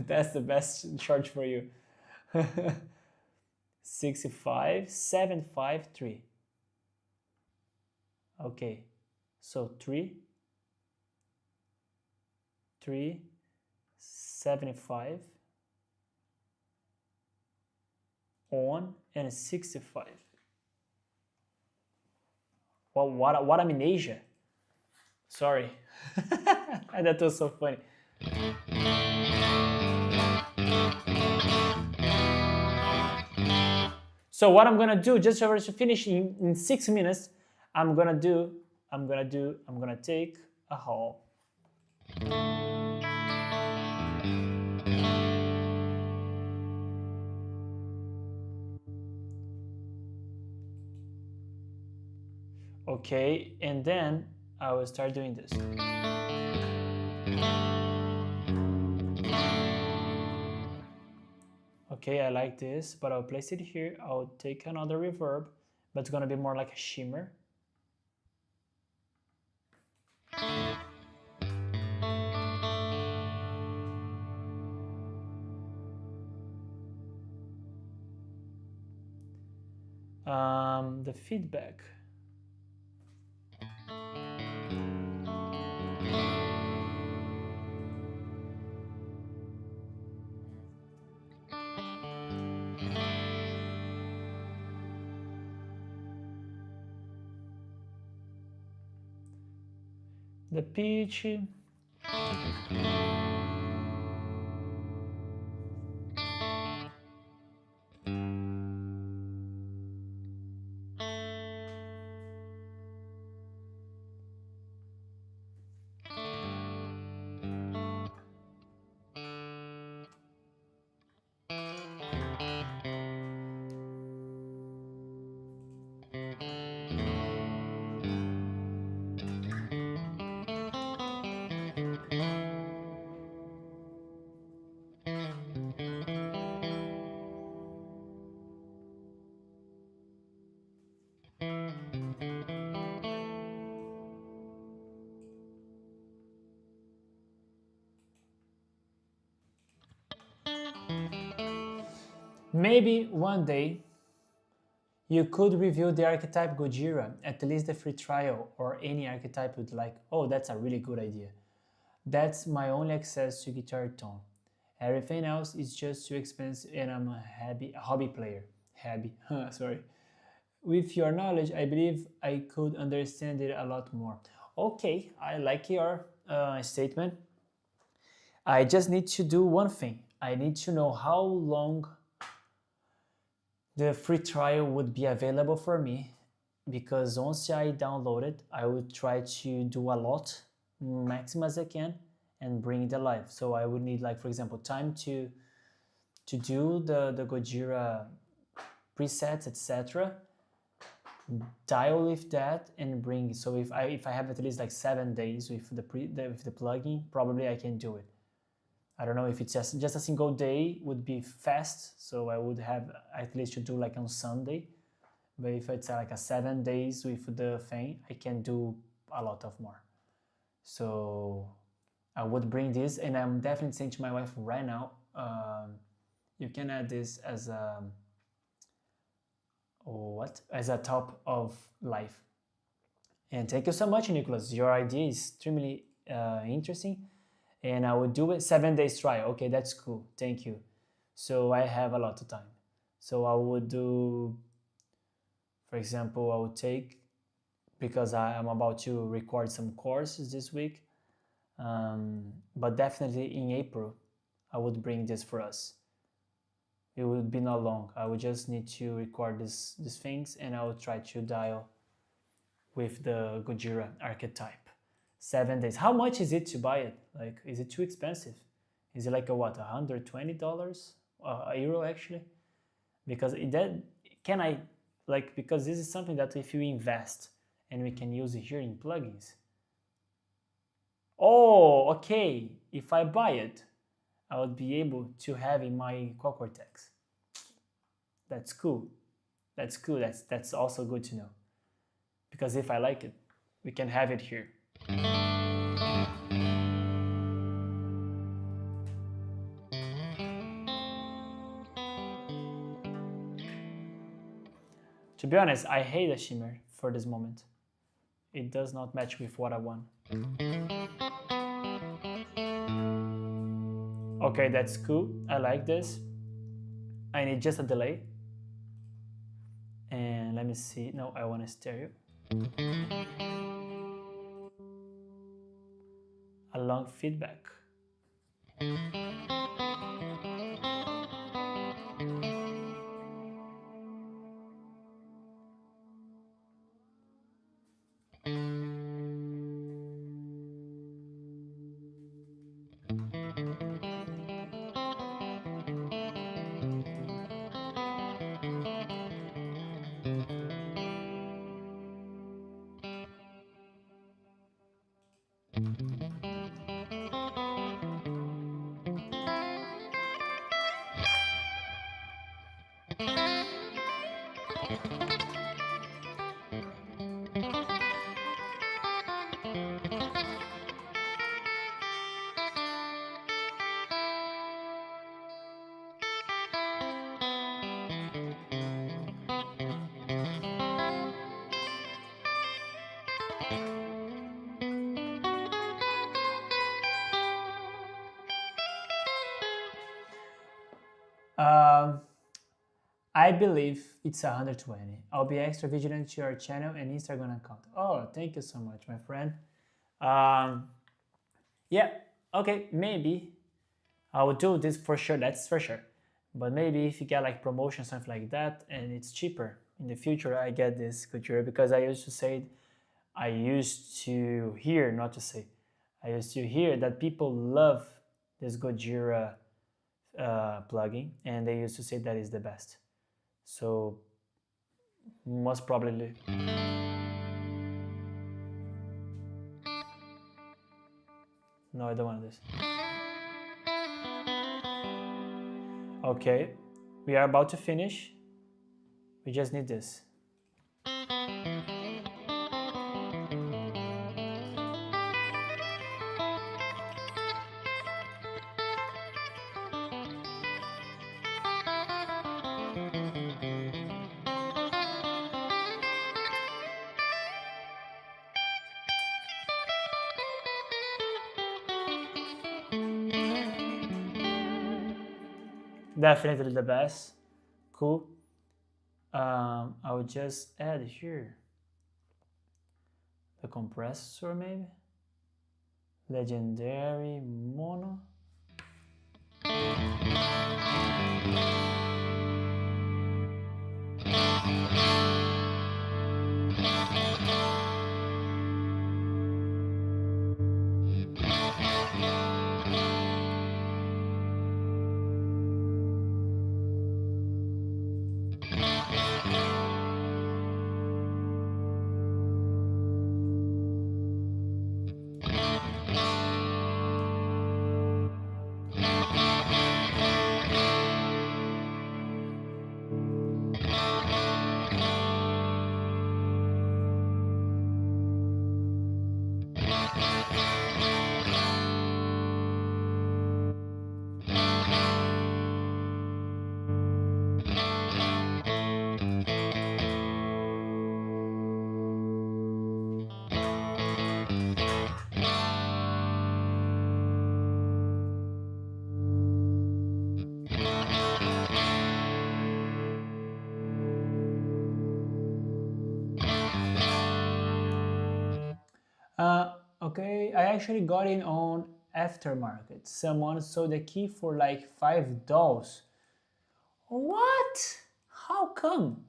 That's the best charge for you. 65,753. Okay, so 375 on and 65. Well, what amnesia? Sorry. That was so funny. So what I'm gonna do, just to finish in 6 minutes, I'm gonna take a haul. Okay, and then I will start doing this. Okay, I like this, but I'll place it here. I'll take another reverb, but it's gonna be more like a shimmer. The feedback. The pitch. Maybe one day you could review the archetype 𝗤𝗄𝗄, at least the free trial, or any archetype you'd like. Oh, that's a really good idea. That's my only access to guitar tone. Everything else is just too expensive and I'm a hobby player. Sorry. With your knowledge, I believe I could understand it a lot more. Okay, I like your statement. I just need to do one thing. I need to know how long the free trial would be available for me, because once I download it, I will try to do a lot, maximum as I can, and bring it alive. So I would need, like, for example, time to do the 𝗤𝗄𝗄 presets, etc. Dial with that and bring. So if I have at least like 7 days with the plugin, probably I can do it. I don't know if it's just a single day would be fast, so I would have at least to do like on Sunday. But if it's like a 7 days with the thing, I can do a lot of more. So I would bring this, and I'm definitely saying to my wife right now, you can add this as a top of life. And thank you so much, Nicholas. Your idea is extremely interesting. And I would do it 7 days trial. Okay, that's cool. Thank you. So I have a lot of time. So I would do, for example, I would take, because I'm about to record some courses this week, but definitely in April, I would bring this for us. It would be not long. I would just need to record these things, and I would try to dial with the 𝗤𝗄𝗄 archetype. 7 days. How much is it to buy it? Like, is it too expensive? Is it like a what, $120? €1 actually? Because because this is something that if you invest and we can use it here in plugins. Oh, okay. If I buy it, I would be able to have in my Quad Cortex. That's cool. That's cool. That's also good to know. Because if I like it, we can have it here. To be honest, I hate the shimmer for this moment. It does not match with what I want. Okay, that's cool. I like this. I need just a delay. And let me see. No, I want a stereo. A long feedback. I believe it's 120. I'll be extra vigilant to your channel and Instagram account. Oh, thank you so much, my friend. Yeah, okay, maybe I will do this for sure, that's for sure. But maybe if you get like promotion, something like that, and it's cheaper, in the future I get this couture, because I used to hear that people love this Gojira plugin, and they used to say that is the best. So most probably. No, I don't want this. Okay, we are about to finish. We just need this. Definitely the best. Cool. I will just add here the compressor, maybe. Legendary mono. Okay, I actually got it on aftermarket. Someone sold the key for like $5. What? How come?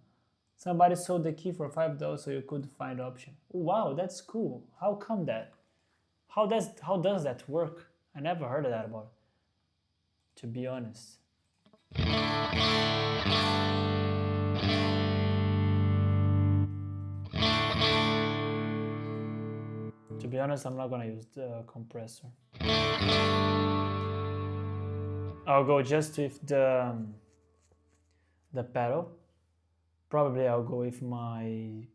Somebody sold the key for $5 so you could find option. Wow, that's cool. How come that? How does that work? I never heard of that about it, to be honest. To be honest, I'm not gonna use the compressor. I'll go just with the pedal. Probably I'll go with my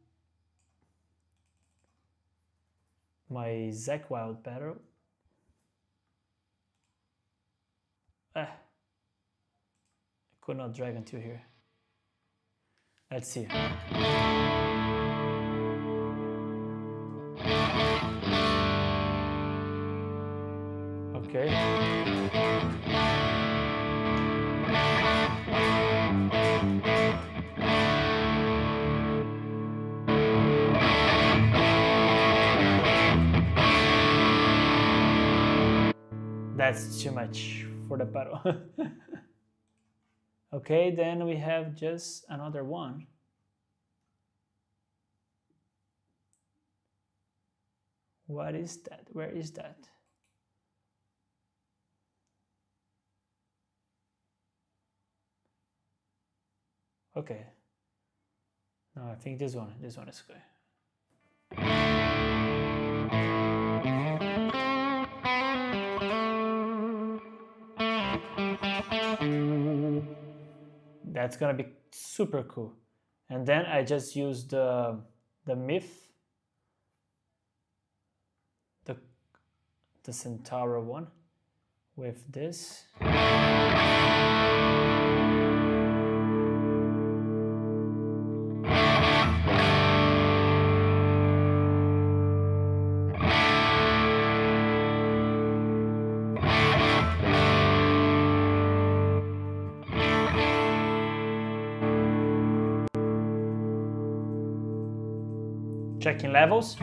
my 𝗏𝗏𝗏 pedal. I could not drag until here. Let's see. Okay. That's too much for the pedal. Okay, then we have just another one. What is that? Where is that? Okay. No, I think this one is good. That's gonna be super cool. And then I just use the 𝗏, the Centauro one, with this. Checking levels.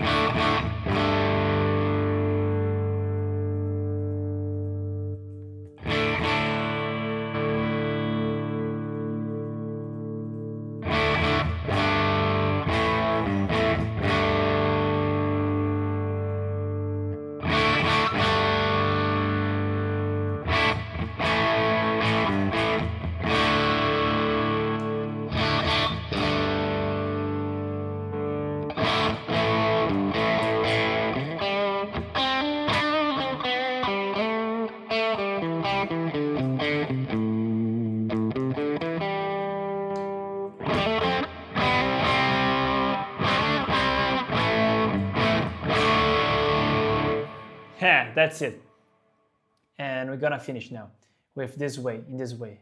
Yeah, that's it. And we're gonna finish now with this way, in this way.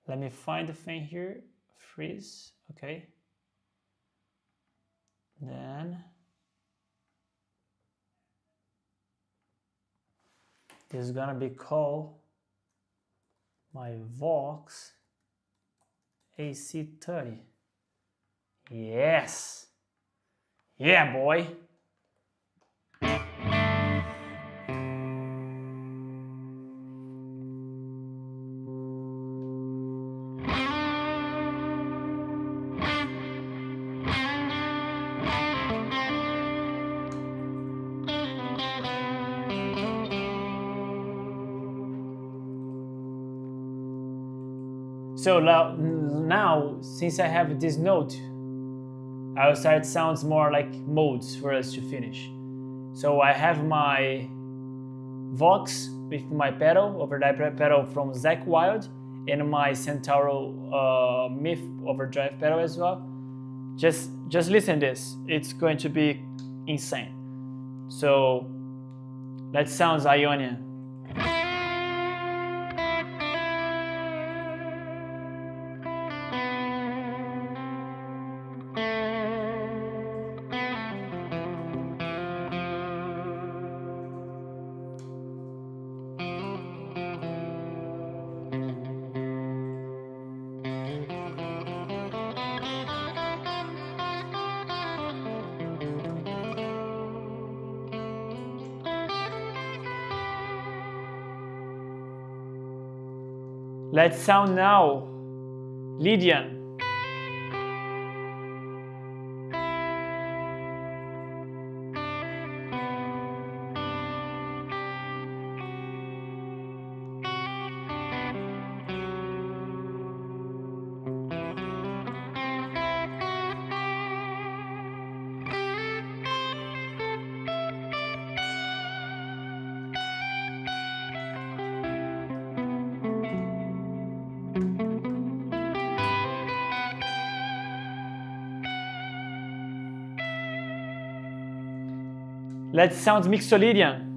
Let me find the thing here, freeze, okay. Then this is gonna be called my Vox AC30. Yes, yeah, boy. So now, since I have this note, I'll start sounds more like modes for us to finish. So I have my Vox with my pedal, overdrive pedal from 𝗏𝗏𝗏, and my Centauro 𝗏 overdrive pedal as well. Just listen to this. It's going to be insane. So that sounds Ionian. Let's sound now Lydian. Let's sound mixolydian.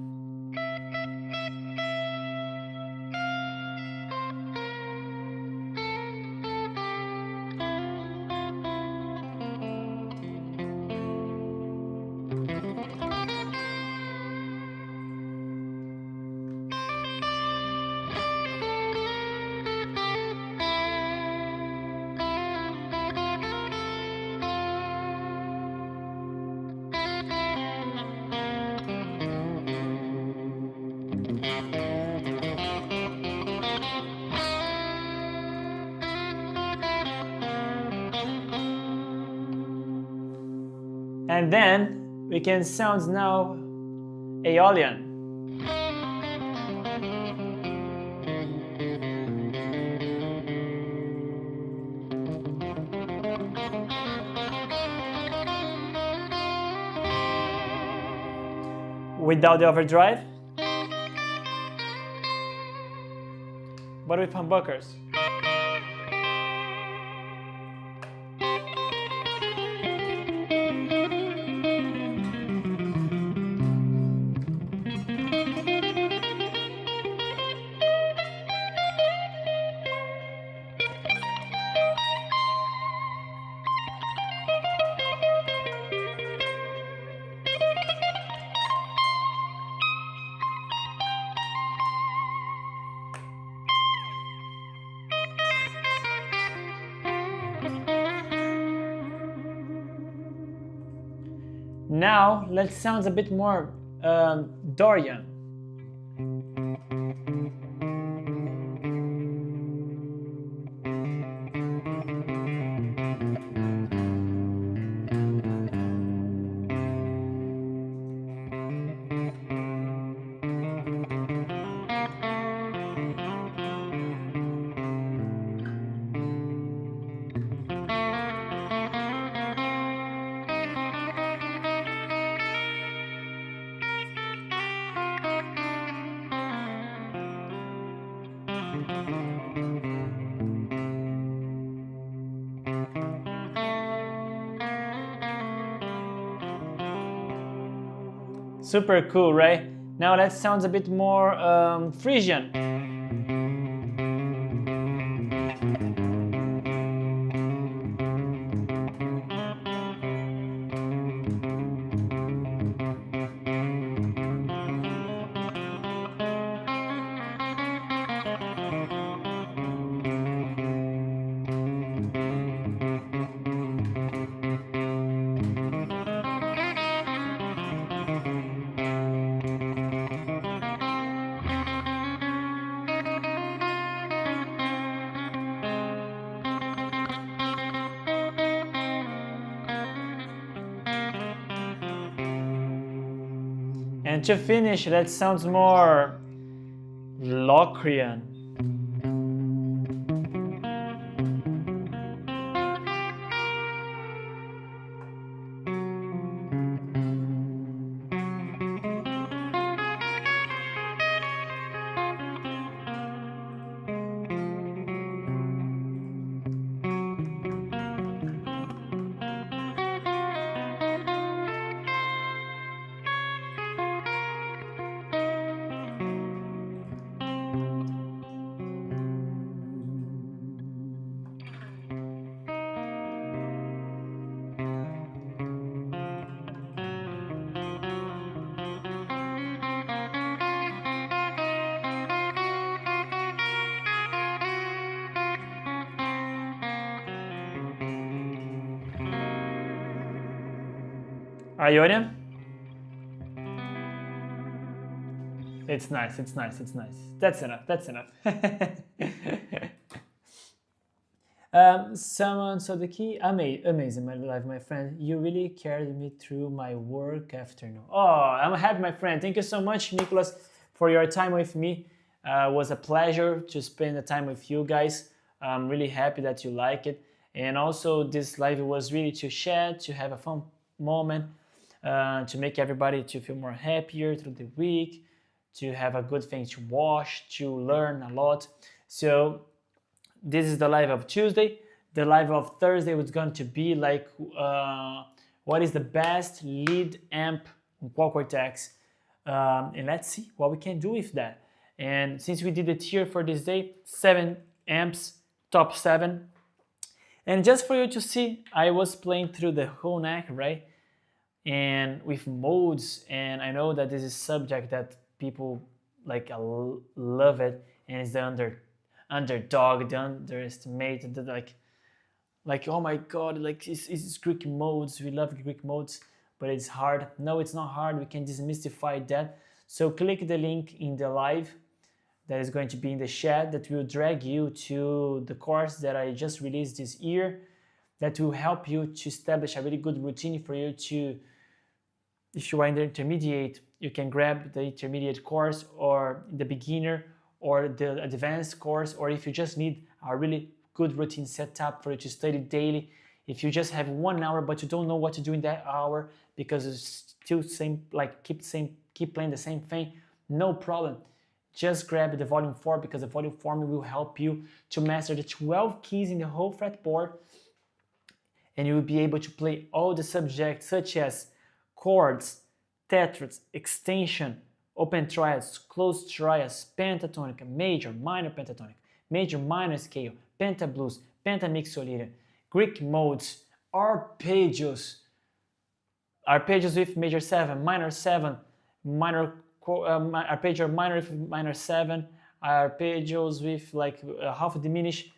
And then we can sound now Aeolian. Without the overdrive, but with humbuckers. Now let's sound a bit more Dorian. Super cool, right? Now that sounds a bit more Frisian. And to finish, that sounds more Locrian. Ionian? It's nice, it's nice, it's nice. That's enough, that's enough. Someone saw the key. Amazing, my life, my friend. You really carried me through my work afternoon. Oh, I'm happy, my friend. Thank you so much, Nicholas, for your time with me. It was a pleasure to spend the time with you guys. I'm really happy that you like it. And also, this live was really to share, to have a fun moment, to make everybody to feel more happier through the week, to have a good thing to watch, to learn a lot. So this is the live of Tuesday. The live of Thursday was going to be like what is the best lead amp Quad Cortex, and let's see what we can do with that. And since we did the tier for this day, 7 amps, top 7. And just for you to see, I was playing through the whole neck, right? And with modes, and I know that this is a subject that people like love it, and it's the underdog, the underestimated, the like oh my god, like it's Greek modes, we love Greek modes, but it's hard. No, it's not hard, we can demystify that. So click the link in the live that is going to be in the chat that will drag you to the course that I just released this year that will help you to establish a really good routine for you to, if you are in the intermediate, you can grab the intermediate course or the beginner or the advanced course, or if you just need a really good routine set up for you to study daily. If you just have 1 hour but you don't know what to do in that hour because it's still same, like keep playing the same thing, no problem. Just grab the volume 4 because the volume 4 will help you to master the 12 keys in the whole fretboard, and you will be able to play all the subjects such as chords, tetrads, extension, open triads, closed triads, pentatonic, major, minor pentatonic, major minor scale, pentablues, pentamixolydian, Greek modes, arpeggios with major 7, minor arpeggio minor with minor 7, arpeggios with like half diminished.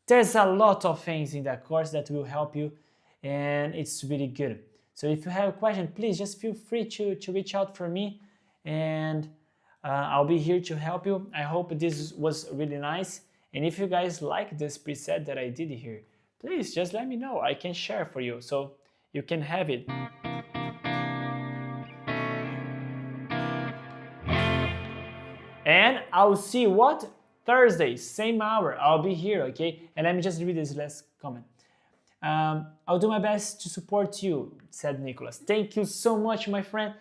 There's a lot of things in that course that will help you, and it's really good. So if you have a question, please just feel free to reach out for me, and I'll be here to help you. I hope this was really nice, and if you guys like this preset that I did here, please just let me know. I can share for you so you can have it. And I'll see you what? Thursday, same hour, I'll be here, okay? And let me just read this last comment. I'll do my best to support you, said Nicholas. Thank you so much, my friend.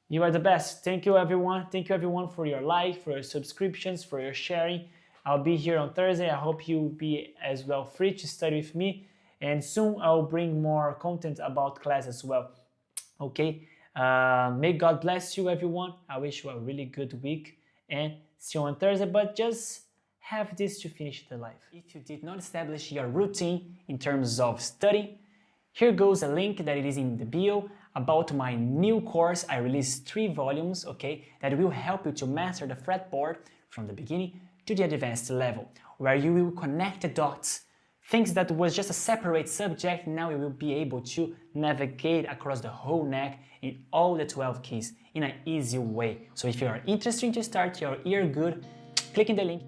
You are the best. Thank you, everyone. Thank you, everyone, for your like, for your subscriptions, for your sharing. I'll be here on Thursday. I hope you'll be as well free to study with me. And soon I'll bring more content about class as well, okay? May God bless you, everyone. I wish you a really good week. And see you on Thursday, but just have this to finish the live. If you did not establish your routine in terms of study, here goes a link that it is in the bio about my new course. I released 3 volumes, okay, that will help you to master the fretboard from the beginning to the advanced level, where you will connect the dots. Things that was just a separate subject, now you will be able to navigate across the whole neck in all the 12 keys in an easy way. So if you are interested to start your ear good, click in the link.